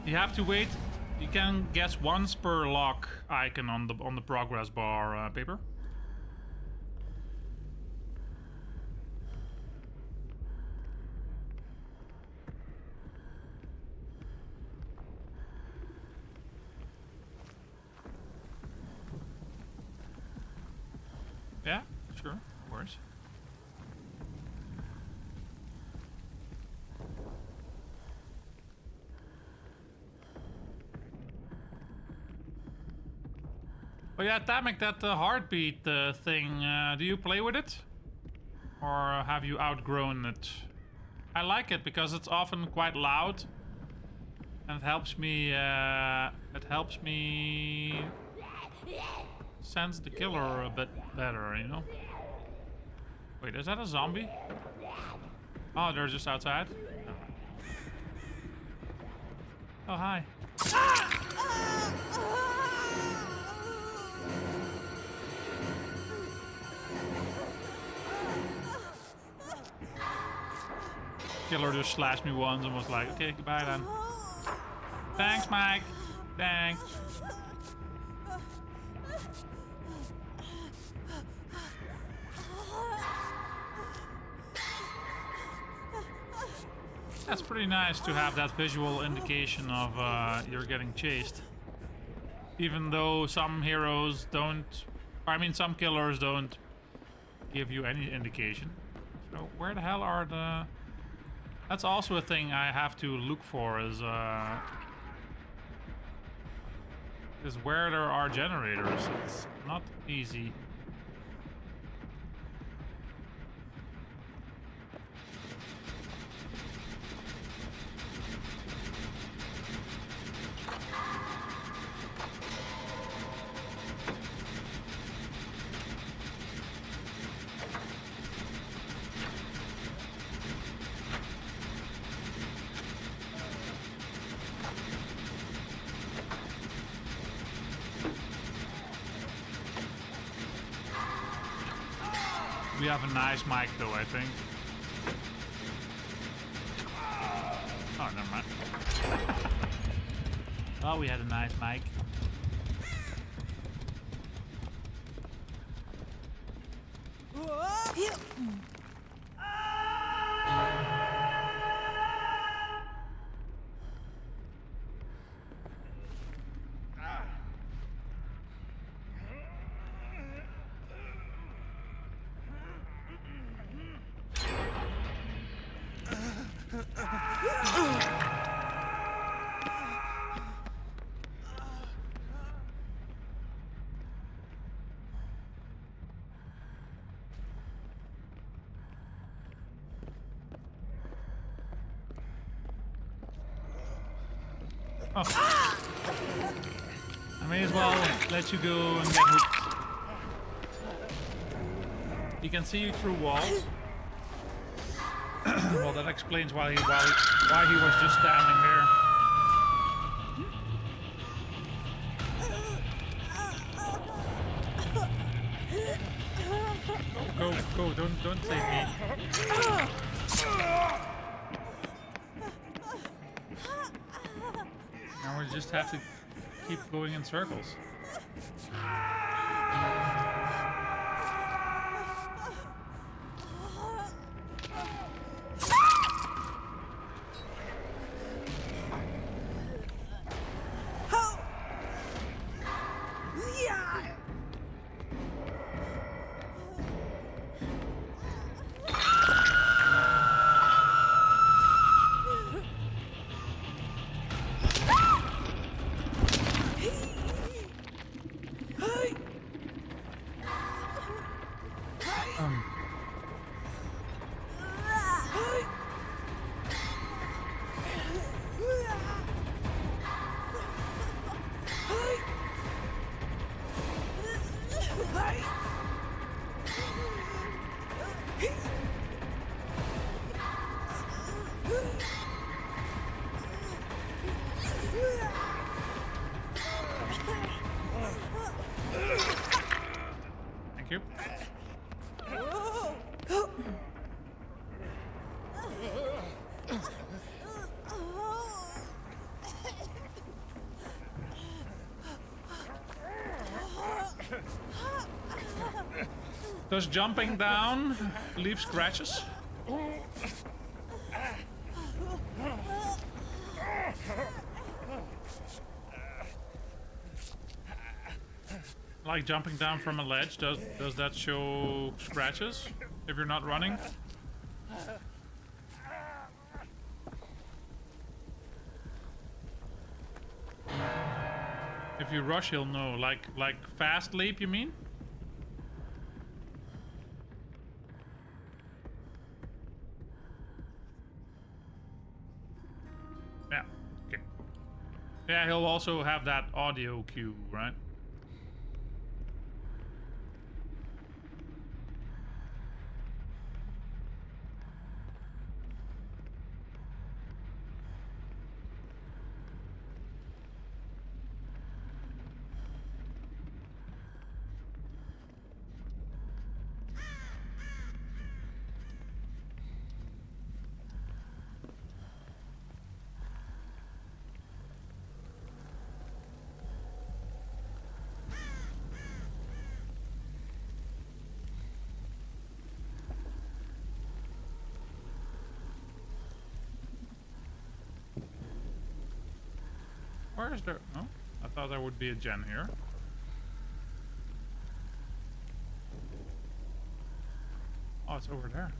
You have to wait. You can guess once per lock icon on the progress bar, paper. Yeah, sure, of course. Oh yeah, Tamek, that heartbeat thing, do you play with it? Or have you outgrown it? I like it because it's often quite loud. And it helps me sense the killer a bit better, you know? Wait, is that a zombie? Oh, they're just outside? Oh, hi. Killer just slashed me once and was like, okay, goodbye then. Thanks, Mike. Thanks. That's pretty nice to have that visual indication of you're getting chased. Even though some heroes don't, I mean some killers don't give you any indication. So where the hell are the... That's also a thing I have to look for is where there are generators. It's not easy. We have a nice mic though, I think. Oh, never mind. Oh, we had a nice mic. Oh. I may as well let you go and get hooked. He can see you through walls. Well, that explains why he was just standing there. Go, don't save me. Now we just have to keep going in circles. Thank you. Does jumping down leave scratches? Like jumping down from a ledge, does that show scratches if you're not running? If you rush, he'll know. Like fast leap, you mean? Yeah. Okay. Yeah, he'll also have that audio cue, right? Where is there? Oh, I thought there would be a gen here. Oh, it's over there.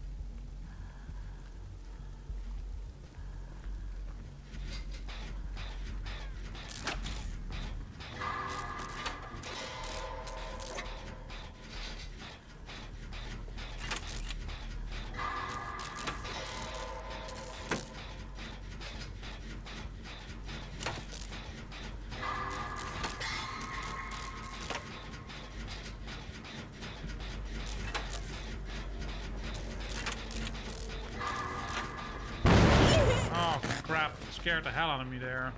Crap, scared the hell out of me there.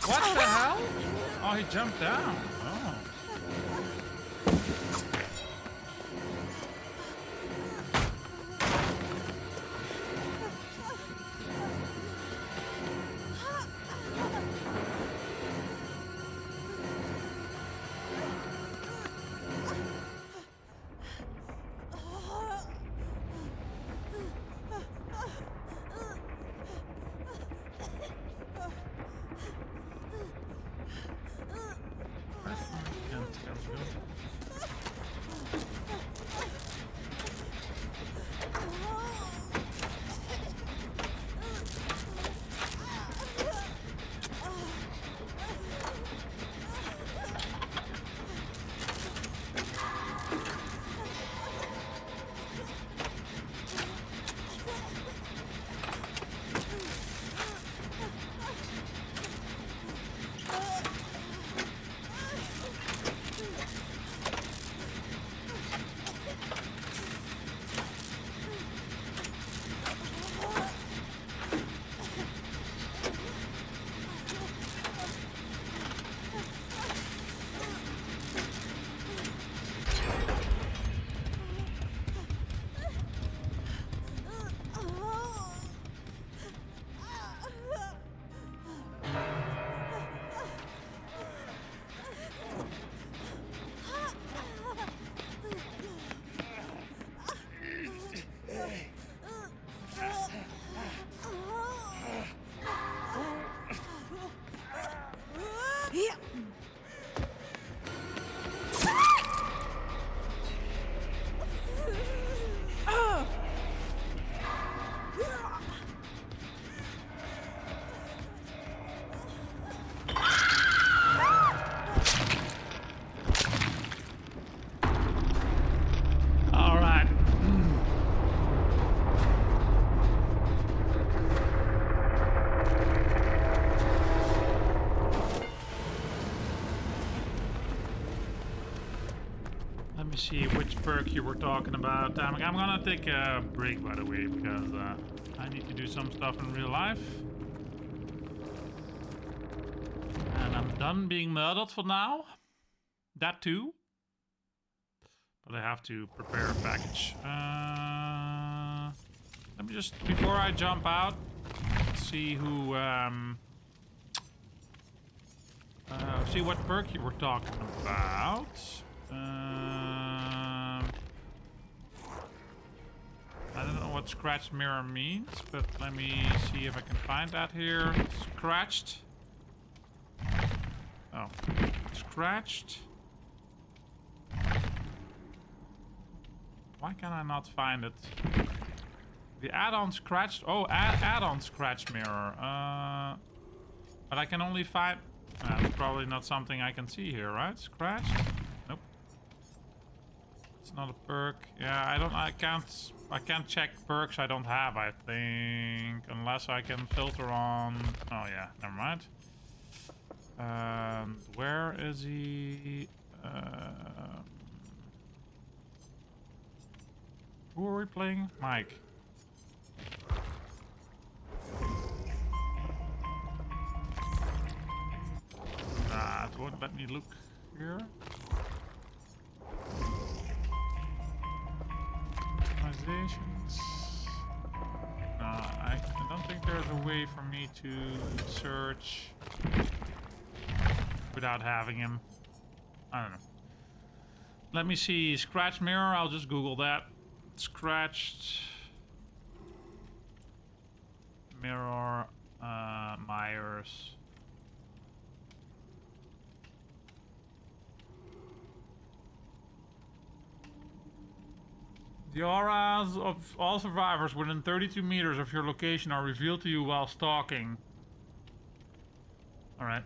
What the hell? Oh, he jumped down. Oh. Let me see which perk you were talking about. I'm gonna take a break, by the way, because I need to do some stuff in real life. And I'm done being murdered for now. That too. But I have to prepare a package. just before I jump out, see who see what perk you were talking about. I don't know what scratched mirror means, but let me see if I can find that here. Scratched. Oh, scratched. Why can I not find it? The add-on scratched. Oh, add-on scratch mirror. But I can only find. It's probably not something I can see here, right? Scratched. Nope. It's not a perk. Yeah, I can't check perks I don't have, I think. Unless I can filter on... Oh yeah, never mind. Where is he? Who are we playing? Mike. It won't let me look here. Optimizations. No, I don't think there's a way for me to search without having him. I don't know. Let me see. Scratch mirror. I'll just Google that. Scratched mirror Myers. The auras of all survivors within 32 meters of your location are revealed to you while stalking. Alright.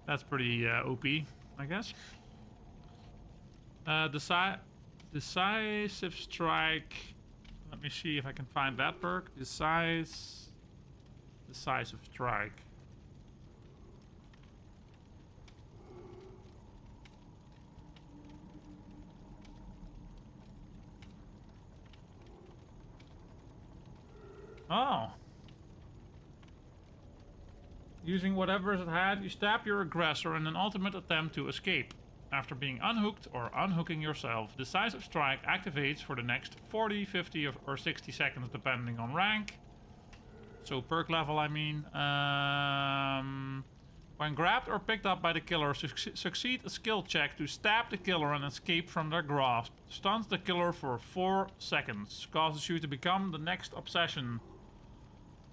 That's pretty OP, I guess. Decisive strike. Let me see if I can find that perk. Decisive strike. Oh. Using whatever it had, you stab your aggressor in an ultimate attempt to escape. After being unhooked or unhooking yourself, Decisive Strike activates for the next 40, 50 or 60 seconds depending on rank. So perk level, I mean. When grabbed or picked up by the killer, succeed a skill check to stab the killer and escape from their grasp. Stuns the killer for 4 seconds. Causes you to become the next obsession.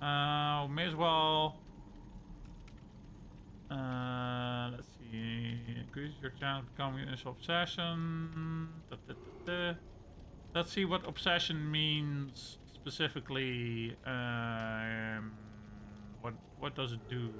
May as well... let's see. Increase your chance of becoming an obsession. Let's see what obsession means specifically. What does it do?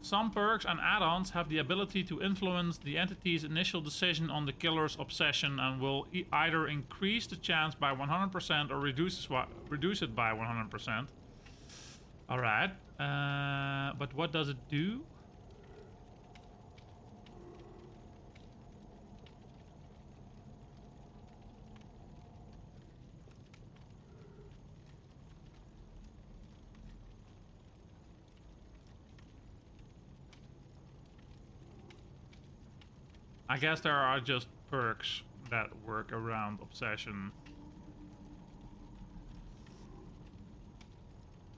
Some perks and add-ons have the ability to influence the entity's initial decision on the killer's obsession and will either increase the chance by 100% or reduce it by 100%. Alright. But what does it do? I guess there are just perks that work around obsession.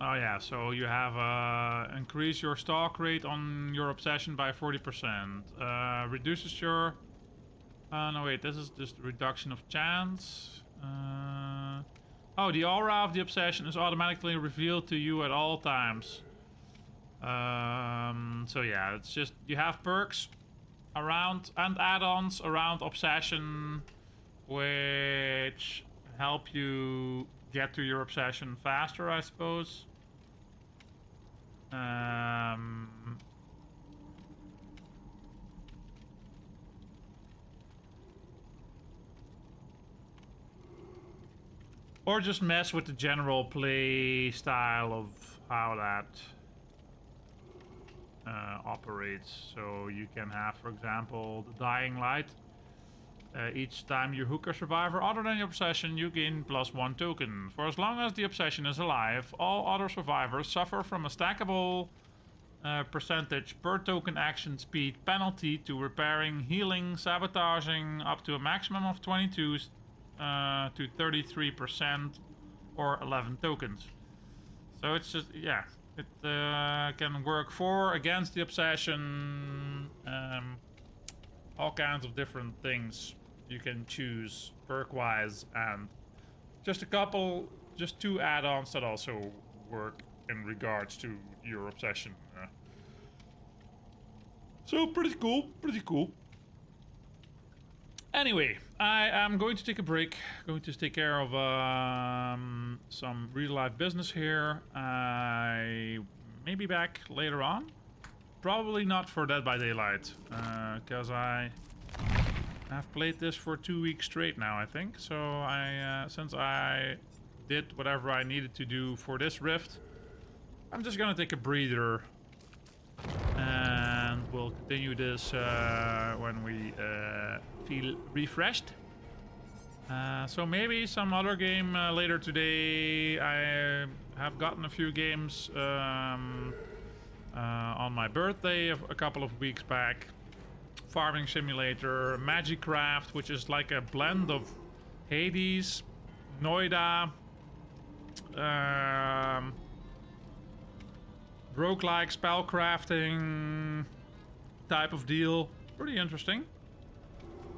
Oh yeah, so you have increase your stalk rate on your obsession by 40%. Reduces your... no wait, this is just reduction of chance. Oh, the aura of the obsession is automatically revealed to you at all times. So yeah, it's just, you have perks around and add-ons around obsession which help you get to your obsession faster, I suppose. Or just mess with the general play style of how that operates. So you can have, for example, the Dying Light. Each time you hook a survivor other than your obsession, you gain +1 token. For as long as the obsession is alive, all other survivors suffer from a stackable percentage per token action speed penalty to repairing, healing, sabotaging up to a maximum of 22 to 33% or 11 tokens. So it's just, yeah, it can work for, against the obsession, all kinds of different things you can choose perk-wise, and just just 2 add-ons that also work in regards to your obsession. So pretty cool. Anyway, I am going to take a break, going to take care of some real-life business here. I may be back later on. Probably not for Dead by Daylight, because I have played this for 2 weeks straight now, I think. So since I did whatever I needed to do for this rift, I'm just gonna take a breather, and we'll continue this when we feel refreshed. So maybe some other game later today. I have gotten a few games on my birthday a couple of weeks back. Farming Simulator, Magicraft, which is like a blend of Hades, Noida, roguelike spellcrafting type of deal. Pretty interesting.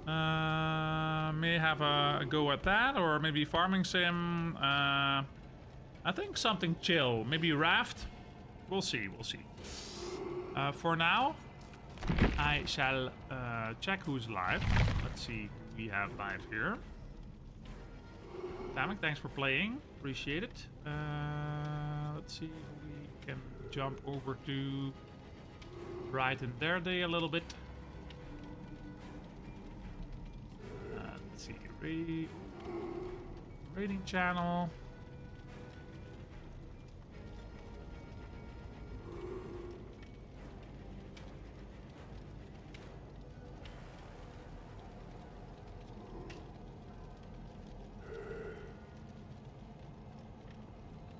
May have a go at that, or maybe Farming Sim. I think something chill, maybe Raft. We'll see. For now, I shall check who's live. Let's see who we have live here. Tamek, thanks for playing. Appreciate it. Let's see who we can jump over to. Brighten their day a little bit. Let's see. Rating channel.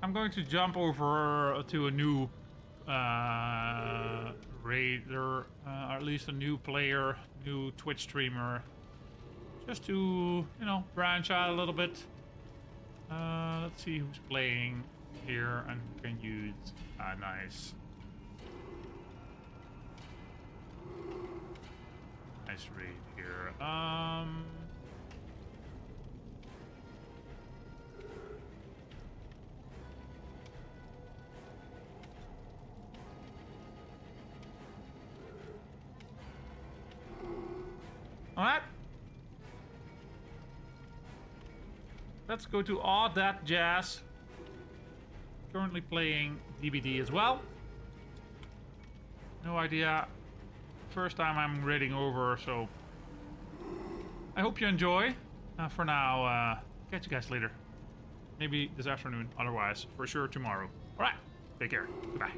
I'm going to jump over to a new raider, or at least a new player, new Twitch streamer, just to, you know, branch out a little bit. Let's see who's playing here and who can use. Nice. Nice raid here. Alright. Let's go to All That Jazz. Currently playing DBD as well. No idea. First time I'm raiding over, so I hope you enjoy. For now, catch you guys later. Maybe this afternoon, otherwise, for sure tomorrow. Alright, take care. Goodbye.